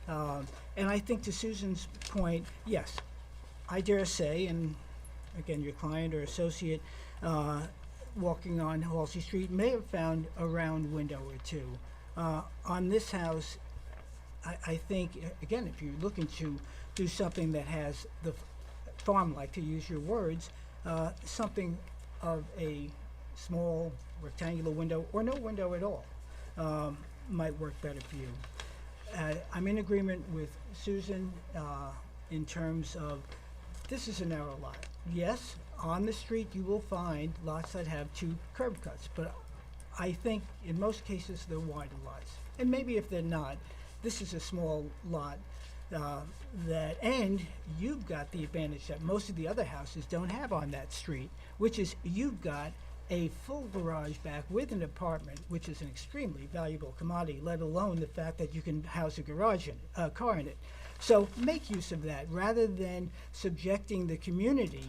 And I think to Susan's point, yes, I dare say, and again, your client or associate walking on Halsey Street may have found a round window or two. On this house, I think, again, if you're looking to do something that has the farm-like, to use your words, something of a small rectangular window or no window at all might work better for you. I'm in agreement with Susan in terms of this is a narrow lot. Yes, on the street you will find lots that have two curb cuts, but I think in most cases they're wider lots. And maybe if they're not, this is a small lot and you've got the advantage that most of the other houses don't have on that street, which is you've got a full garage back with an apartment, which is an extremely valuable commodity, let alone the fact that you can house a car in it. So make use of that rather than subjecting the community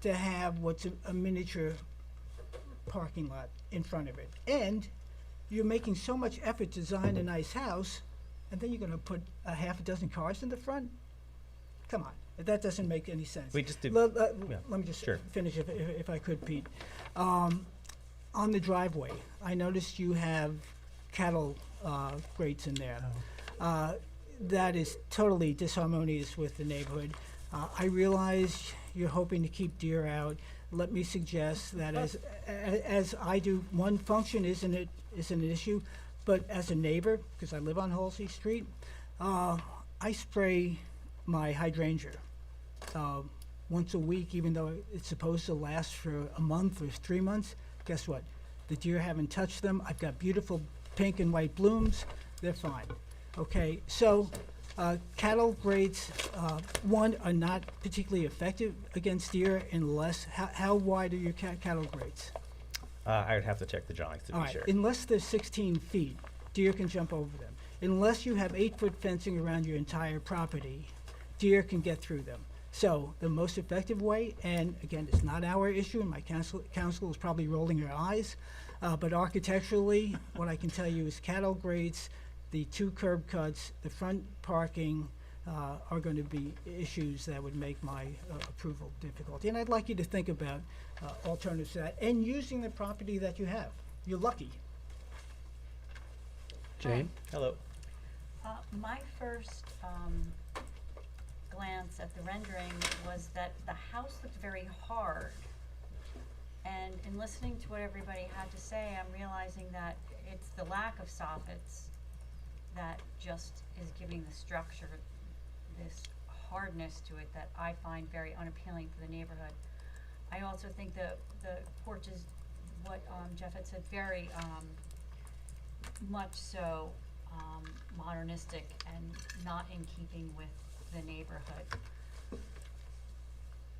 to have what's a miniature parking lot in front of it. And you're making so much effort to design a nice house, and then you're gonna put a half a dozen cars in the front? Come on, that doesn't make any sense. We just did. Let yeah, me just sure. finish if I could, Pete. On the driveway, I noticed you have cattle grates in there. That is totally disharmonious with the neighborhood. I realize you're hoping to keep deer out. Let me suggest that as I do, one function isn't an issue, but as a neighbor, because I live on Halsey Street, I spray my hydrangea once a week, even though it's supposed to last for a month or 3 months. Guess what? The deer haven't touched them. I've got beautiful pink and white blooms. They're fine. Okay, so cattle grates, one, are not particularly effective against deer unless, how wide are your cattle grates? I would have to check the drawings to All be right, sure. unless they're 16 feet, deer can jump over them. Unless you have 8-foot fencing around your entire property, deer can get through them. So the most effective way, and again, it's not our issue, and my council is probably rolling their eyes, but architecturally, what I can tell you is cattle grates, the 2 curb cuts, the front parking are going to be issues that would make my approval difficult. And I'd like you to think about alternatives to that, and using the property that you have. You're lucky. Jane? Hello. My first glance at the rendering was that the house looked very hard. And in listening to what everybody had to say, I'm realizing that it's the lack of soffits that just is giving the structure this hardness to it that I find very unappealing for the neighborhood. I also think the porch is what Jeff had said, very much so modernistic and not in keeping with the neighborhood.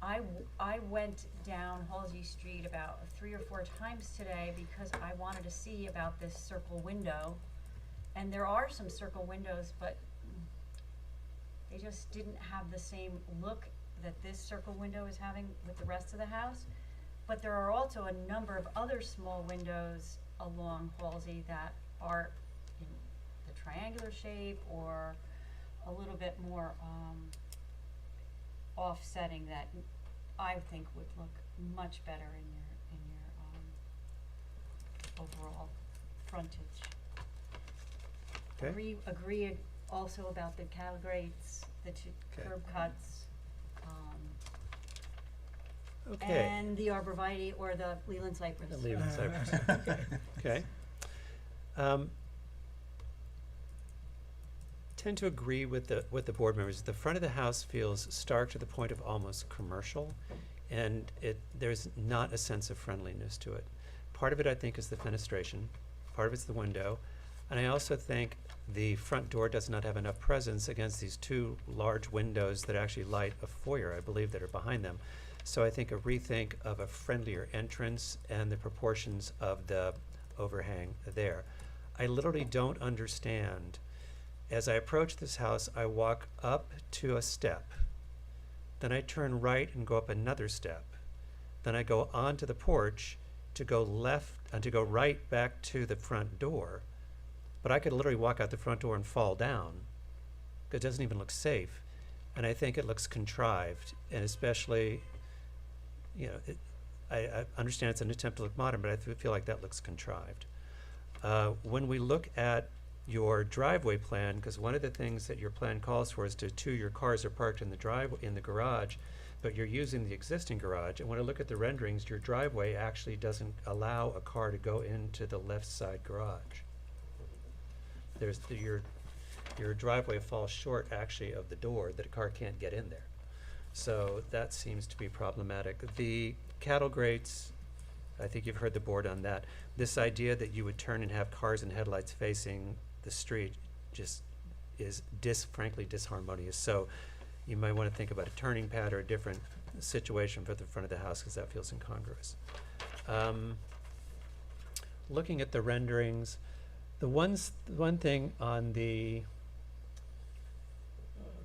I went down Halsey Street about 3 or 4 times today because I wanted to see about this circle window. And there are some circle windows, but they just didn't have the same look that this circle window is having with the rest of the house. But there are also a number of other small windows along Halsey that are in the triangular shape or a little bit more offsetting that I think would look much better in your overall frontage. Okay. Agree also about the cattle grates, the 2 curb cuts, Okay. and the arborvitae or the Leland cypress. The Leland cypress. Okay. Tend to agree with the board members. The front of the house feels stark to the point of almost commercial, and there's not a sense of friendliness to it. Part of it, I think, is the fenestration. Part of it's the window. And I also think the front door does not have enough presence against these 2 large windows that actually light a foyer, I believe, that are behind them. So I think a rethink of a friendlier entrance and the proportions of the overhang there. I literally don't understand. As I approach this house, I walk up to a step. Then I turn right and go up another step. Then I go onto the porch to go left and to go right back to the front door. But I could literally walk out the front door and fall down. It doesn't even look safe. And I think it looks contrived, and especially, you know, I understand it's an attempt to look modern, but I feel like that looks contrived. When we look at your driveway plan, because one of the things that your plan calls for is your cars are parked in the garage, but you're using the existing garage. And when I look at the renderings, your driveway actually doesn't allow a car to go into the left side garage. Your driveway falls short actually of the door that a car can't get in there. So that seems to be problematic. The cattle grates, I think you've heard the board on that. This idea that you would turn and have cars and headlights facing the street just is frankly disharmonious. So you might want to think about a turning pad or a different situation for the front of the house, because that feels incongruous. Looking at the renderings, the one thing on the,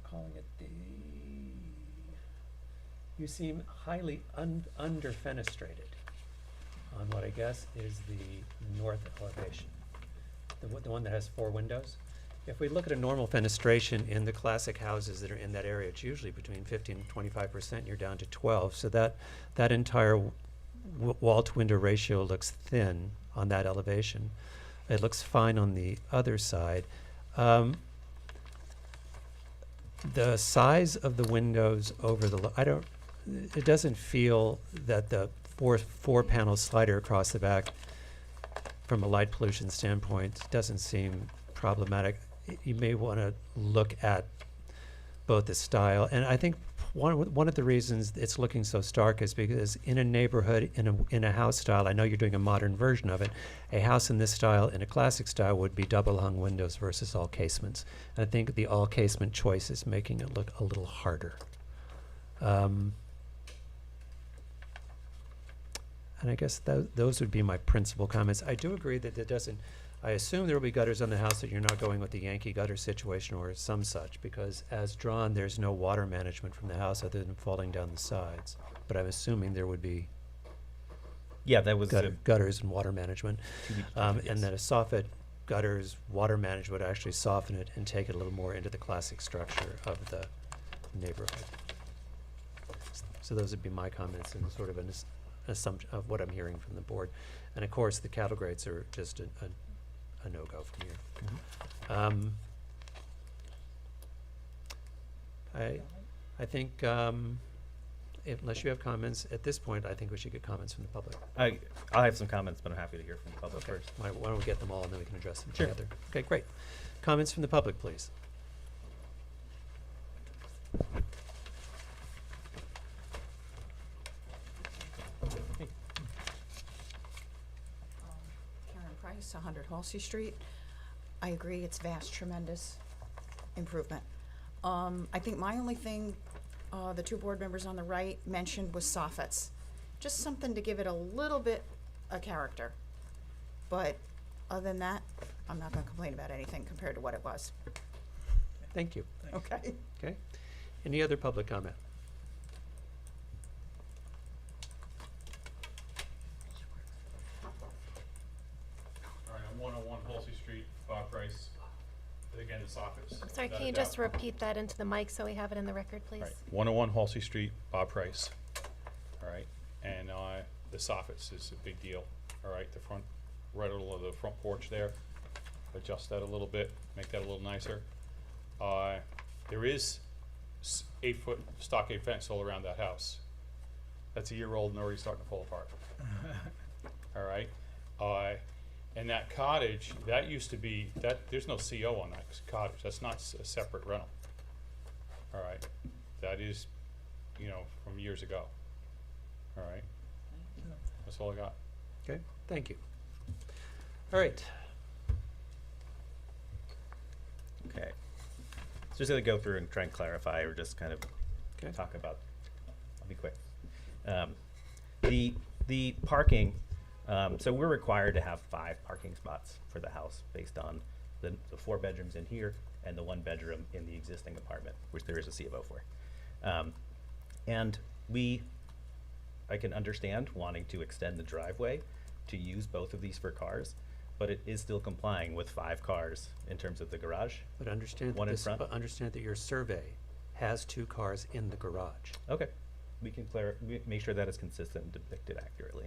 calling it you seem highly under-fenestrated on what I guess is the north elevation, the one that has 4 windows. If we look at a normal fenestration in the classic houses that are in that area, it's usually between 15 and 25%, you're down to 12. So that entire wall-to-window ratio looks thin on that elevation. It looks fine on the other side. The size of the windows over it doesn't feel that the four panel slider across the back from a light pollution standpoint doesn't seem problematic. You may want to look at both the style, and I think one of the reasons it's looking so stark is because in a neighborhood, in a house style, I know you're doing a modern version of it, a house in this style, in a classic style, would be double hung windows versus all casements. And I think the all casement choice is making it look a little harder. And I guess those would be my principal comments. I do agree that it doesn't, I assume there will be gutters on the house, that you're not going with the Yankee gutter situation or some such, because as drawn, there's no water management from the house other than falling down the sides. But I'm assuming there would be Yeah, that was gutters and water management. to be And determined, yes. that a soffit gutters, water management would actually soften it and take it a little more into the classic structure of the neighborhood. So those would be my comments and sort of an assumption of what I'm hearing from the board. And of course, the cattle grates are just a no-go from here. I think, unless you have comments, at this point, I think we should get comments from the public. I'll have some comments, but I'm happy to hear from the public Okay. first. Why don't we get them all and then we can address them Sure. together? Okay, great. Comments from the public, please. Karen Price, 100 Halsey Street. I agree, it's vast, tremendous improvement. I think my only thing, the two board members on the right mentioned was soffits. Just something to give it a little bit of character. But other than that, I'm not gonna complain about anything compared to what it was. Thank you. Okay. Okay. Any other public comment? All right, I'm 101 Halsey Street, Bob Price. Again, the soffits. I'm sorry, without can a you just doubt. repeat that into the mic so we have it in the record, please? Right, 101 Halsey Street, Bob Price. All right, and the soffits is a big deal. All right, the front, right over the front porch there. Adjust that a little bit, make that a little nicer. There is 8-foot stockade fence all around that house. That's a year old and already starting to fall apart. All right, and that cottage, that used to be, there's no CO on that cottage. That's not a separate rental. All right, that is, from years ago. All right, that's all I got. Okay, thank you. All right. Okay. So just gonna go through and try and clarify or just kind of talk about, I'll be quick. The parking, so we're required to have 5 parking spots for the house based on the 4 bedrooms in here and the 1 bedroom in the existing apartment, which there is a C of O for. And I can understand wanting to extend the driveway to use both of these for cars, but it is still complying with 5 cars in terms of the garage. But understand One in this, front. but understand that your survey has 2 cars in the garage. Okay, we can make sure that is consistent and depicted accurately.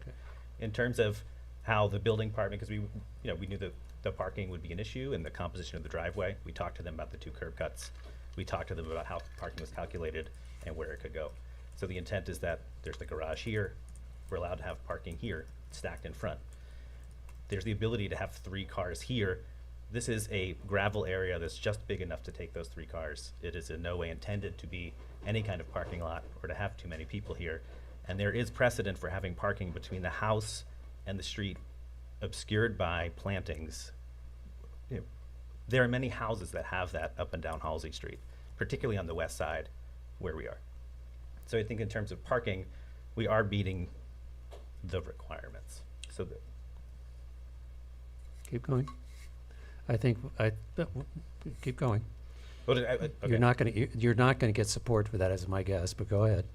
In terms of how the building department, because we knew that the parking would be an issue and the composition of the driveway. We talked to them about the 2 curb cuts. We talked to them about how parking was calculated and where it could go. So the intent is that there's the garage here. We're allowed to have parking here stacked in front. There's the ability to have 3 cars here. This is a gravel area that's just big enough to take those 3 cars. It is in no way intended to be any kind of parking lot or to have too many people here. And there is precedent for having parking between the house and the street obscured by plantings. There are many houses that have that up and down Halsey Street, particularly on the west side where we are. So I think in terms of parking, we are meeting the requirements. So Keep going. I think, keep going. Well, okay. You're not gonna get support for that, is my guess, but go ahead.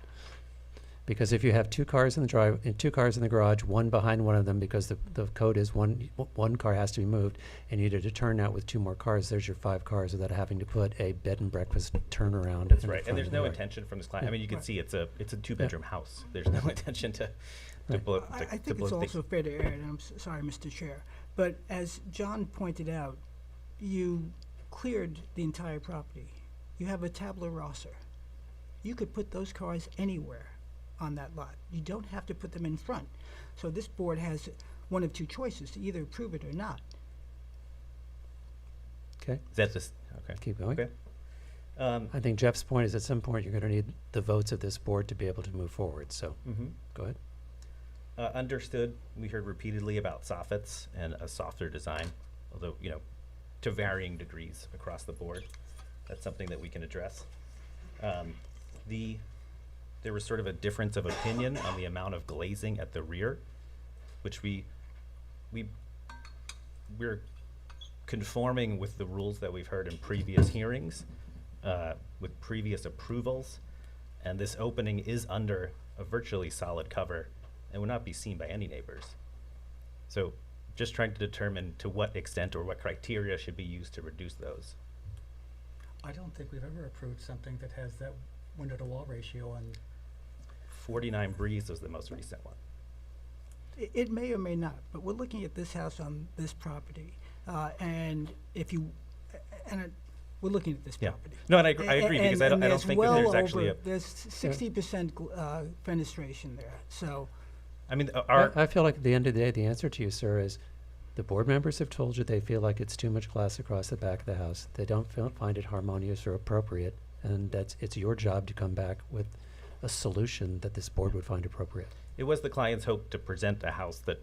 Because if you have 2 cars in the drive, and 2 cars in the garage, 1 behind one of them, because the code is one car has to be moved, and you need to turn out with 2 more cars, there's your 5 cars without having to put a bed and breakfast turnaround. That's in the right, and front there's of no the- intention from this client. Yeah. I mean, you can see it's a 2-bedroom house. There's no intention to blow. I think it's blow also fair to add, and I'm sorry, Mr. Chair, but as John pointed out, you cleared the entire property. You have a tabula rasa. You could put those cars anywhere on that lot. You don't have to put them in front. So this board has one of 2 choices, to either approve it or not. Okay. Is that just okay? Keep going. Okay. I think Jeff's point is at some point you're gonna need the votes of this board to be able to move forward, so, go ahead. Understood. We heard repeatedly about soffits and a softer design, although, to varying degrees across the board. That's something that we can address. There was sort of a difference of opinion on the amount of glazing at the rear. which we're conforming with the rules that we've heard in previous hearings, with previous approvals, and this opening is under a virtually solid cover and will not be seen by any neighbors. So just trying to determine to what extent or what criteria should be used to reduce those. I don't think we've ever approved something that has that window-to-wall ratio on. 49 Breeze was the most recent one. It may or may not, but we're looking at this house on this property, and if you, we're looking at this Yeah. property. No, and I agree, because I don't there's think that well there's actually over- There's 60% fenestration there, so. I mean, I feel like at the end of the day, the answer to you, sir, is the board members have told you they feel like it's too much glass across the back of the house. They don't find it harmonious or appropriate, and it's your job to come back with a solution that this board would find appropriate. It was the client's hope to present a house that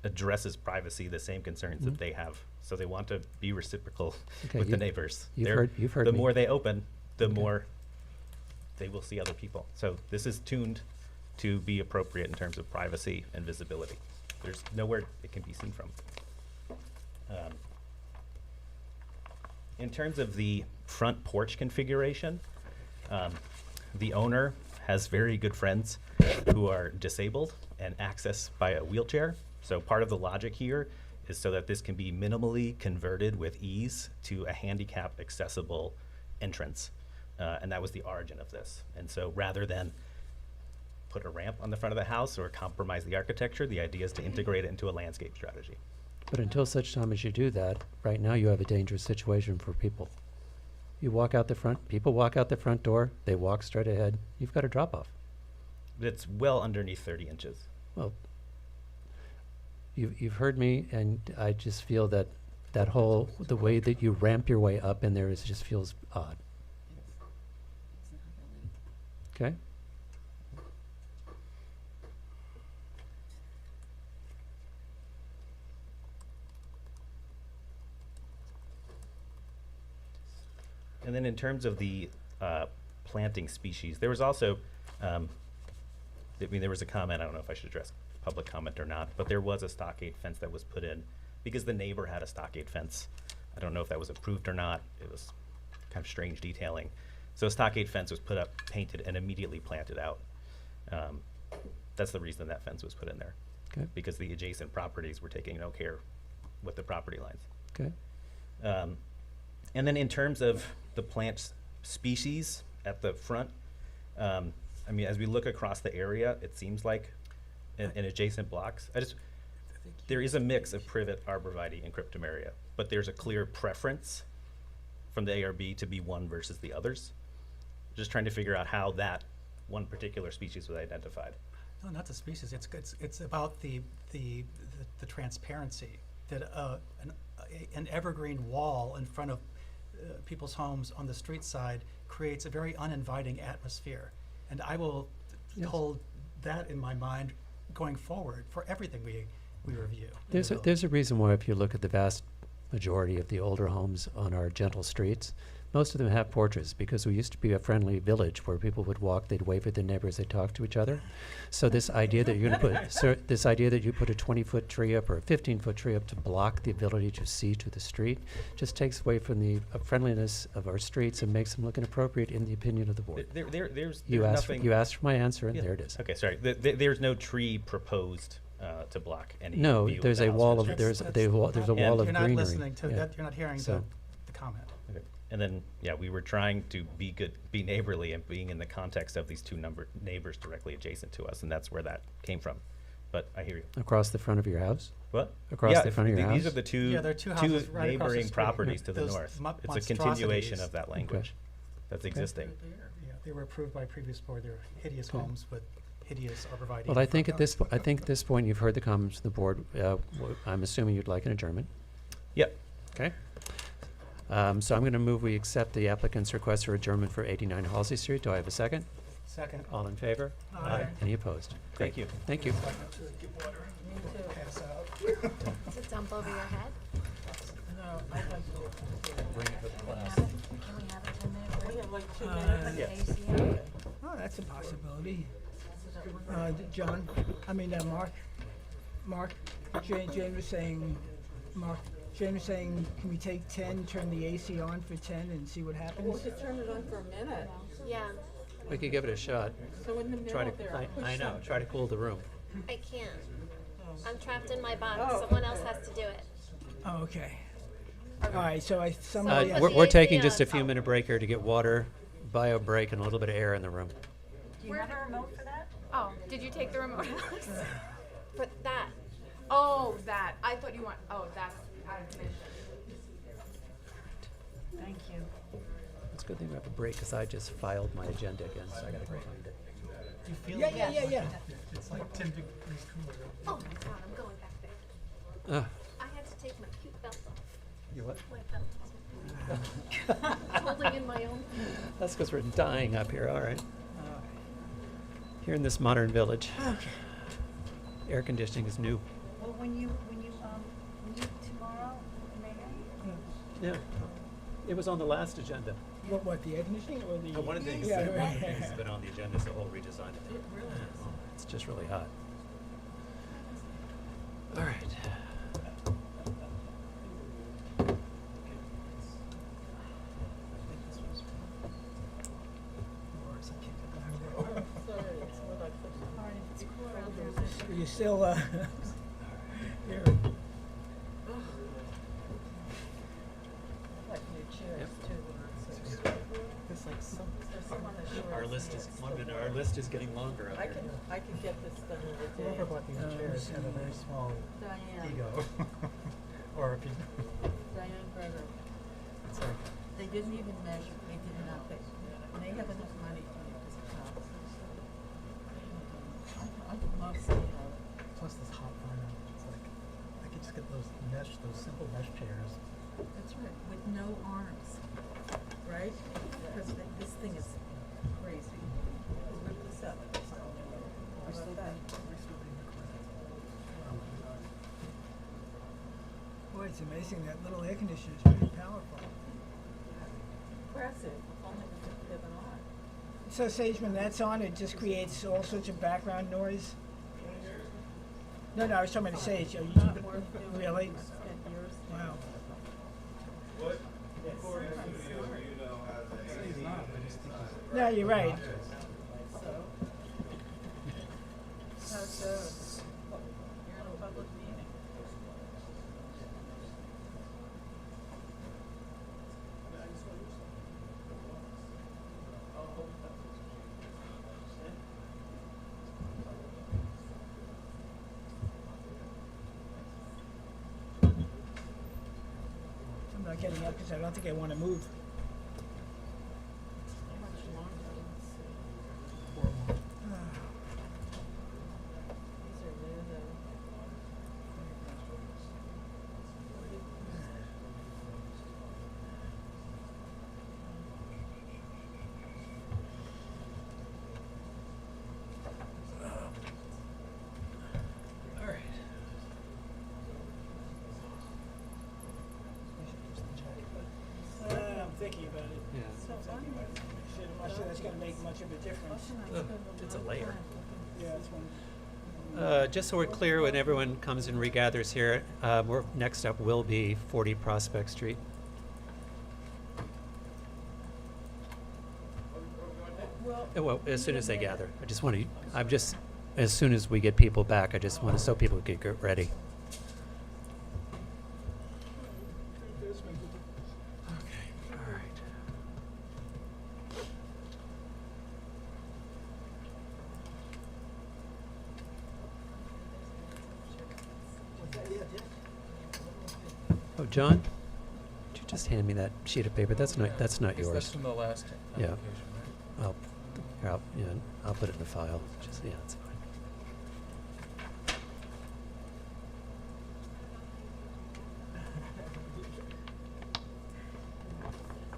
addresses privacy, the same concerns that they have. So they want to be reciprocal Okay, with the neighbors. You've heard the me. more they open, the more they will see other people. So this is tuned to be appropriate in terms of privacy and visibility. There's nowhere it can be seen from. In terms of the front porch configuration, the owner has very good friends who are disabled and access by a wheelchair. So part of the logic here is so that this can be minimally converted with ease to a handicap accessible entrance. And that was the origin of this. And so rather than put a ramp on the front of the house or compromise the architecture, the idea is to integrate it into a landscape strategy. But until such time as you do that, right now you have a dangerous situation for people. You walk out the front, people walk out the front door, they walk straight ahead, you've got a drop off. But it's well underneath 30 inches. Well, you've heard me, and I just feel that the way that you ramp your way up in there just feels odd. Okay? And then in terms of the planting species, there was also, there was a comment, I don't know if I should address public comment or not, but there was a stockade fence that was put in because the neighbor had a stockade fence. I don't know if that was approved or not. It was kind of strange detailing. So a stockade fence was put up, painted, and immediately planted out. That's the reason that fence was put in there. Okay. Because the adjacent properties were taking no care with the property lines. Okay. And then in terms of the plant species at the front, I mean, as we look across the area, it seems like in adjacent blocks, there is a mix of privet, arborvitae, and cryptomeria, but there's a clear preference from the ARB to be one versus the others. Just trying to figure out how that one particular species was identified. No, not the species. It's about the transparency that an evergreen wall in front of people's homes on the street side creates a very uninviting atmosphere, and I will hold that in my mind going forward for everything we review. There's a reason why, if you look at the vast majority of the older homes on our gentle streets, most of them have porches, because we used to be a friendly village where people would walk, they'd wave at their neighbors, they'd talk to each other. So this idea that you're going to put this idea that you put a 20-foot tree up or a 15-foot tree up to block the ability to see to the street just takes away from the friendliness of our streets and makes them look inappropriate in the opinion of the board. There's You asked for my answer, and Yeah. there it is. Okay, sorry. There's no tree proposed to block any No, view of there's the a house wall from of the there's street. a wall there's a wall of You're not greenery. listening to Yeah. that. You're not hearing So- the comment. Okay. And then, yeah, we were trying to be good, be neighborly, and being in the context of these two neighbors directly adjacent to us, and that's where that came from. But I hear you. Across the front of your house? What? Across Yeah, the front of your house? these are the two, Yeah, there are two houses right across the neighboring street. properties to the Those north. mo- It's a continuation monstrosities. of that language that's existing. Yeah, they were approved by previous board. They're hideous Okay. homes with hideous arborvitae. Well, I think at this point you've heard the comments of the board. I'm assuming you'd like an adjournment. Yep. Okay. So I'm going to move we accept the applicant's request for adjournment for 89 Halsey Street. Do I have a second? Second. All in favor? Aye. Any opposed? Thank Great. you. Thank you. Does it dump over your head? No, I'd like to. Bring it with class. Can we have it in there? We have like 2 minutes. ACO? Oh, that's a possibility. John, Mark? Mark, Jane was saying, can we take 10, turn the AC on for 10 and see what We happens? could turn it on for a minute. Yeah, We could give it a shot. So in the Try middle to, there, push I know, something. try to cool the room. I can't. I'm trapped in my box. Oh, Someone else has to do it. Oh, okay. All right, so somebody has We're the we're AC taking on. just a few minute break here to get water, bio break, and a little bit of air in the room. Do you have a remote for that? Oh, did you take the remote, Alex? For that. Oh, that. I thought you want, oh, that's out of commission. Thank you. It's a good thing we have a break, because I just filed my agenda again, so I gotta go find it. You feel Yeah. It's like 10 degrees cooler. Oh my God, I'm going back there. Ah, I had to take my cute belt off. you what? My belt. Holding in my own. That's because we're dying up here, all right. Here in this modern village. Air conditioning is new. Well, when you meet tomorrow, Mayor? Yeah. It was on the last agenda. What, the air conditioning or the? One of the things that has been on the agenda is the whole redesign of it. It's just really hot. All right. You still, here. Like new chairs too. It's like someone that Our list is, our list is getting longer up I here. can get this done in a day. Whoever bought these chairs had a very small Diane. ego. Or if you, Diane Berger. it's like, They didn't even measure, they did nothing. And they have enough money to make this house. I would love to see how. plus this hot climate, it's like, I could just get those simple mesh chairs. That's right, with no arms, right? Because this thing is crazy. Rip this up. How about that? Boy, it's amazing, that little air conditioner is pretty powerful. Impressive, if only we could put it on. So Sage, when that's on, it just creates all sorts of background noise? No, I was talking about the Sage. Are you, Not worth doing. really? Spent years. Wow. He's not, I just think he's. No, you're right. How so? You're in a public meeting. I'm not getting up because I don't think I want to move. How much longer? Let's see. These are new though. All right. I'm thinking about it. Yeah. I'm not sure that's going to make much of a difference. It's a layer. Yeah, it's one. Just so we're clear, when everyone comes and regathers here, next up will be 40 Prospect Street. Well, as soon as they gather. As soon as we get people back, I just want to, so people can get ready. Okay, all right. Oh, John, could you just hand me that sheet of paper? That's not Yes, that's yours. from the last Yeah. application, right? I'll put it in the file. Just, yeah, it's fine.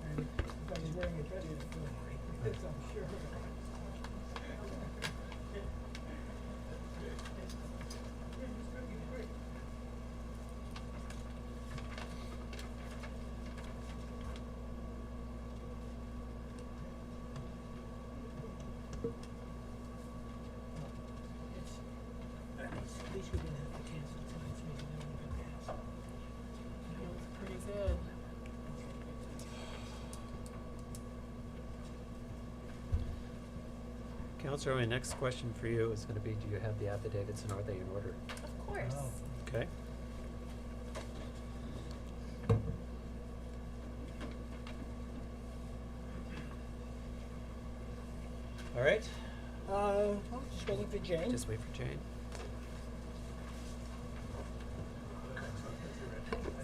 Everybody's wearing a dress uniform, I'm sure. Counselor, my next question for you is gonna be, do you have the affidavits and are they in order? Of course. Okay. All right, Just waiting for Jane. just wait for Jane. I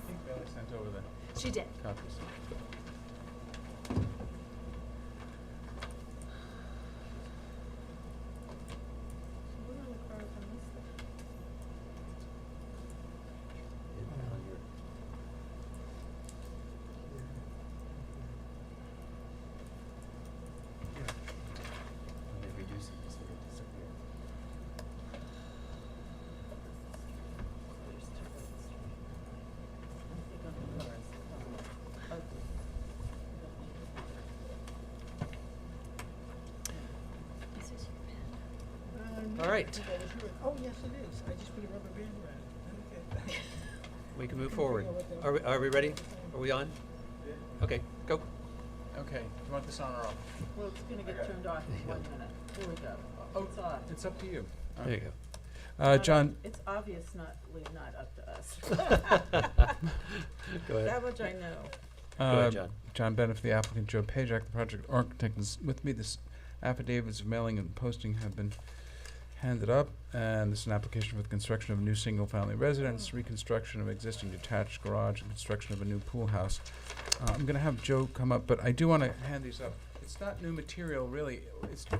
think Bailey sent over the She did. copies. All right, Oh, yes, it is. I just put a rubber band around it. Okay. we can move forward. Are we ready? Are we on? Okay, go. Okay, you want this on or off? Well, it's gonna get turned off in 1 minute. Here we go. Oh, It's off. it's up to you. There you go. John, It's obvious not up to us. Go ahead. That much I know. Go ahead, John. John Bennett, the applicant, Joe Pajak, the project architect, is with me. This affidavits of mailing and posting have been handed up, and this is an application for the construction of a new single-family residence, reconstruction of existing detached garage, and construction of a new pool house. I'm gonna have Joe come up, but I do wanna hand these up. It's not new material, really.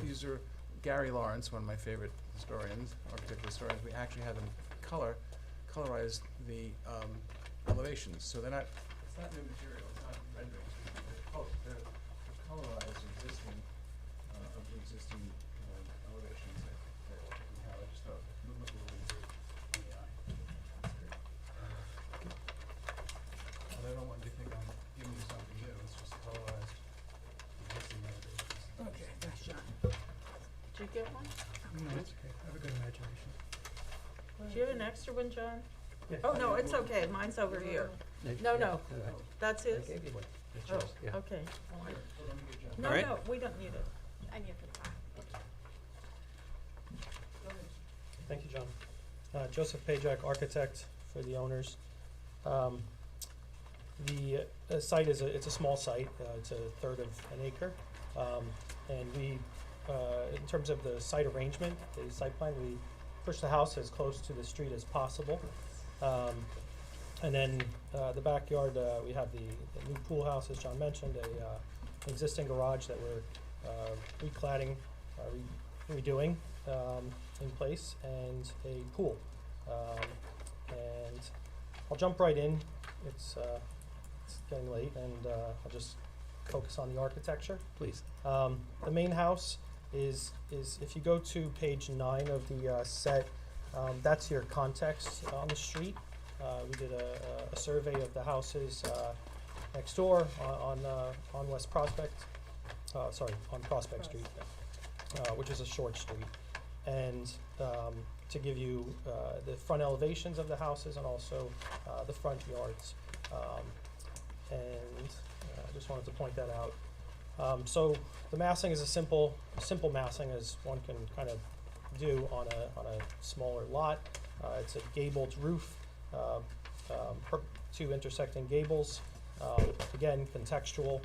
These are Gary Lawrence, one of my favorite historians, architectural historians. We actually had them colorize the elevations, so it's not new material, it's not renderings. They're colorized existing, of the existing elevations that we have. I just thought it would look a little bit in the eye. That's great. But I don't want you to think I'm giving you something new, it's just colorized existing elevations. Okay, thanks, John. Did you get one? No, it's okay. I have a good imagination. Do you have an extra one, John? Yes. Oh, no, it's okay. Mine's over here. No, no. That's his? I gave you one. That's Oh, yours, yeah. okay. No, All right. no, we don't need it. I need it for the file. Thank you, John. Joseph Pajak, architect for the owners. The site it's a small site. It's a third of an acre. And we, in terms of the site arrangement, the site plan, we push the house as close to the street as possible. And then the backyard, we have the new pool house, as John mentioned, an existing garage that we're recladding, redoing in place, and a pool. And I'll jump right in. It's getting late, and I'll just focus on the architecture. Please. The main house is if you go to page 9 of the set, that's your context on the street. We did a survey of the houses next door on West Prospect, on Prospect Street, which is a short street. And to give you the front elevations of the houses and also the front yards. And I just wanted to point that out. So the massing is a simple massing, as one can kind of do on a smaller lot. It's a gabled roof, 2 intersecting gables. Again, contextual,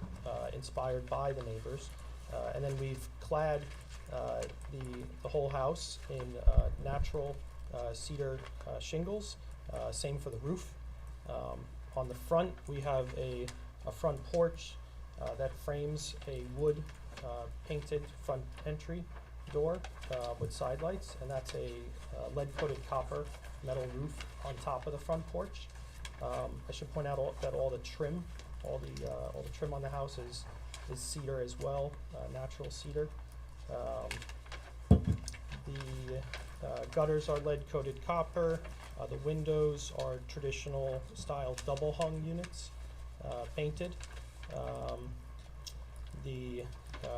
inspired by the neighbors. And then we've clad the whole house in natural cedar shingles. Same for the roof. On the front, we have a front porch that frames a wood painted front entry door with side lights, and that's a lead-coated copper metal roof on top of the front porch. I should point out that all the trim on the house is cedar as well, natural cedar. The gutters are lead-coated copper. The windows are traditional style double-hung units, painted. The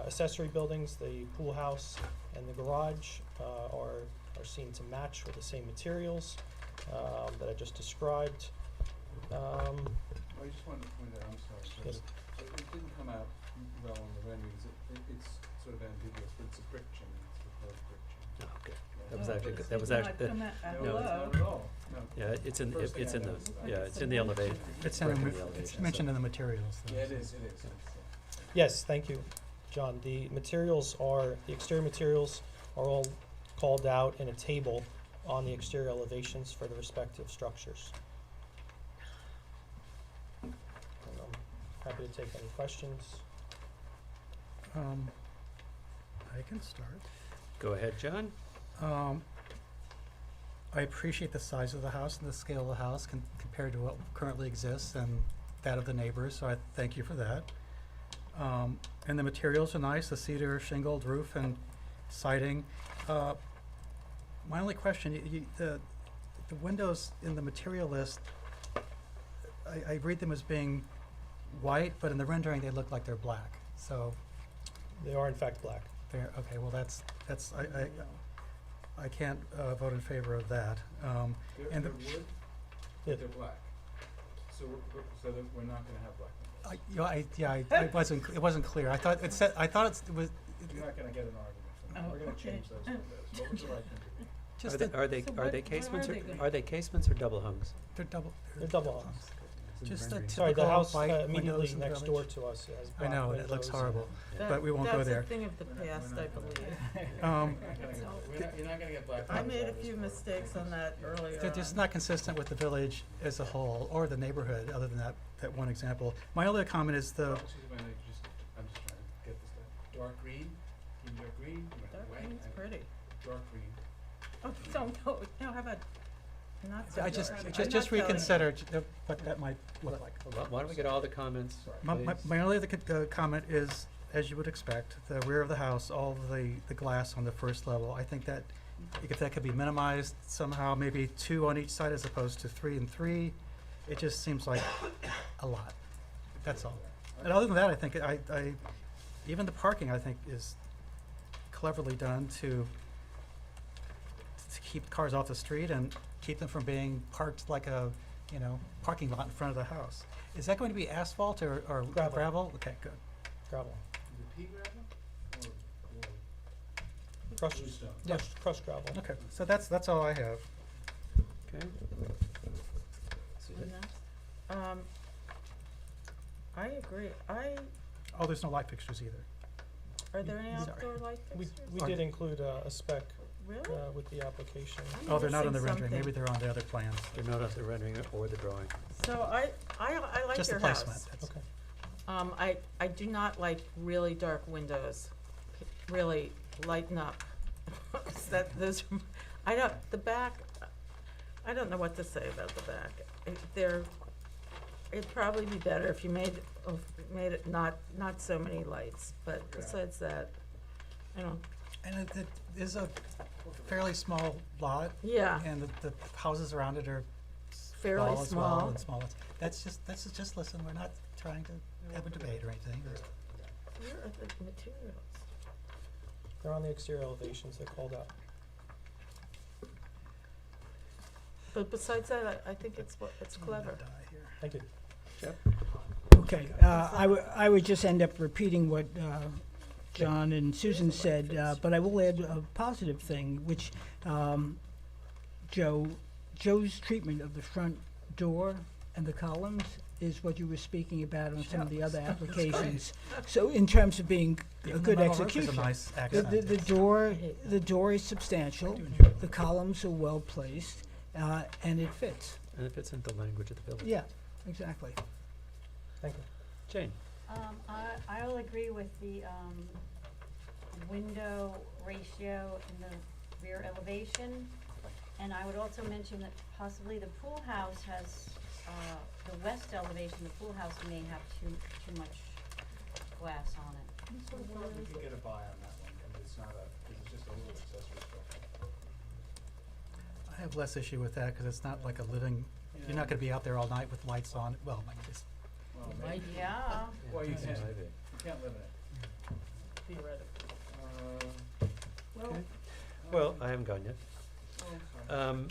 accessory buildings, the pool house and the garage, are seen to match with the same materials that I just described. I just wanted to point out, I'm sorry, Yes. it didn't come out well on the renderings. It's sort of ambiguous, but it's a brick chimney. It's actually, please. that was Did actually, not come at no, hello. Not at all, no. yeah, it's in, First thing it's in I the, noticed. yeah, it's in the elevation. It's right in in the, the it's elevation, mentioned so- in the materials, though. Yeah, it is, it is. Yes, thank you, John. The materials are, the exterior materials are all called out in a table on the exterior elevations for the respective structures. And I'm happy to take any questions. I can start. Go ahead, John. I appreciate the size of the house and the scale of the house compared to what currently exists and that of the neighbors, so I thank you for that. And the materials are nice, the cedar shingled roof and siding. My only question, the windows in the material list, I read them as being white, but in the rendering they look like they're black, so. They are in fact black. They're, okay, well, that's, I can't vote in favor of that. And the- wood, Yeah. they're black. So that we're not gonna have black windows. You know, it wasn't clear. I thought it said, it was. You're not gonna get an argument from that. Oh, We're gonna okay. change those windows. What would you like them to be? Just Are they, So are what- they what casements are or, they gonna- are they casements or double hungs? They're double. They're double hungs. Just the Sorry, the typical house white immediately windows in the next door village. to us has I black know, and it looks windows and- horrible, Yeah. but we won't go there. That's a thing of the past, I believe. You're not gonna get black I windows made out a of this few board. mistakes on that earlier They're just on. not consistent with the village as a whole or the neighborhood, other than that one example. My only comment is the, Excuse me, I'm just trying to get this down. Dark green, give me dark green, Dark white, green's pretty. dark green. Oh, no, how about not so I dark? just, I'm just not telling you. reconsider what that might look like. Why don't we get all the comments, please? My only other comment is, as you would expect, the rear of the house, all of the glass on the first level, I think that if that could be minimized somehow, maybe 2 on each side as opposed to 3 and 3, it just seems like a lot. That's all. And other than that, I think even the parking, I think, is cleverly done to keep cars off the street and keep them from being parked like a, parking lot in front of the house. Is that going to be asphalt or Gravel. gravel? Okay, good. Gravel. Is it pea gravel or Crushed, bluestone? Yeah. crushed gravel. Okay, so that's all I have. Okay. Susan? I agree. Oh, there's no light fixtures either. Are there any Sorry. outdoor light We fixtures? did include a spec Really? with the application. I'm Oh, they're not on the missing rendering, maybe something. they're on the other plans. They're not on the rendering or the drawing. So I like Just the your placement. house. that's- Okay. I do not like really dark windows. Really lighten up. The back, I don't know what to say about the back. It'd probably be better if you made it not so many lights, but besides that, I don't, And it is a fairly small lot. Yeah. And the houses around it are Fairly small as well small. and small. That's just listen, we're not trying to have a debate or anything. where are the materials? They're on the exterior elevations, they're called out. But besides that, I think it's clever. Thank you. Okay, I would just end up repeating what John and Susan said, but I will add a positive thing, which Joe's treatment of the front door and the columns is what you were speaking about on some of the other applications. So in terms of being a Even the good metal roof is a execution, nice the accent. the door is substantial, the columns are well placed, and it fits. And it fits into the language of the village. Yeah, exactly. Thank you. Jane? I will agree with the, window ratio in the rear elevation. And I would also mention that possibly the pool house has, the west elevation, the pool house may have too much glass on it. We can get a buy on that one, and it's just a little accessory structure. I have less issue with that because it's not like a living, you're not gonna be out there all night with lights on. Well, like this. Well, Might be. Yeah. Well, you It's can't maybe. live in it. Theoretically. Well, I haven't gone yet. Sorry.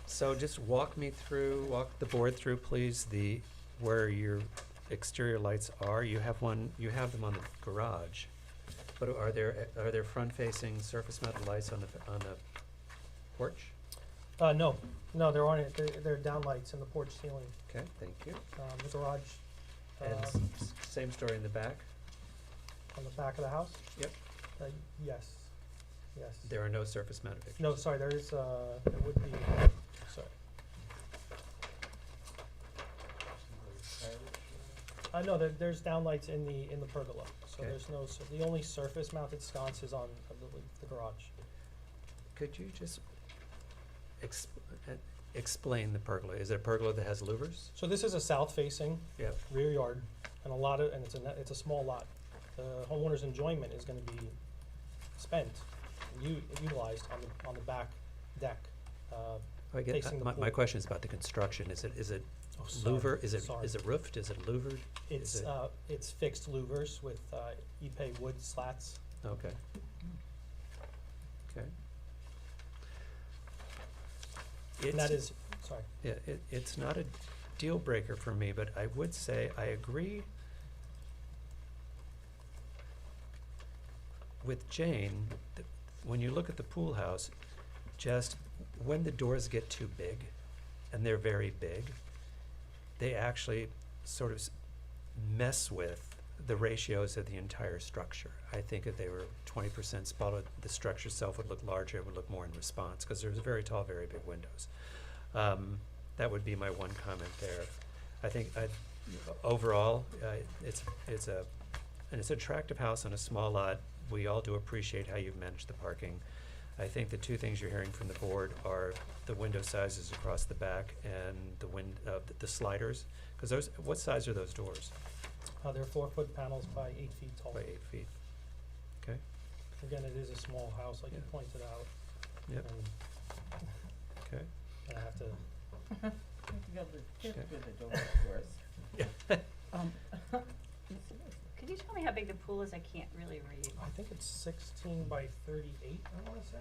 So just walk the board through, please, where your exterior lights are. You have them on the garage. But are there front-facing surface mounted lights on the porch? No, there aren't, there are downlights in the porch ceiling. Okay, thank you. The garage, And same story in the back? on the back of the house? Yep. Yes, yes. There are no surface mounted fixtures? No, sorry, there is, there would be, sorry. No, there's downlights in the pergola, so Okay. there's no, the only surface mounted sconce is on, I believe, the garage. Could you just explain the pergola? Is it a pergola that has louvers? So this is a south-facing Yep. rear yard, and it's a small lot. The homeowner's enjoyment is gonna be spent, utilized on the back deck, facing the pool. My question is about the construction. Is it Oh, sorry, louver? Is sorry. it roofed? Is it louvered? It's fixed louvers with Ipe wood slats. Okay. Okay. And that is, sorry. Yeah, it's not a deal breaker for me, but I would say I agree with Jane that when you look at the pool house, just when the doors get too big, and they're very big, they actually sort of mess with the ratios of the entire structure. I think if they were 20% smaller, the structure itself would look larger, it would look more in response, because there's very tall, very big windows. That would be my one comment there. I think overall, it's an attractive house on a small lot. We all do appreciate how you've managed the parking. I think the two things you're hearing from the board are the window sizes across the back and the sliders. Because what size are those doors? They're 4-foot panels by 8 feet tall. By 8 feet. Okay. Again, it is a small house, like you pointed out. Yep. And Okay. I have to. Could you tell me how big the pool is? I can't really read. I think it's 16 by 38, I wanna say.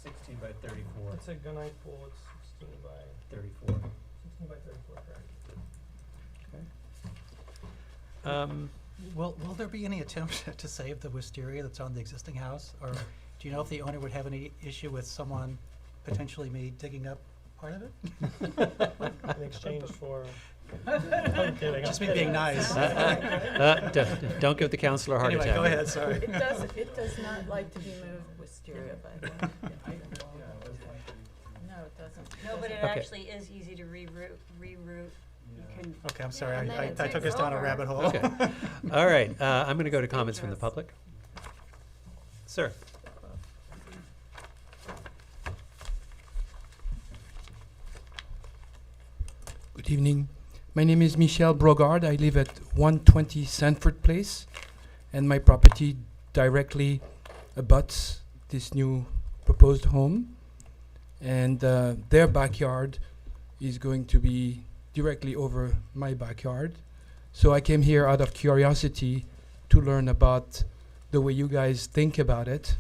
16 by 34. It's a gunite pool, it's 16 by. 34. 16 by 34, correct. Will there be any attempt to save the wisteria that's on the existing house? Or do you know if the owner would have any issue with someone potentially me digging up part of it? In exchange for. I'm kidding. Just I'm me being kidding. nice. Don't give the counselor a heart Anyway, attack. go ahead, sorry. It does not like to be moved wisteria, by the way. No, it doesn't. No, but it Okay. actually is easy to reroute. You can. Okay, I'm sorry, and then I it took takes us down a over. rabbit hole. Okay. All right, I'm gonna go to comments from the public. Sir. Good evening. My name is Michel Brogard. I live at 120 Sanford Place, and my property directly abuts this new proposed home. And their backyard is going to be directly over my backyard. So I came here out of curiosity to learn about the way you guys think about it.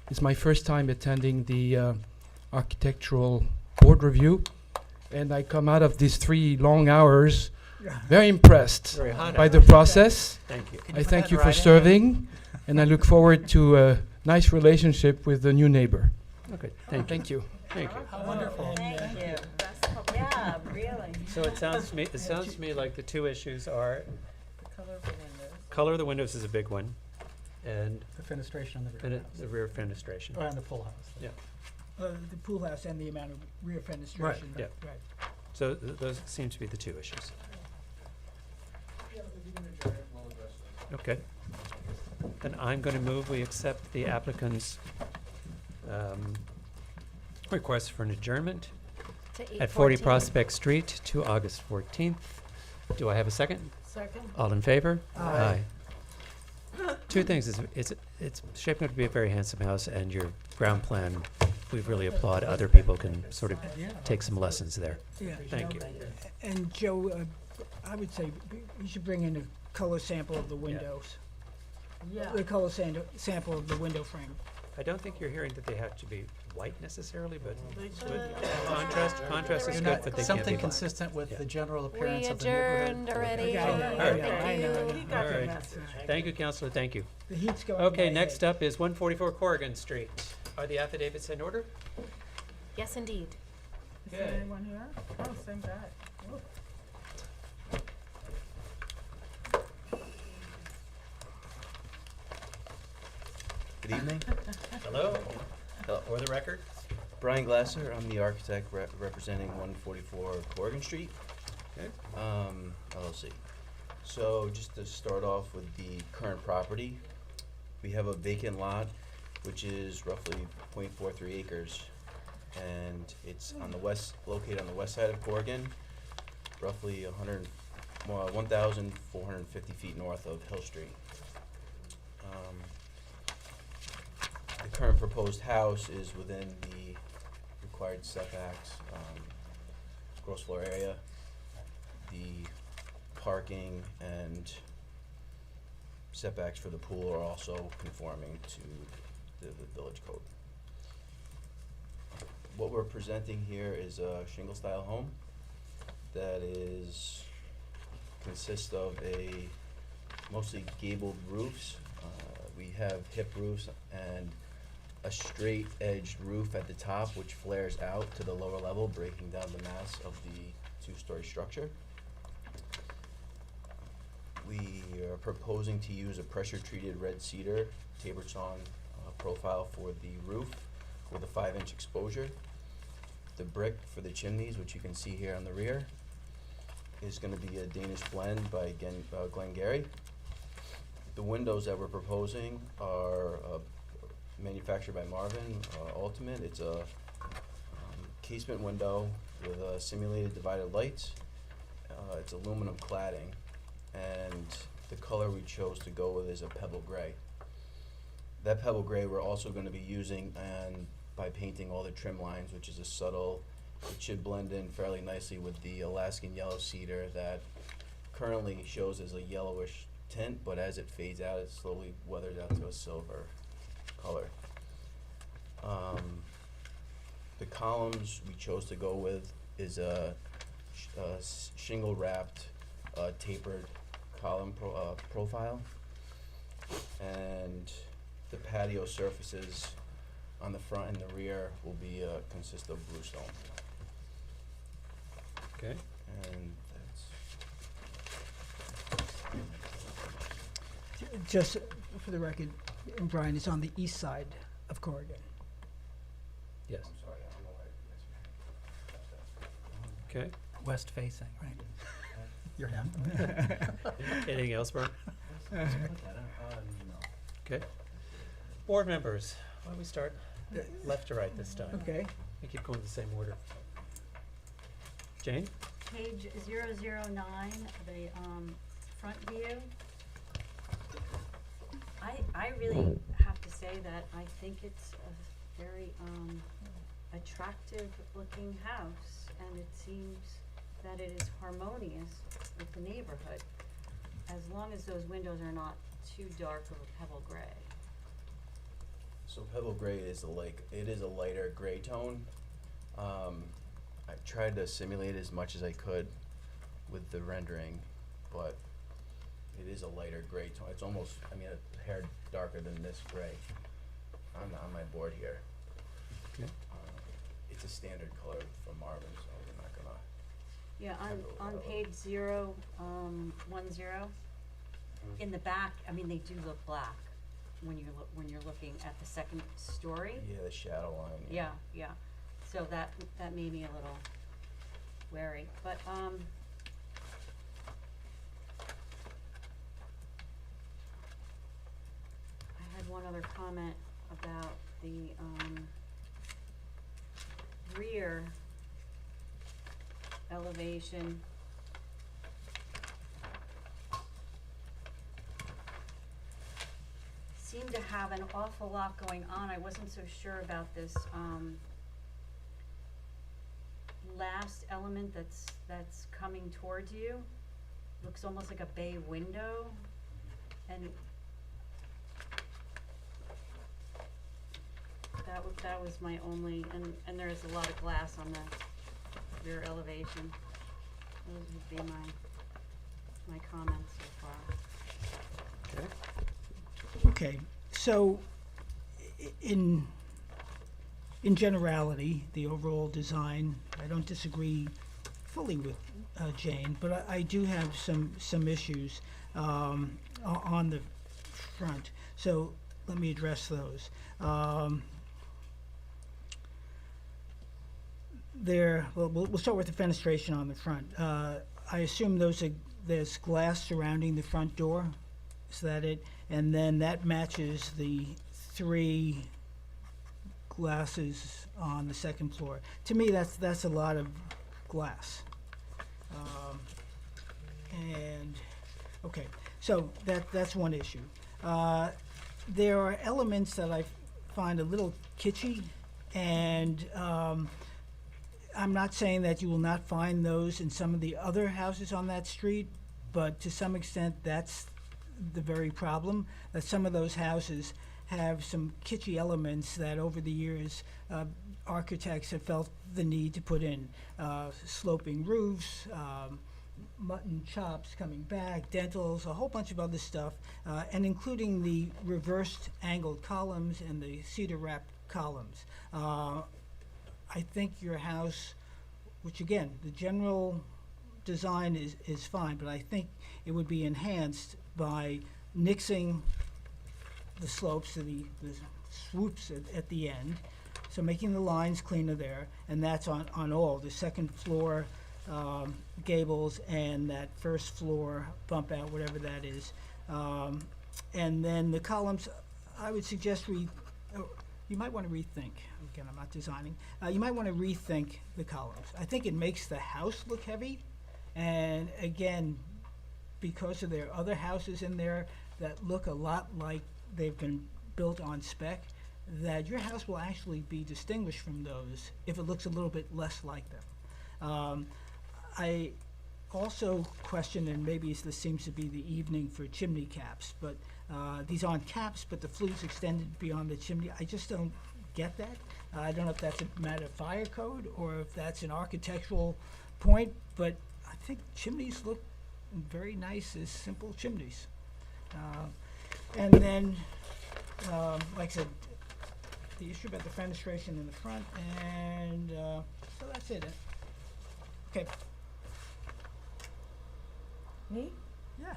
It's my first time attending the architectural board review, and I come out of these 3 long hours very impressed Very hot by out. the process. Thank you. Can you I put thank that you in for writing? serving, and I look forward to a nice relationship with the new neighbor. Okay, thank you. Thank you. Thank you. How wonderful. Thank you. Yeah, really. So it sounds to me like the two issues are The color of the windows. color of the windows is a big one, and The fenestration on the rear house. the rear fenestration. Or on the pool house. Yeah. The pool house and the amount of rear fenestration. Yeah. Right. So those seem to be the two issues. Okay. Then I'm going to move we accept the applicant's request for an adjournment To at 40 8:14. Prospect Street to August 14th. Do I have a second? Second? All in favor? Aye. Two things. It's shaping up to be a very handsome house, and your ground plan, we really applaud. Other people can sort of take some lessons there. Yeah. Thank you. And Joe, I would say you should bring in a color sample of the windows. Yeah. The color sample of the window frame. I don't think you're hearing that they have to be white necessarily, but They contrast is should. good, but they can't Something be black. consistent with Yeah. the general We appearance of the neighborhood. adjourned already. Yeah, I know, All right. I know. We got All the right. message. Thank you, Counselor, thank you. The heat's going. Okay, next up is 144 Corrigan Street. Are the affidavits in order? Yes, indeed. Is there Okay. anyone here? Oh, same guy. Oh. Good evening. Hello. For the record? Brian Glasser, I'm the architect representing 144 Corrigan Street, Okay. LLC. So just to start off with the current property, we have a vacant lot which is roughly 0.43 acres. And it's on the west, located on the west side of Corrigan, roughly 1,450 feet north of Hill Street. The current proposed house is within the required setbacks, gross floor area, the parking and setbacks for the pool are also conforming to the village code. What we're presenting here is a shingle style home that consists of mostly gabled roofs. We have hip roofs and a straight edged roof at the top which flares out to the lower level, breaking down the mass of the two-story structure. We are proposing to use a pressure treated red cedar tapered sawn profile for the roof with a 5-inch exposure. The brick for the chimneys, which you can see here on the rear, is going to be a Danish blend by Glengarry. The windows that we're proposing are manufactured by Marvin Ultimate. It's a casement window with simulated divided lights. It's aluminum cladding, and the color we chose to go with is a pebble gray. That pebble gray we're also going to be using by painting all the trim lines, which is a subtle, it should blend in fairly nicely with the Alaskan yellow cedar that currently shows as a yellowish tint, but as it fades out, it slowly weathers out to a silver color. The columns we chose to go with is a shingle wrapped tapered column profile, and the patio surfaces on the front and the rear will be consist of bluestone. Okay. And that's Just for the record, Brian, it's on the east side of Corrigan. Yes. I'm sorry, I don't know why. Okay. West facing, right? Your hand. Anything else, Mark? No. Okay. Board members, why don't we start left to right this time? Okay. We keep going the same order. Jane? Page 009, the front view. I really have to say that I think it's a very attractive looking house, and it seems that it is harmonious with the neighborhood, as long as those windows are not too dark of a pebble gray. So pebble gray is it is a lighter gray tone. I tried to simulate as much as I could with the rendering, but it is a lighter gray tone. It's almost, a hair darker than this gray on my board here. Okay. It's a standard color from Marvin, so we're not gonna. Yeah, have it on overlook. page 10, in the back, they do look black when you're looking at the second story. Yeah, the shadow line. Yeah. So that made me a little wary, but I had one other comment about the rear elevation. Seemed to have an awful lot going on. I wasn't so sure about this last element that's coming towards you. Looks almost like a bay window, and that was my only, and there's a lot of glass on the rear elevation. Those would be my comments so far. Okay, so in in generality, the overall design, I don't disagree fully with Jane, but I do have some issues on the front. So let me address those. We'll start with the fenestration on the front. I assume there's glass surrounding the front door. Is that it? And then that matches the 3 glasses on the second floor. To me, that's a lot of glass. And okay, so that's one issue. There are elements that I find a little kitschy, and I'm not saying that you will not find those in some of the other houses on that street, but to some extent that's the very problem, that some of those houses have some kitschy elements that over the years architects have felt the need to put in. Sloping roofs, mutton chops coming back, dentals, a whole bunch of other stuff, and including the reversed angled columns and the cedar wrapped columns. I think your house, which again, the general design is fine, but I think it would be enhanced by nixing the slopes to the swoops at the end, so making the lines cleaner there, and that's on all, the second floor gables and that first floor bump out, whatever that is. And then the columns, I would suggest you might want to rethink. Again, I'm not designing. You might want to rethink the columns. I think it makes the house look heavy. And again, because of there are other houses in there that look a lot like they've been built on spec, that your house will actually be distinguished from those if it looks a little bit less like them. I also question, and maybe this seems to be the evening for chimney caps, but these aren't caps, but the flues extended beyond the chimney. I just don't get that. I don't know if that's a matter of fire code or if that's an architectural point, but I think chimneys look very nice as simple chimneys. And then, like I said, the issue about the fenestration in the front, and so that's it. Okay. Me? Yeah.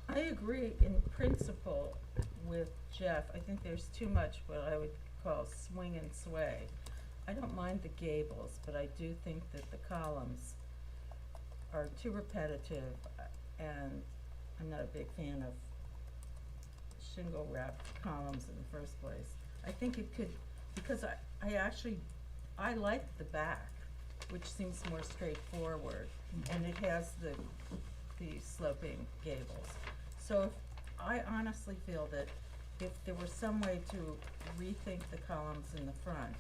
I agree in principle with Jeff. I think there's too much what I would call swing and sway. I don't mind the gables, but I do think that the columns are too repetitive, and I'm not a big fan of shingle wrapped columns in the first place. I think it could, because I like the back, which seems more straightforward, and it has the sloping gables. So I honestly feel that if there were some way to rethink the columns in the front,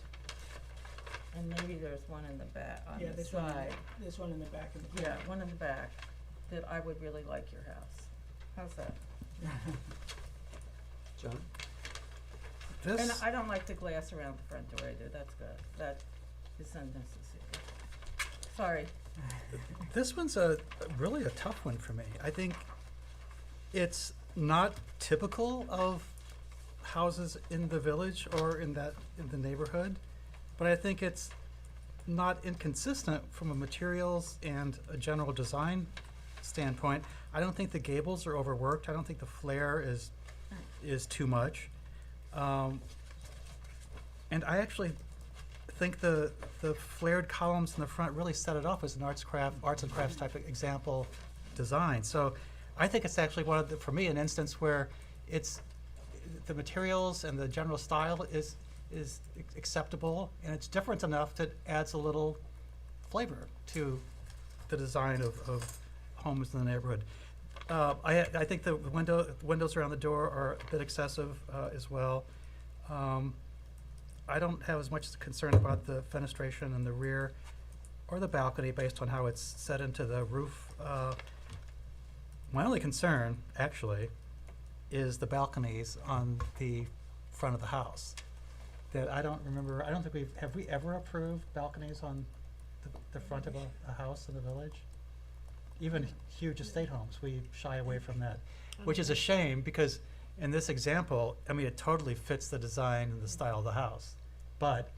and maybe there's one in the back, on the side. There's one in the back of the Yeah, one in the back, that I would really like your house. How's that? John? And I don't like the glass around the front door either. That's good. That is unnecessary. Sorry. This one's really a tough one for me. I think it's not typical of houses in the village or in the neighborhood, but I think it's not inconsistent from a materials and a general design standpoint. I don't think the gables are overworked. I don't think the flare is too much. And I actually think the flared columns in the front really set it off as an arts and crafts type of example design. So I think it's actually for me, an instance where it's the materials and the general style is acceptable, and it's different enough that adds a little flavor to the design of homes in the neighborhood. I think the windows around the door are a bit excessive as well. I don't have as much concern about the fenestration in the rear or the balcony based on how it's set into the roof. My only concern, actually, is the balconies on the front of the house. That I don't think have we ever approved balconies on the front of a house in the village? Even huge estate homes, we shy away from that, which is a shame because in this example, I mean, it totally fits the design and the style of the house. But,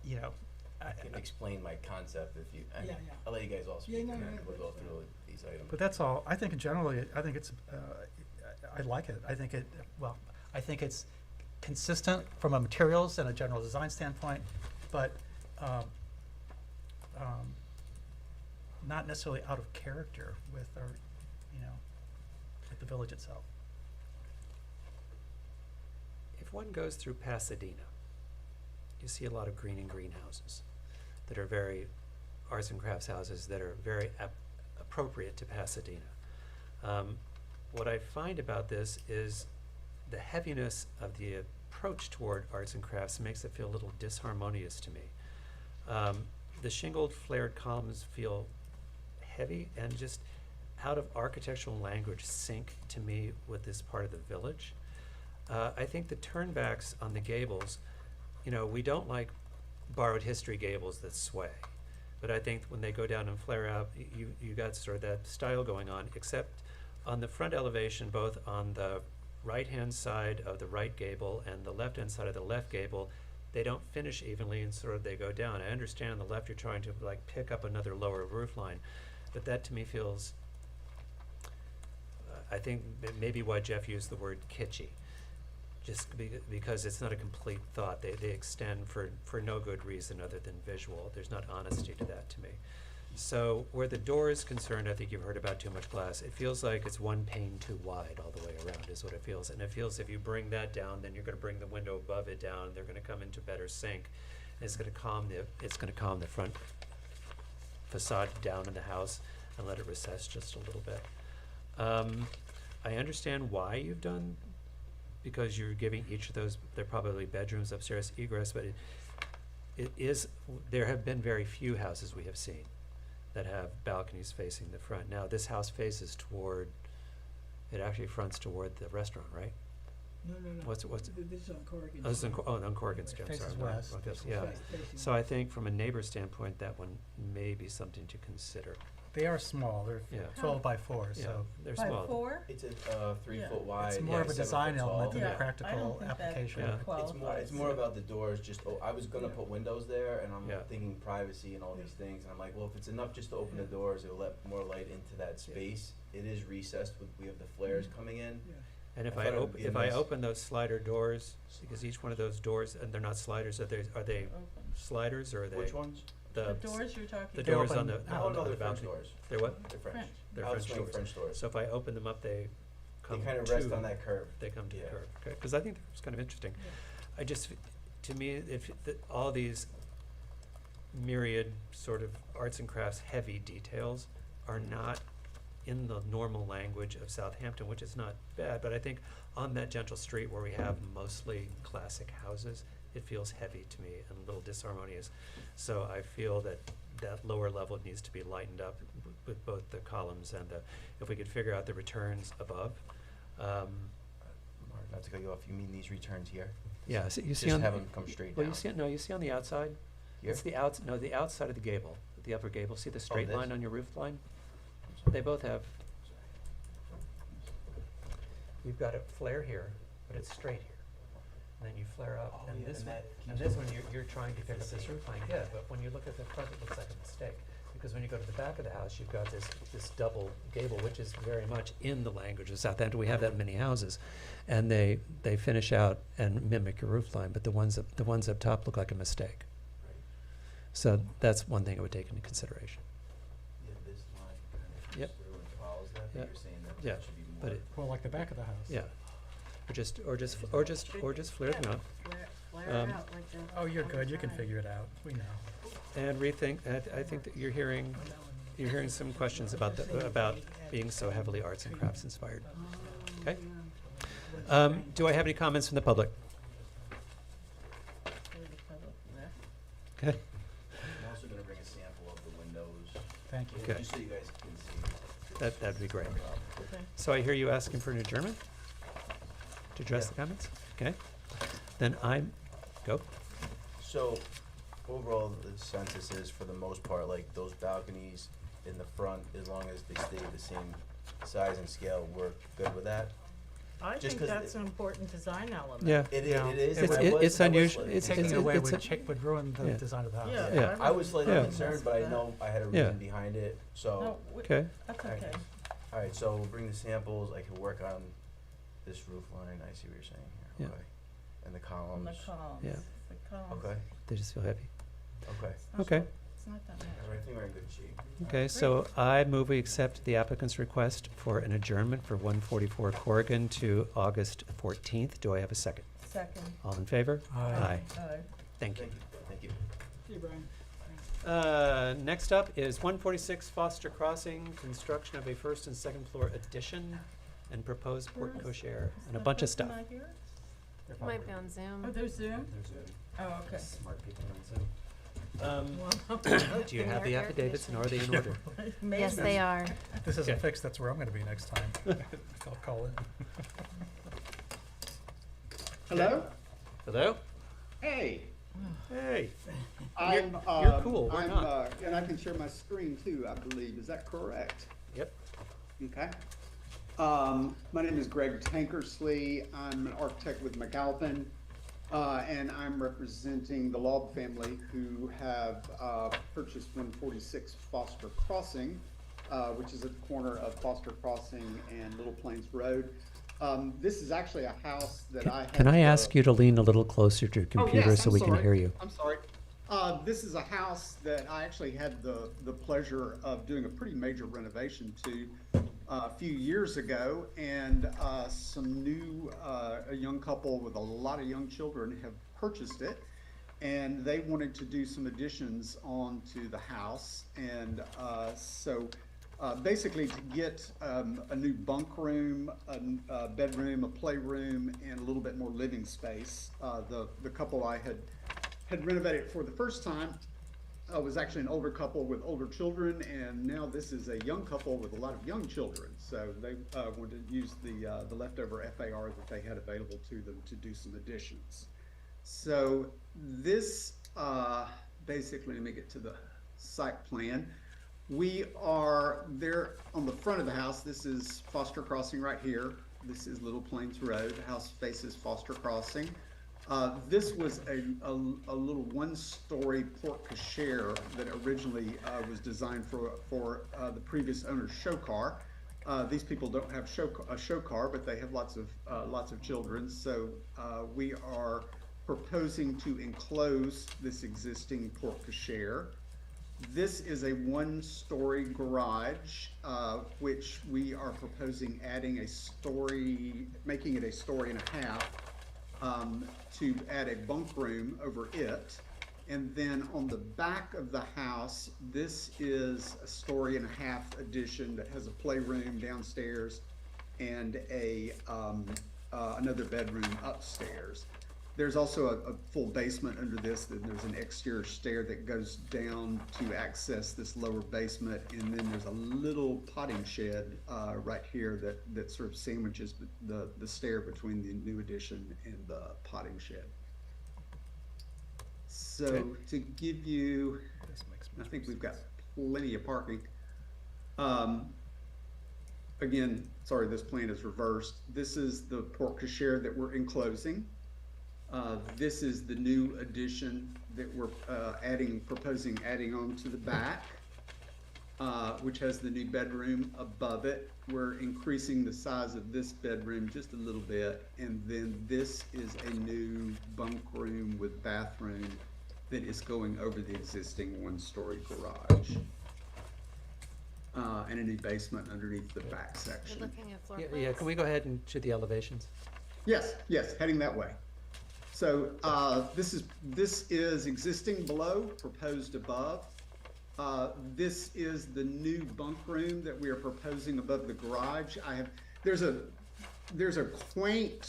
you know, I can explain my concept if you, I mean, Yeah. I'll let you guys all speak, Yeah, no, and then no, we'll go that's through these items. but that's all. I think generally, I think it's, I like it. I think it, well, I think it's consistent from a materials and a general design standpoint, but not necessarily out of character with our, you know, with the village itself. If one goes through Pasadena, you see a lot of green and greenhouses that are very arts and crafts houses that are very appropriate to Pasadena. What I find about this is the heaviness of the approach toward arts and crafts makes it feel a little disharmonious to me. The shingled flared columns feel heavy and just out of architectural language sync to me with this part of the village. I think the turnbacks on the gables, you know, we don't like borrowed history gables that sway. But I think when they go down and flare out, you got sort of that style going on, except on the front elevation, both on the right-hand side of the right gable and the left-hand side of the left gable, they don't finish evenly and sort of they go down. I understand on the left you're trying to like pick up another lower roof line, but that to me feels, I think maybe why Jeff used the word kitschy. Just because it's not a complete thought. They extend for no good reason other than visual. There's not honesty to that to me. So where the door is concerned, I think you've heard about too much glass. It feels like it's one pane too wide all the way around is what it feels. And it feels if you bring that down, then you're gonna bring the window above it down. They're gonna come into better sync. And it's gonna calm the front facade down in the house and let it recess just a little bit. I understand why you've done, because you're giving each of those, they're probably bedrooms, upstairs egress, but it is, there have been very few houses we have seen that have balconies facing the front. Now, this house faces toward, it actually fronts toward the restaurant, right? No. What's This is on Corrigan. Oh, this is on Corrigan Street, I'm Faces sorry. west. Yeah. Facing So I think from a neighbor standpoint, that one may be something to consider. They are small. They're Yeah. 12 by 4, Yeah, so they're By small. 4? It's a 3 Yeah. foot wide. it's more of a 7 design foot tall. element than Yeah, a I practical don't think that application. Yeah. It's more about the doors, just, I was gonna put windows there, and I'm Yeah. thinking privacy and all these things, and I'm like, well, if it's enough just to open the doors, it'll let more light into that space. It is recessed, we have the flares coming in. And if I I thought it would be a if I nice- open those slider doors, because each one of those doors, and they're not sliders, are they sliders or are they? Which ones? The doors you're talking The about? doors on the, Oh, on no, the they're French balcony. doors. They're what? They're French. French. They're Out French swing doors. French doors. So if I open them up, they come They kind of rest to- on that curve. They come to the Yeah. curve, okay, because I think it's kind of interesting. I just, to me, if, all these myriad sort of arts and crafts heavy details are not in the normal language of Southampton, which is not bad, but I think on that gentle street where we have mostly classic houses, it feels heavy to me and a little disharmonious. So I feel that that lower level needs to be lightened up with both the columns and the, if we could figure out the returns above. Mark, not to cut you off, you mean these returns here? Yeah, so you see Just on. have them come straight Well, down. you see, no, you see on the outside? Here? It's the the outside of the gable, the upper gable. See the straight this? line on your roof line? I'm sorry. They both have. You've got a flare here, but it's straight here. And then you flare up, Oh, and yeah, this and one, that and keeps this one, you're trying to pick up this roof line, yeah, but when you look at the front, it looks like a mistake. Because when you go to the back of the house, you've got this double gable, which is very much in the language of Southampton. We have that in many houses. And they finish out and mimic your roof line, but the ones up top look like a mistake. So that's one thing I would take into consideration. Yeah, this line kind of Yep. comes through and follows that, but Yeah. you're saying that Yeah, that should be more. but it, Well, like the back of the house. yeah. Or just flare them out. Flare Um, it out like that. Oh, you're on the good. You can side. figure it out. We know. And rethink, I think that you're hearing some questions about being so heavily arts and crafts inspired. Okay? Do I have any comments from the public? Okay. I'm also gonna bring a sample of the windows. Thank you. Okay. Just so you guys can see. That'd be great. Okay. So I hear you asking for an adjournment to address the comments? Okay. Then go. So, overall, the census is, for the most part, like, those balconies in the front, as long as they stay the same size and scale, we're good with that. I Just think 'cause that's an important design element. Yeah. It Yeah. is. It's- and I was- it's I was unusual. slightly- It's- Taking it's- it away it's would ruin the yeah. design of the house. Yeah. Yeah. I was slightly Yeah. concerned, but I know I had a Yeah. reason behind it, so. No, Okay. that's Alright. okay. Alright, so we'll bring the samples, I can work on this roof line, I see what you're saying here, Yeah. okay. And the On columns. the columns. Yeah. The columns. Okay, They just feel heavy. okay. Okay. It's not that much. Alright, I think we're in good shape. Okay, so I move we accept the applicant's request for an adjournment for 144 Corrigan to August 14th. Do I have a second? Second. All in favor? Aye. Aye. Thank you. Thank you. See you, Brian. Next up is 146 Foster Crossing, construction of a first and second floor addition and proposed porte cochere and a bunch of stuff. Not here? It might be on Zoom. Oh, there's Zoom? Oh, okay. Smart people on Zoom. Well, Do you have the affidavits and are they in order? Yes, they are. If this isn't Okay. fixed, that's where I'm gonna be next time. I'll call in. Hello? Hello? Hey. Hey. I'm, you're cool, we're I'm, not. and I can share my screen too, I believe. Is that correct? Yep. Okay. My name is Greg Tankersley. I'm an architect with McAlpin, and I'm representing the Laub family who have purchased 146 Foster Crossing, which is at the corner of Foster Crossing and Little Plains Road. This is actually a house that I had. Can I ask you to lean a little closer to your computer so we can hear you? I'm sorry. This is a house that I actually had the pleasure of doing a pretty major renovation to a few years ago, and a young couple with a lot of young children have purchased it, and they wanted to do some additions onto the house, and basically to get a new bunk room, a bedroom, a playroom, and a little bit more living space. The couple I had renovated for the first time was actually an older couple with older children, and now this is a young couple with a lot of young children. So they wanted to use the leftover FAR that they had available to them to do some additions. So this basically, let me get to the site plan. We are there on the front of the house. This is Foster Crossing right here. This is Little Plains Road. The house faces Foster Crossing. This was a little one-story porte cochere that originally was designed for the previous owner's show car. These people don't have a show car, but they have lots of children. So we are proposing to enclose this existing porte cochere. This is a one-story garage, which we are proposing adding a story, making it a story and a half, to add a bunk room over it. And then on the back of the house, this is a story and a half addition that has a playroom downstairs and another bedroom upstairs. There's also a full basement under this. There's an exterior stair that goes down to access this lower basement, and then there's a little potting shed right here that sort of sandwiches the stair between the new addition and the potting shed. So to give you, I think we've got plenty of parking. Again, sorry, this plan is reversed. This is the porte cochere that we're enclosing. This is the new addition that we're proposing adding on to the back, which has the new bedroom above it. We're increasing the size of this bedroom just a little bit, and then this is a new bunk room with bathroom that is going over the existing one-story garage. And a new basement underneath the back section. You're looking at floor Yeah, plans? yeah, can we go ahead and to the elevations? Yes, heading that way. So this is existing below, proposed above. This is the new bunk room that we are proposing above the garage. There's a quaint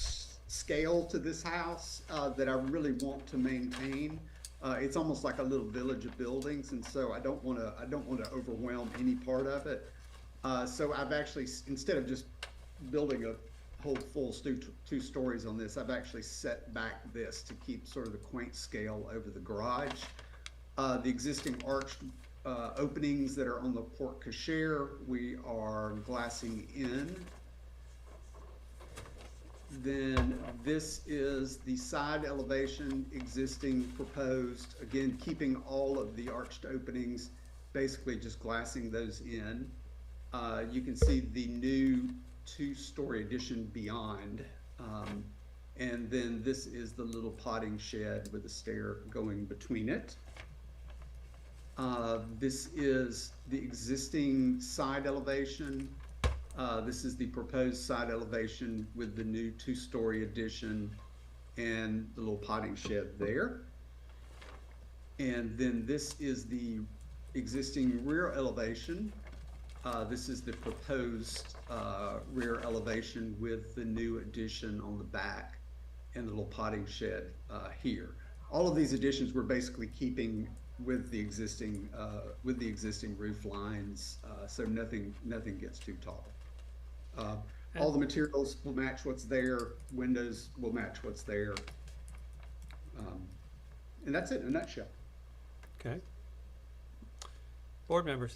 scale to this house that I really want to maintain. It's almost like a little village of buildings, and so I don't want to overwhelm any part of it. So I've actually, instead of just building a whole full two stories on this, I've actually set back this to keep sort of the quaint scale over the garage. The existing arched openings that are on the porte cochere, we are glassing in. Then this is the side elevation, existing, proposed, again, keeping all of the arched openings, basically just glassing those in. You can see the new two-story addition beyond. And then this is the little potting shed with a stair going between it. This is the existing side elevation. This is the proposed side elevation with the new two-story addition and the little potting shed there. And then this is the existing rear elevation. This is the proposed rear elevation with the new addition on the back and the little potting shed here. All of these additions we're basically keeping with the existing roof lines, so nothing gets too tall. All the materials will match what's there. Windows will match what's there. And that's it in a nutshell. Okay. Board members.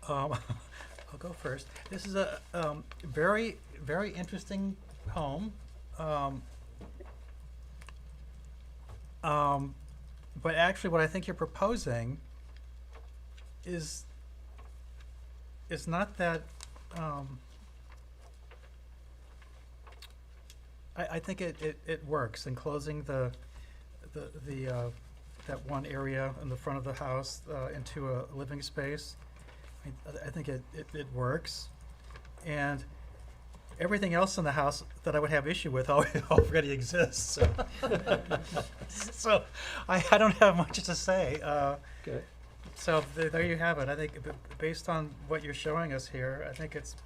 I'll go first. This is a very, very interesting home. But actually what I think you're proposing is not that, I think it works, enclosing that one area in the front of the house into a living space. I think it works, and everything else in the house that I would have issue with already exists. So I don't have much to say. Okay. So there you have it. I think based on what you're showing us here, I think it's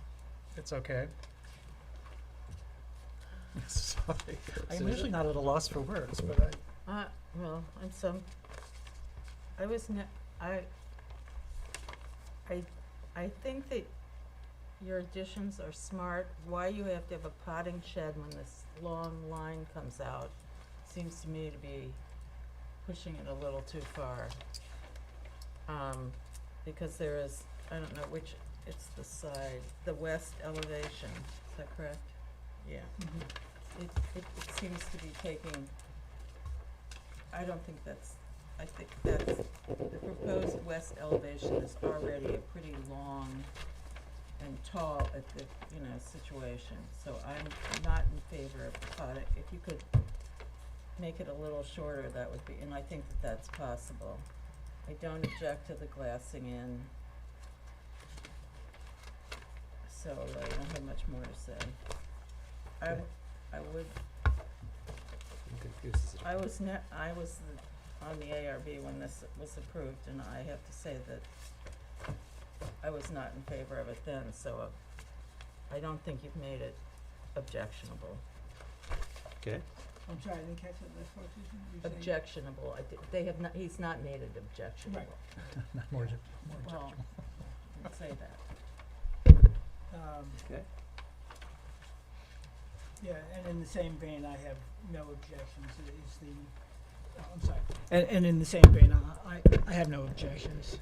okay. Sorry. I'm usually not at a loss for words, but well, and some, I think that your additions are smart. Why you have to have a potting shed when this long line comes out seems to me to be pushing it a little too far. Because there is, I don't know which, it's the side, the west elevation, is that correct? Yeah. It seems to be taking, I don't think that's, I think that's, the proposed west elevation is already a pretty long and tall at the, situation. So I'm not in favor of potting. If you could make it a little shorter, that would be, and I think that that's possible. I don't object to the glassing in. So I don't have much more to say. Okay. I would, I was on the ARB when this was approved, and I have to say that I was not in favor of it then, so I don't think you've made it objectionable. Okay. I'm sorry, I didn't catch that last part. You're saying- Objectionable, they have not, he's not made it objectionable. not more Well, I'd say that. Okay. Yeah, and in the same vein, I have no objections. Is the, I'm sorry. And in the same vein, I have no objections.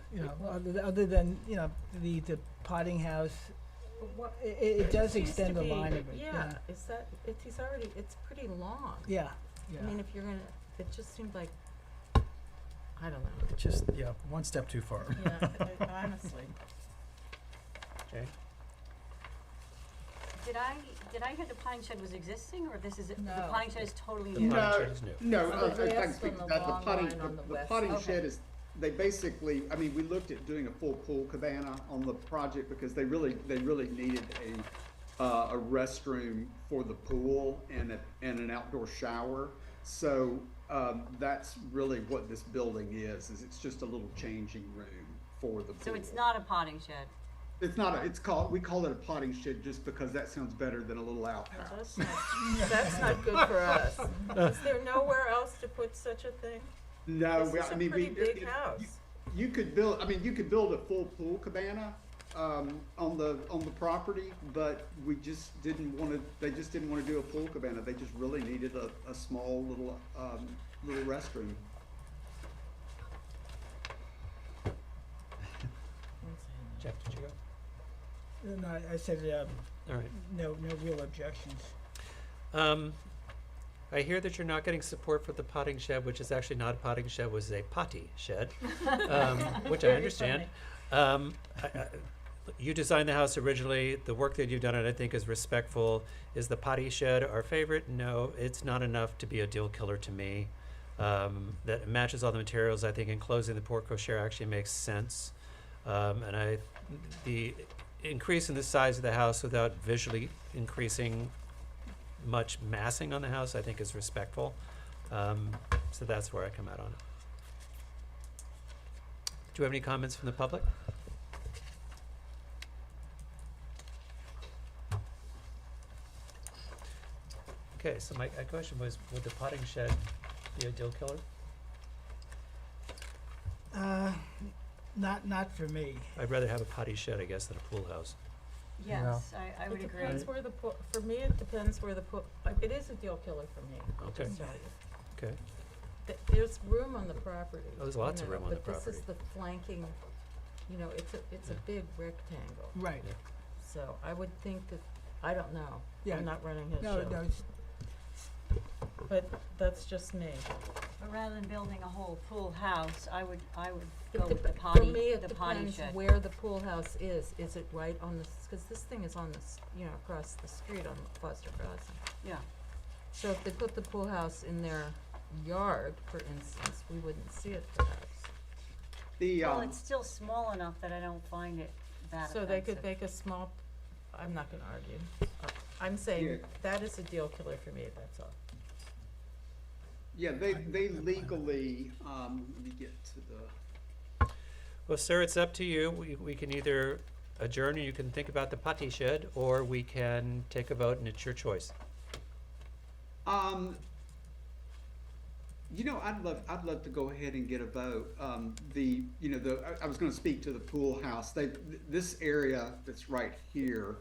Other than the potting house. It does seems extend to the be- line of it. Yeah, is that, he's already, it's pretty long. Yeah. I mean, if you're gonna, it just seemed like, I don't know. Just, one step too far. Yeah, honestly. Okay. Did I hear the potting shed was existing, or this is, the No. potting shed is totally The new? potting shed is new. No, Oh, I the can glass speak on to the that. long line on the west. potting Okay. shed is, they basically, I mean, we looked at doing a full pool cabana on the project because they really needed a restroom for the pool and an outdoor shower. So that's really what this building is it's just a little changing room for the pool. So it's not a potting shed? It's not we call it a potting shed just because that sounds better than a little outhouse. That's not good for us. Is there nowhere else to put such a thing? No, This is a pretty big house. You could build a full pool cabana on the property, but we just didn't want to. They just didn't want to do a pool cabana. They just really needed a small little restroom. Jeff, did you go? No, I said, All right. no real objections. I hear that you're not getting support for the potting shed, which is actually not a potting shed, was a potty shed, which I Very understand. You designed the house originally. The work that you've done, I think, is respectful. Is the potty shed our favorite? No, it's not enough to be a deal killer to me. That matches all the materials. I think enclosing the porte cochere actually makes sense. And the increase in the size of the house without visually increasing much massing on the house, I think, is respectful. So that's where I come out on it. Do you have any comments from the public? Okay, so my question was, would the potting shed be a deal killer? Not for me. I'd rather have a potty shed, I guess, than a pool house. Yes, I would It agree. depends where the for me, it depends where the it is a deal killer for me, I'll Okay. just tell you. Okay. There's room on the property. Oh, there's lots of room on the But this is property. the flanking, it's a big rectangle. Right. Yeah. So I would think that, I don't know. Yeah. I'm not running his No, show. no, it's, But that's just me. But rather than building a whole pool house, I would It go with the dep- potty, For me, it the potty depends shed. where the pool house is. Is it right on the, because this thing is on across the street on Foster Crossing. Yeah. So if they put the pool house in their yard, for instance, we wouldn't see it perhaps. Well, it's still small enough that I don't find it that So they could offensive. make a small, I'm not gonna argue. I'm saying Yeah. that is a deal killer for me, that's all. Yeah, they legally, let me get to the, Well, sir, it's up to you. We can either adjourn and you can think about the potty shed, or we can take a vote and it's your choice. I'd love to go ahead and get a vote. I was gonna speak to the pool house. This area that's right here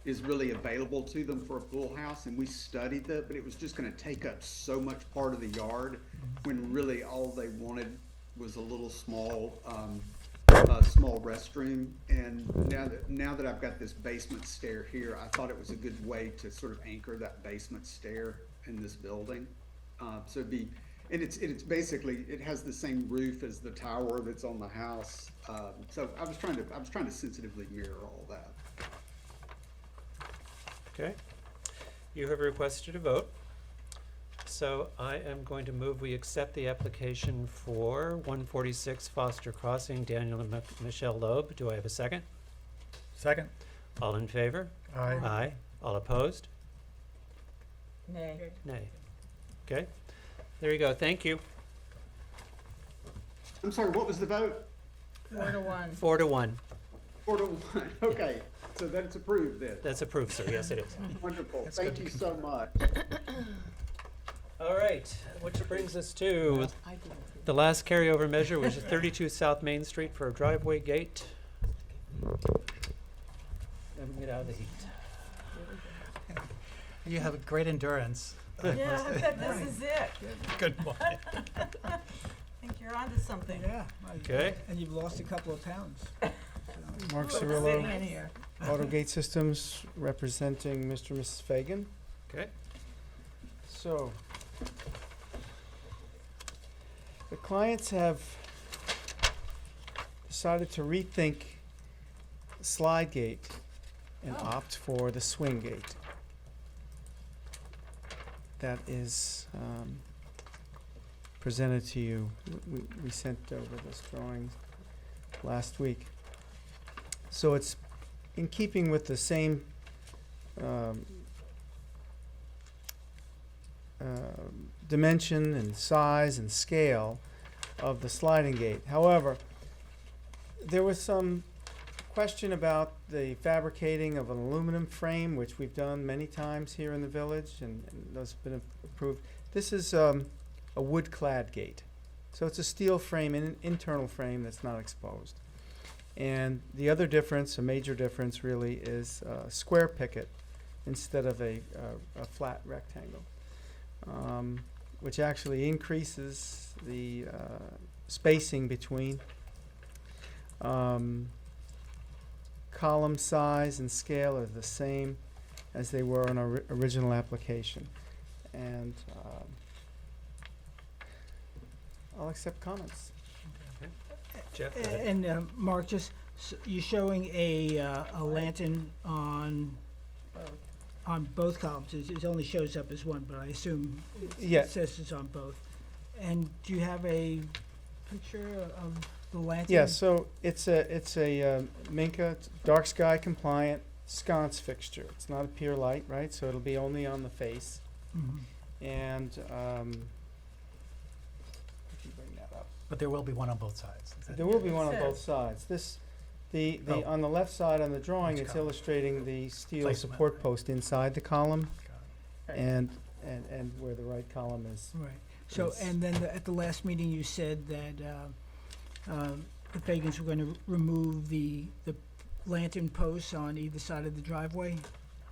is really available to them for a pool house, and we studied that, but it was just gonna take up so much part of the yard, when really all they wanted was a little small restroom. And now that I've got this basement stair here, I thought it was a good way to sort of anchor that basement stair in this building. So it'd be, and it's basically, it has the same roof as the tower that's on the house. So I was trying to sensitively mirror all that. Okay. You have requested a vote. So I am going to move we accept the application for 146 Foster Crossing, Daniel and Michelle Loeb. Do I have a second? Second. All in favor? Aye. Aye. All opposed? Nay. Nay. Okay. There you go. Thank you. I'm sorry, what was the vote? 4-1. 4-1. 4-1, okay, so that's approved then. That's approved, sir. Yes, it is. Wonderful, thank you so much. All right, which brings us to the last carryover measure, which is 32 South Main Street for a driveway gate. And we get out of the heat. You have great endurance. Yeah, I bet this is it. Good morning. I think you're onto something. yeah. Okay. And you've lost a couple of pounds. Mark Sitting Cirillo, in here. AutoGate Systems, representing Mr. and Mrs. Fagan. Okay. So, the clients have decided to rethink the slide gate and opt for the swing gate. That is presented to you. We sent over this drawing last week. So it's in keeping with the same dimension and size and scale of the sliding gate. However, there was some question about the fabricating of an aluminum frame, which we've done many times here in the village, and those have been approved. This is a wood-clad gate. So it's a steel frame, an internal frame that's not exposed. And the other difference, a major difference really, is square picket instead of a flat rectangle, which actually increases the column size and scale are the same as they were on our original application. And I'll accept comments. Jeff, go ahead. And Mark, just, you're showing a lantern on both columns. It only shows up as one, but I assume Yeah. it says it's on both. And do you have a picture of the lantern? Yeah, so it's a Minka dark sky compliant sconce fixture. It's not a pier light, right? So it'll be only on the face. Mhm. And I can bring that up. But there will be one on both sides. Is that- There will be It one on both says. sides. The Oh. on the left side on the drawing, Which it's column? illustrating the steel Placement. support post inside the column, Right. and where the right column is. Right. So, is- and then at the last meeting, you said that the Fagans were going to remove the lantern posts on either side of the driveway?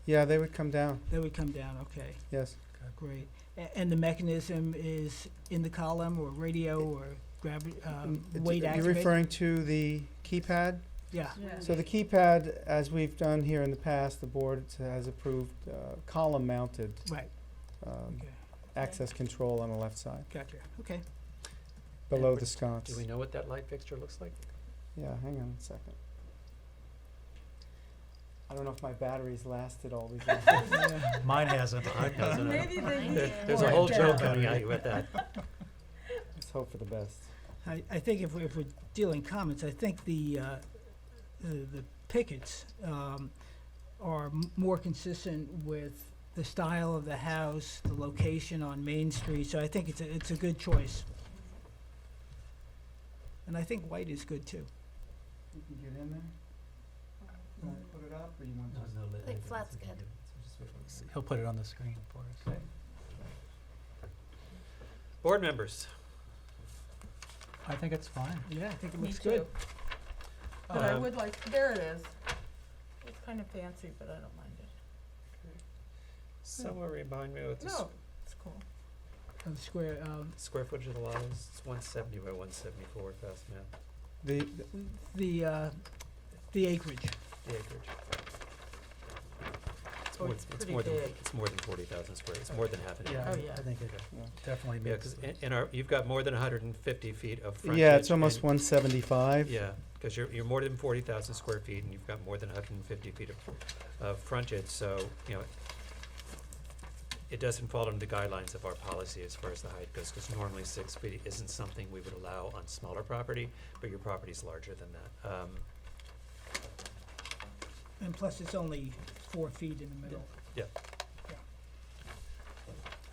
Yeah, they would come down. They would come down, okay, Yes. great. And the mechanism is in the column, or radio, or weight You're activated? referring to the keypad? Yeah. So the keypad, as we've done here in the past, the board has approved column mounted Right, um, okay, access control on the left side, gotcha, okay. below the sconce. Do we know what that light fixture looks like? Yeah, hang on a second. I don't know if my battery's lasted all these years. Yeah. Mine hasn't. Mine doesn't. Maybe they need There's a more whole data. joke coming at you with that. Let's hope for the best. I think if we're dealing comments, I think the pickets are more consistent with the style of the house, the location on Main Street, so I think it's a good choice. And I think white is good too. You can get in there? You want to put it up, or you want to? I think flat's good. He'll put it on the screen for us. Board members. I think it's fine. Yeah, I think it Me looks too. good. But I Um, would like, there it is. It's kind of fancy, but I don't mind it. Someone remind me what the No, it's cool. Of the square, square footage of the lot is. It's 170 by 174, fast math. the acreage. The acreage. Oh, it's pretty more than, big. it's more than 40,000 square. It's more than half an acre. Yeah, Oh, yeah. I think it Yeah. definitely Yeah, makes. because in our, you've got more than 150 feet of frontage. Yeah, it's almost and- 175. Yeah, because you're more than 40,000 square feet, and you've got more than 150 feet of frontage, so, you know, it doesn't fall under the guidelines of our policy as far as the height goes, because normally 6 feet isn't something we would allow on smaller property, but your property's larger than that. And plus, it's only 4 feet in the middle. Yeah,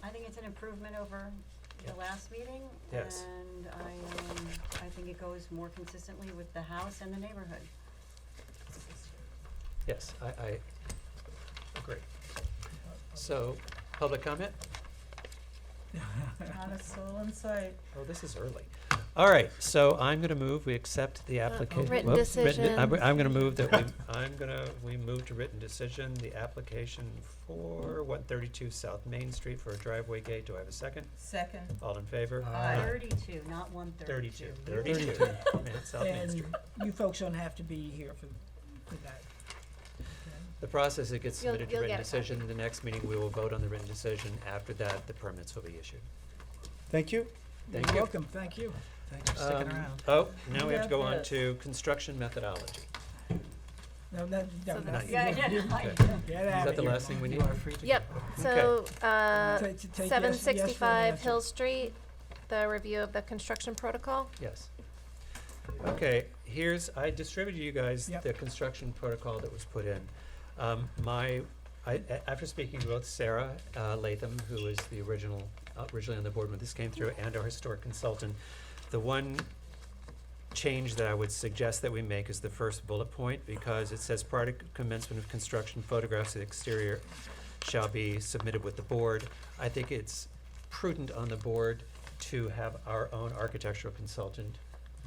I think it's an improvement over the Yeah. last meeting. Yes. And I think it goes more consistently with the house and the neighborhood. yes, I agree. So, public comment? Not a soul in sight. Oh, this is early. All right, so I'm gonna move, we accept the application. Written whoops, I'm decision. gonna move that we move to written decision, the application for 132 South Main Street for a driveway gate. Do I have a second? Second. All in favor? Aye. 32, not 132. 32. Man, South Main And Street. you folks don't have to be here for that. The process, it gets You'll- submitted to you'll written get a copy. decision. The next meeting, we will vote on the written decision. After that, the permits will be issued. Thank you. Thank You're you. welcome, thank you. Thanks for sticking around. Oh, now we have to go Yeah, on yes. to construction methodology. No, So no, that's- Yeah, get yeah, out Is of that the here. last thing we need? You are free to Yep, go. so, Take yes for an 765 answer. Hill Street, the review of the construction protocol. Yes. Okay, I distributed you guys Yep. the construction protocol that was put in. After speaking to both Sarah Latham, who was the originally on the board when this came through, and our historic consultant, the one change that I would suggest that we make is the first bullet point, because it says prior to commencement of construction, photographs of the exterior shall be submitted with the board. I think it's prudent on the board to have our own architectural consultant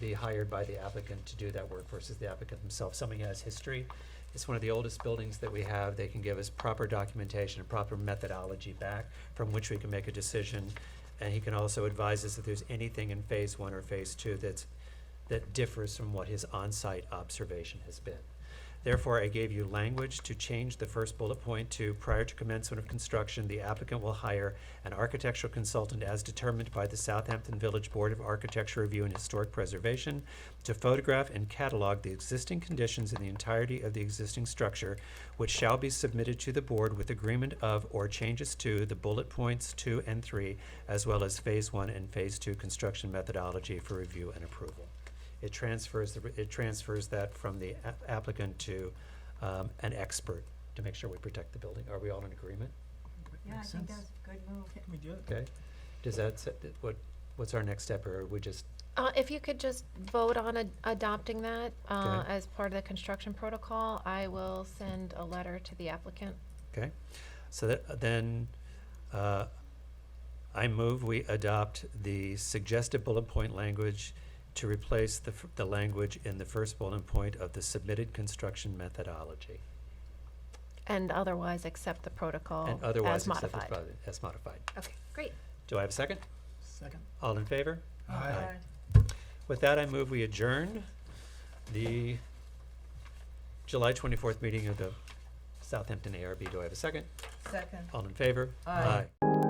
be hired by the applicant to do that work versus the applicant himself. Somebody who has history. It's one of the oldest buildings that we have. They can give us proper documentation and proper methodology back from which we can make a decision. And he can also advise us if there's anything in phase 1 or phase 2 that differs from what his on-site observation has been. Therefore, I gave you language to change the first bullet point to, prior to commencement of construction, the applicant will hire an architectural consultant as determined by the Southampton Village Board of Architecture Review and Historic Preservation to photograph and catalog the existing conditions in the entirety of the existing structure, which shall be submitted to the board with agreement of or changes to the bullet points 2 and 3, as well as phase 1 and phase 2 construction methodology for review and approval. It transfers that from the applicant to an expert to make sure we protect the building. Are we all in agreement? Yeah, I think that's a good move. We do it. Okay. Does that what's our next step, or are we just If you could just vote on adopting that Okay. as part of the construction protocol, I will send a letter to the applicant. okay? So that then I move we adopt the suggested bullet point language to replace the language in the first bullet point of the submitted construction methodology. And otherwise accept the protocol And otherwise as accept modified. as modified. Okay, great. Do I have a second? Second. All in favor? Aye. With that, I move we adjourn the July 24th meeting of the Southampton ARB. Do I have a second? Second. All in favor? Aye. Aye.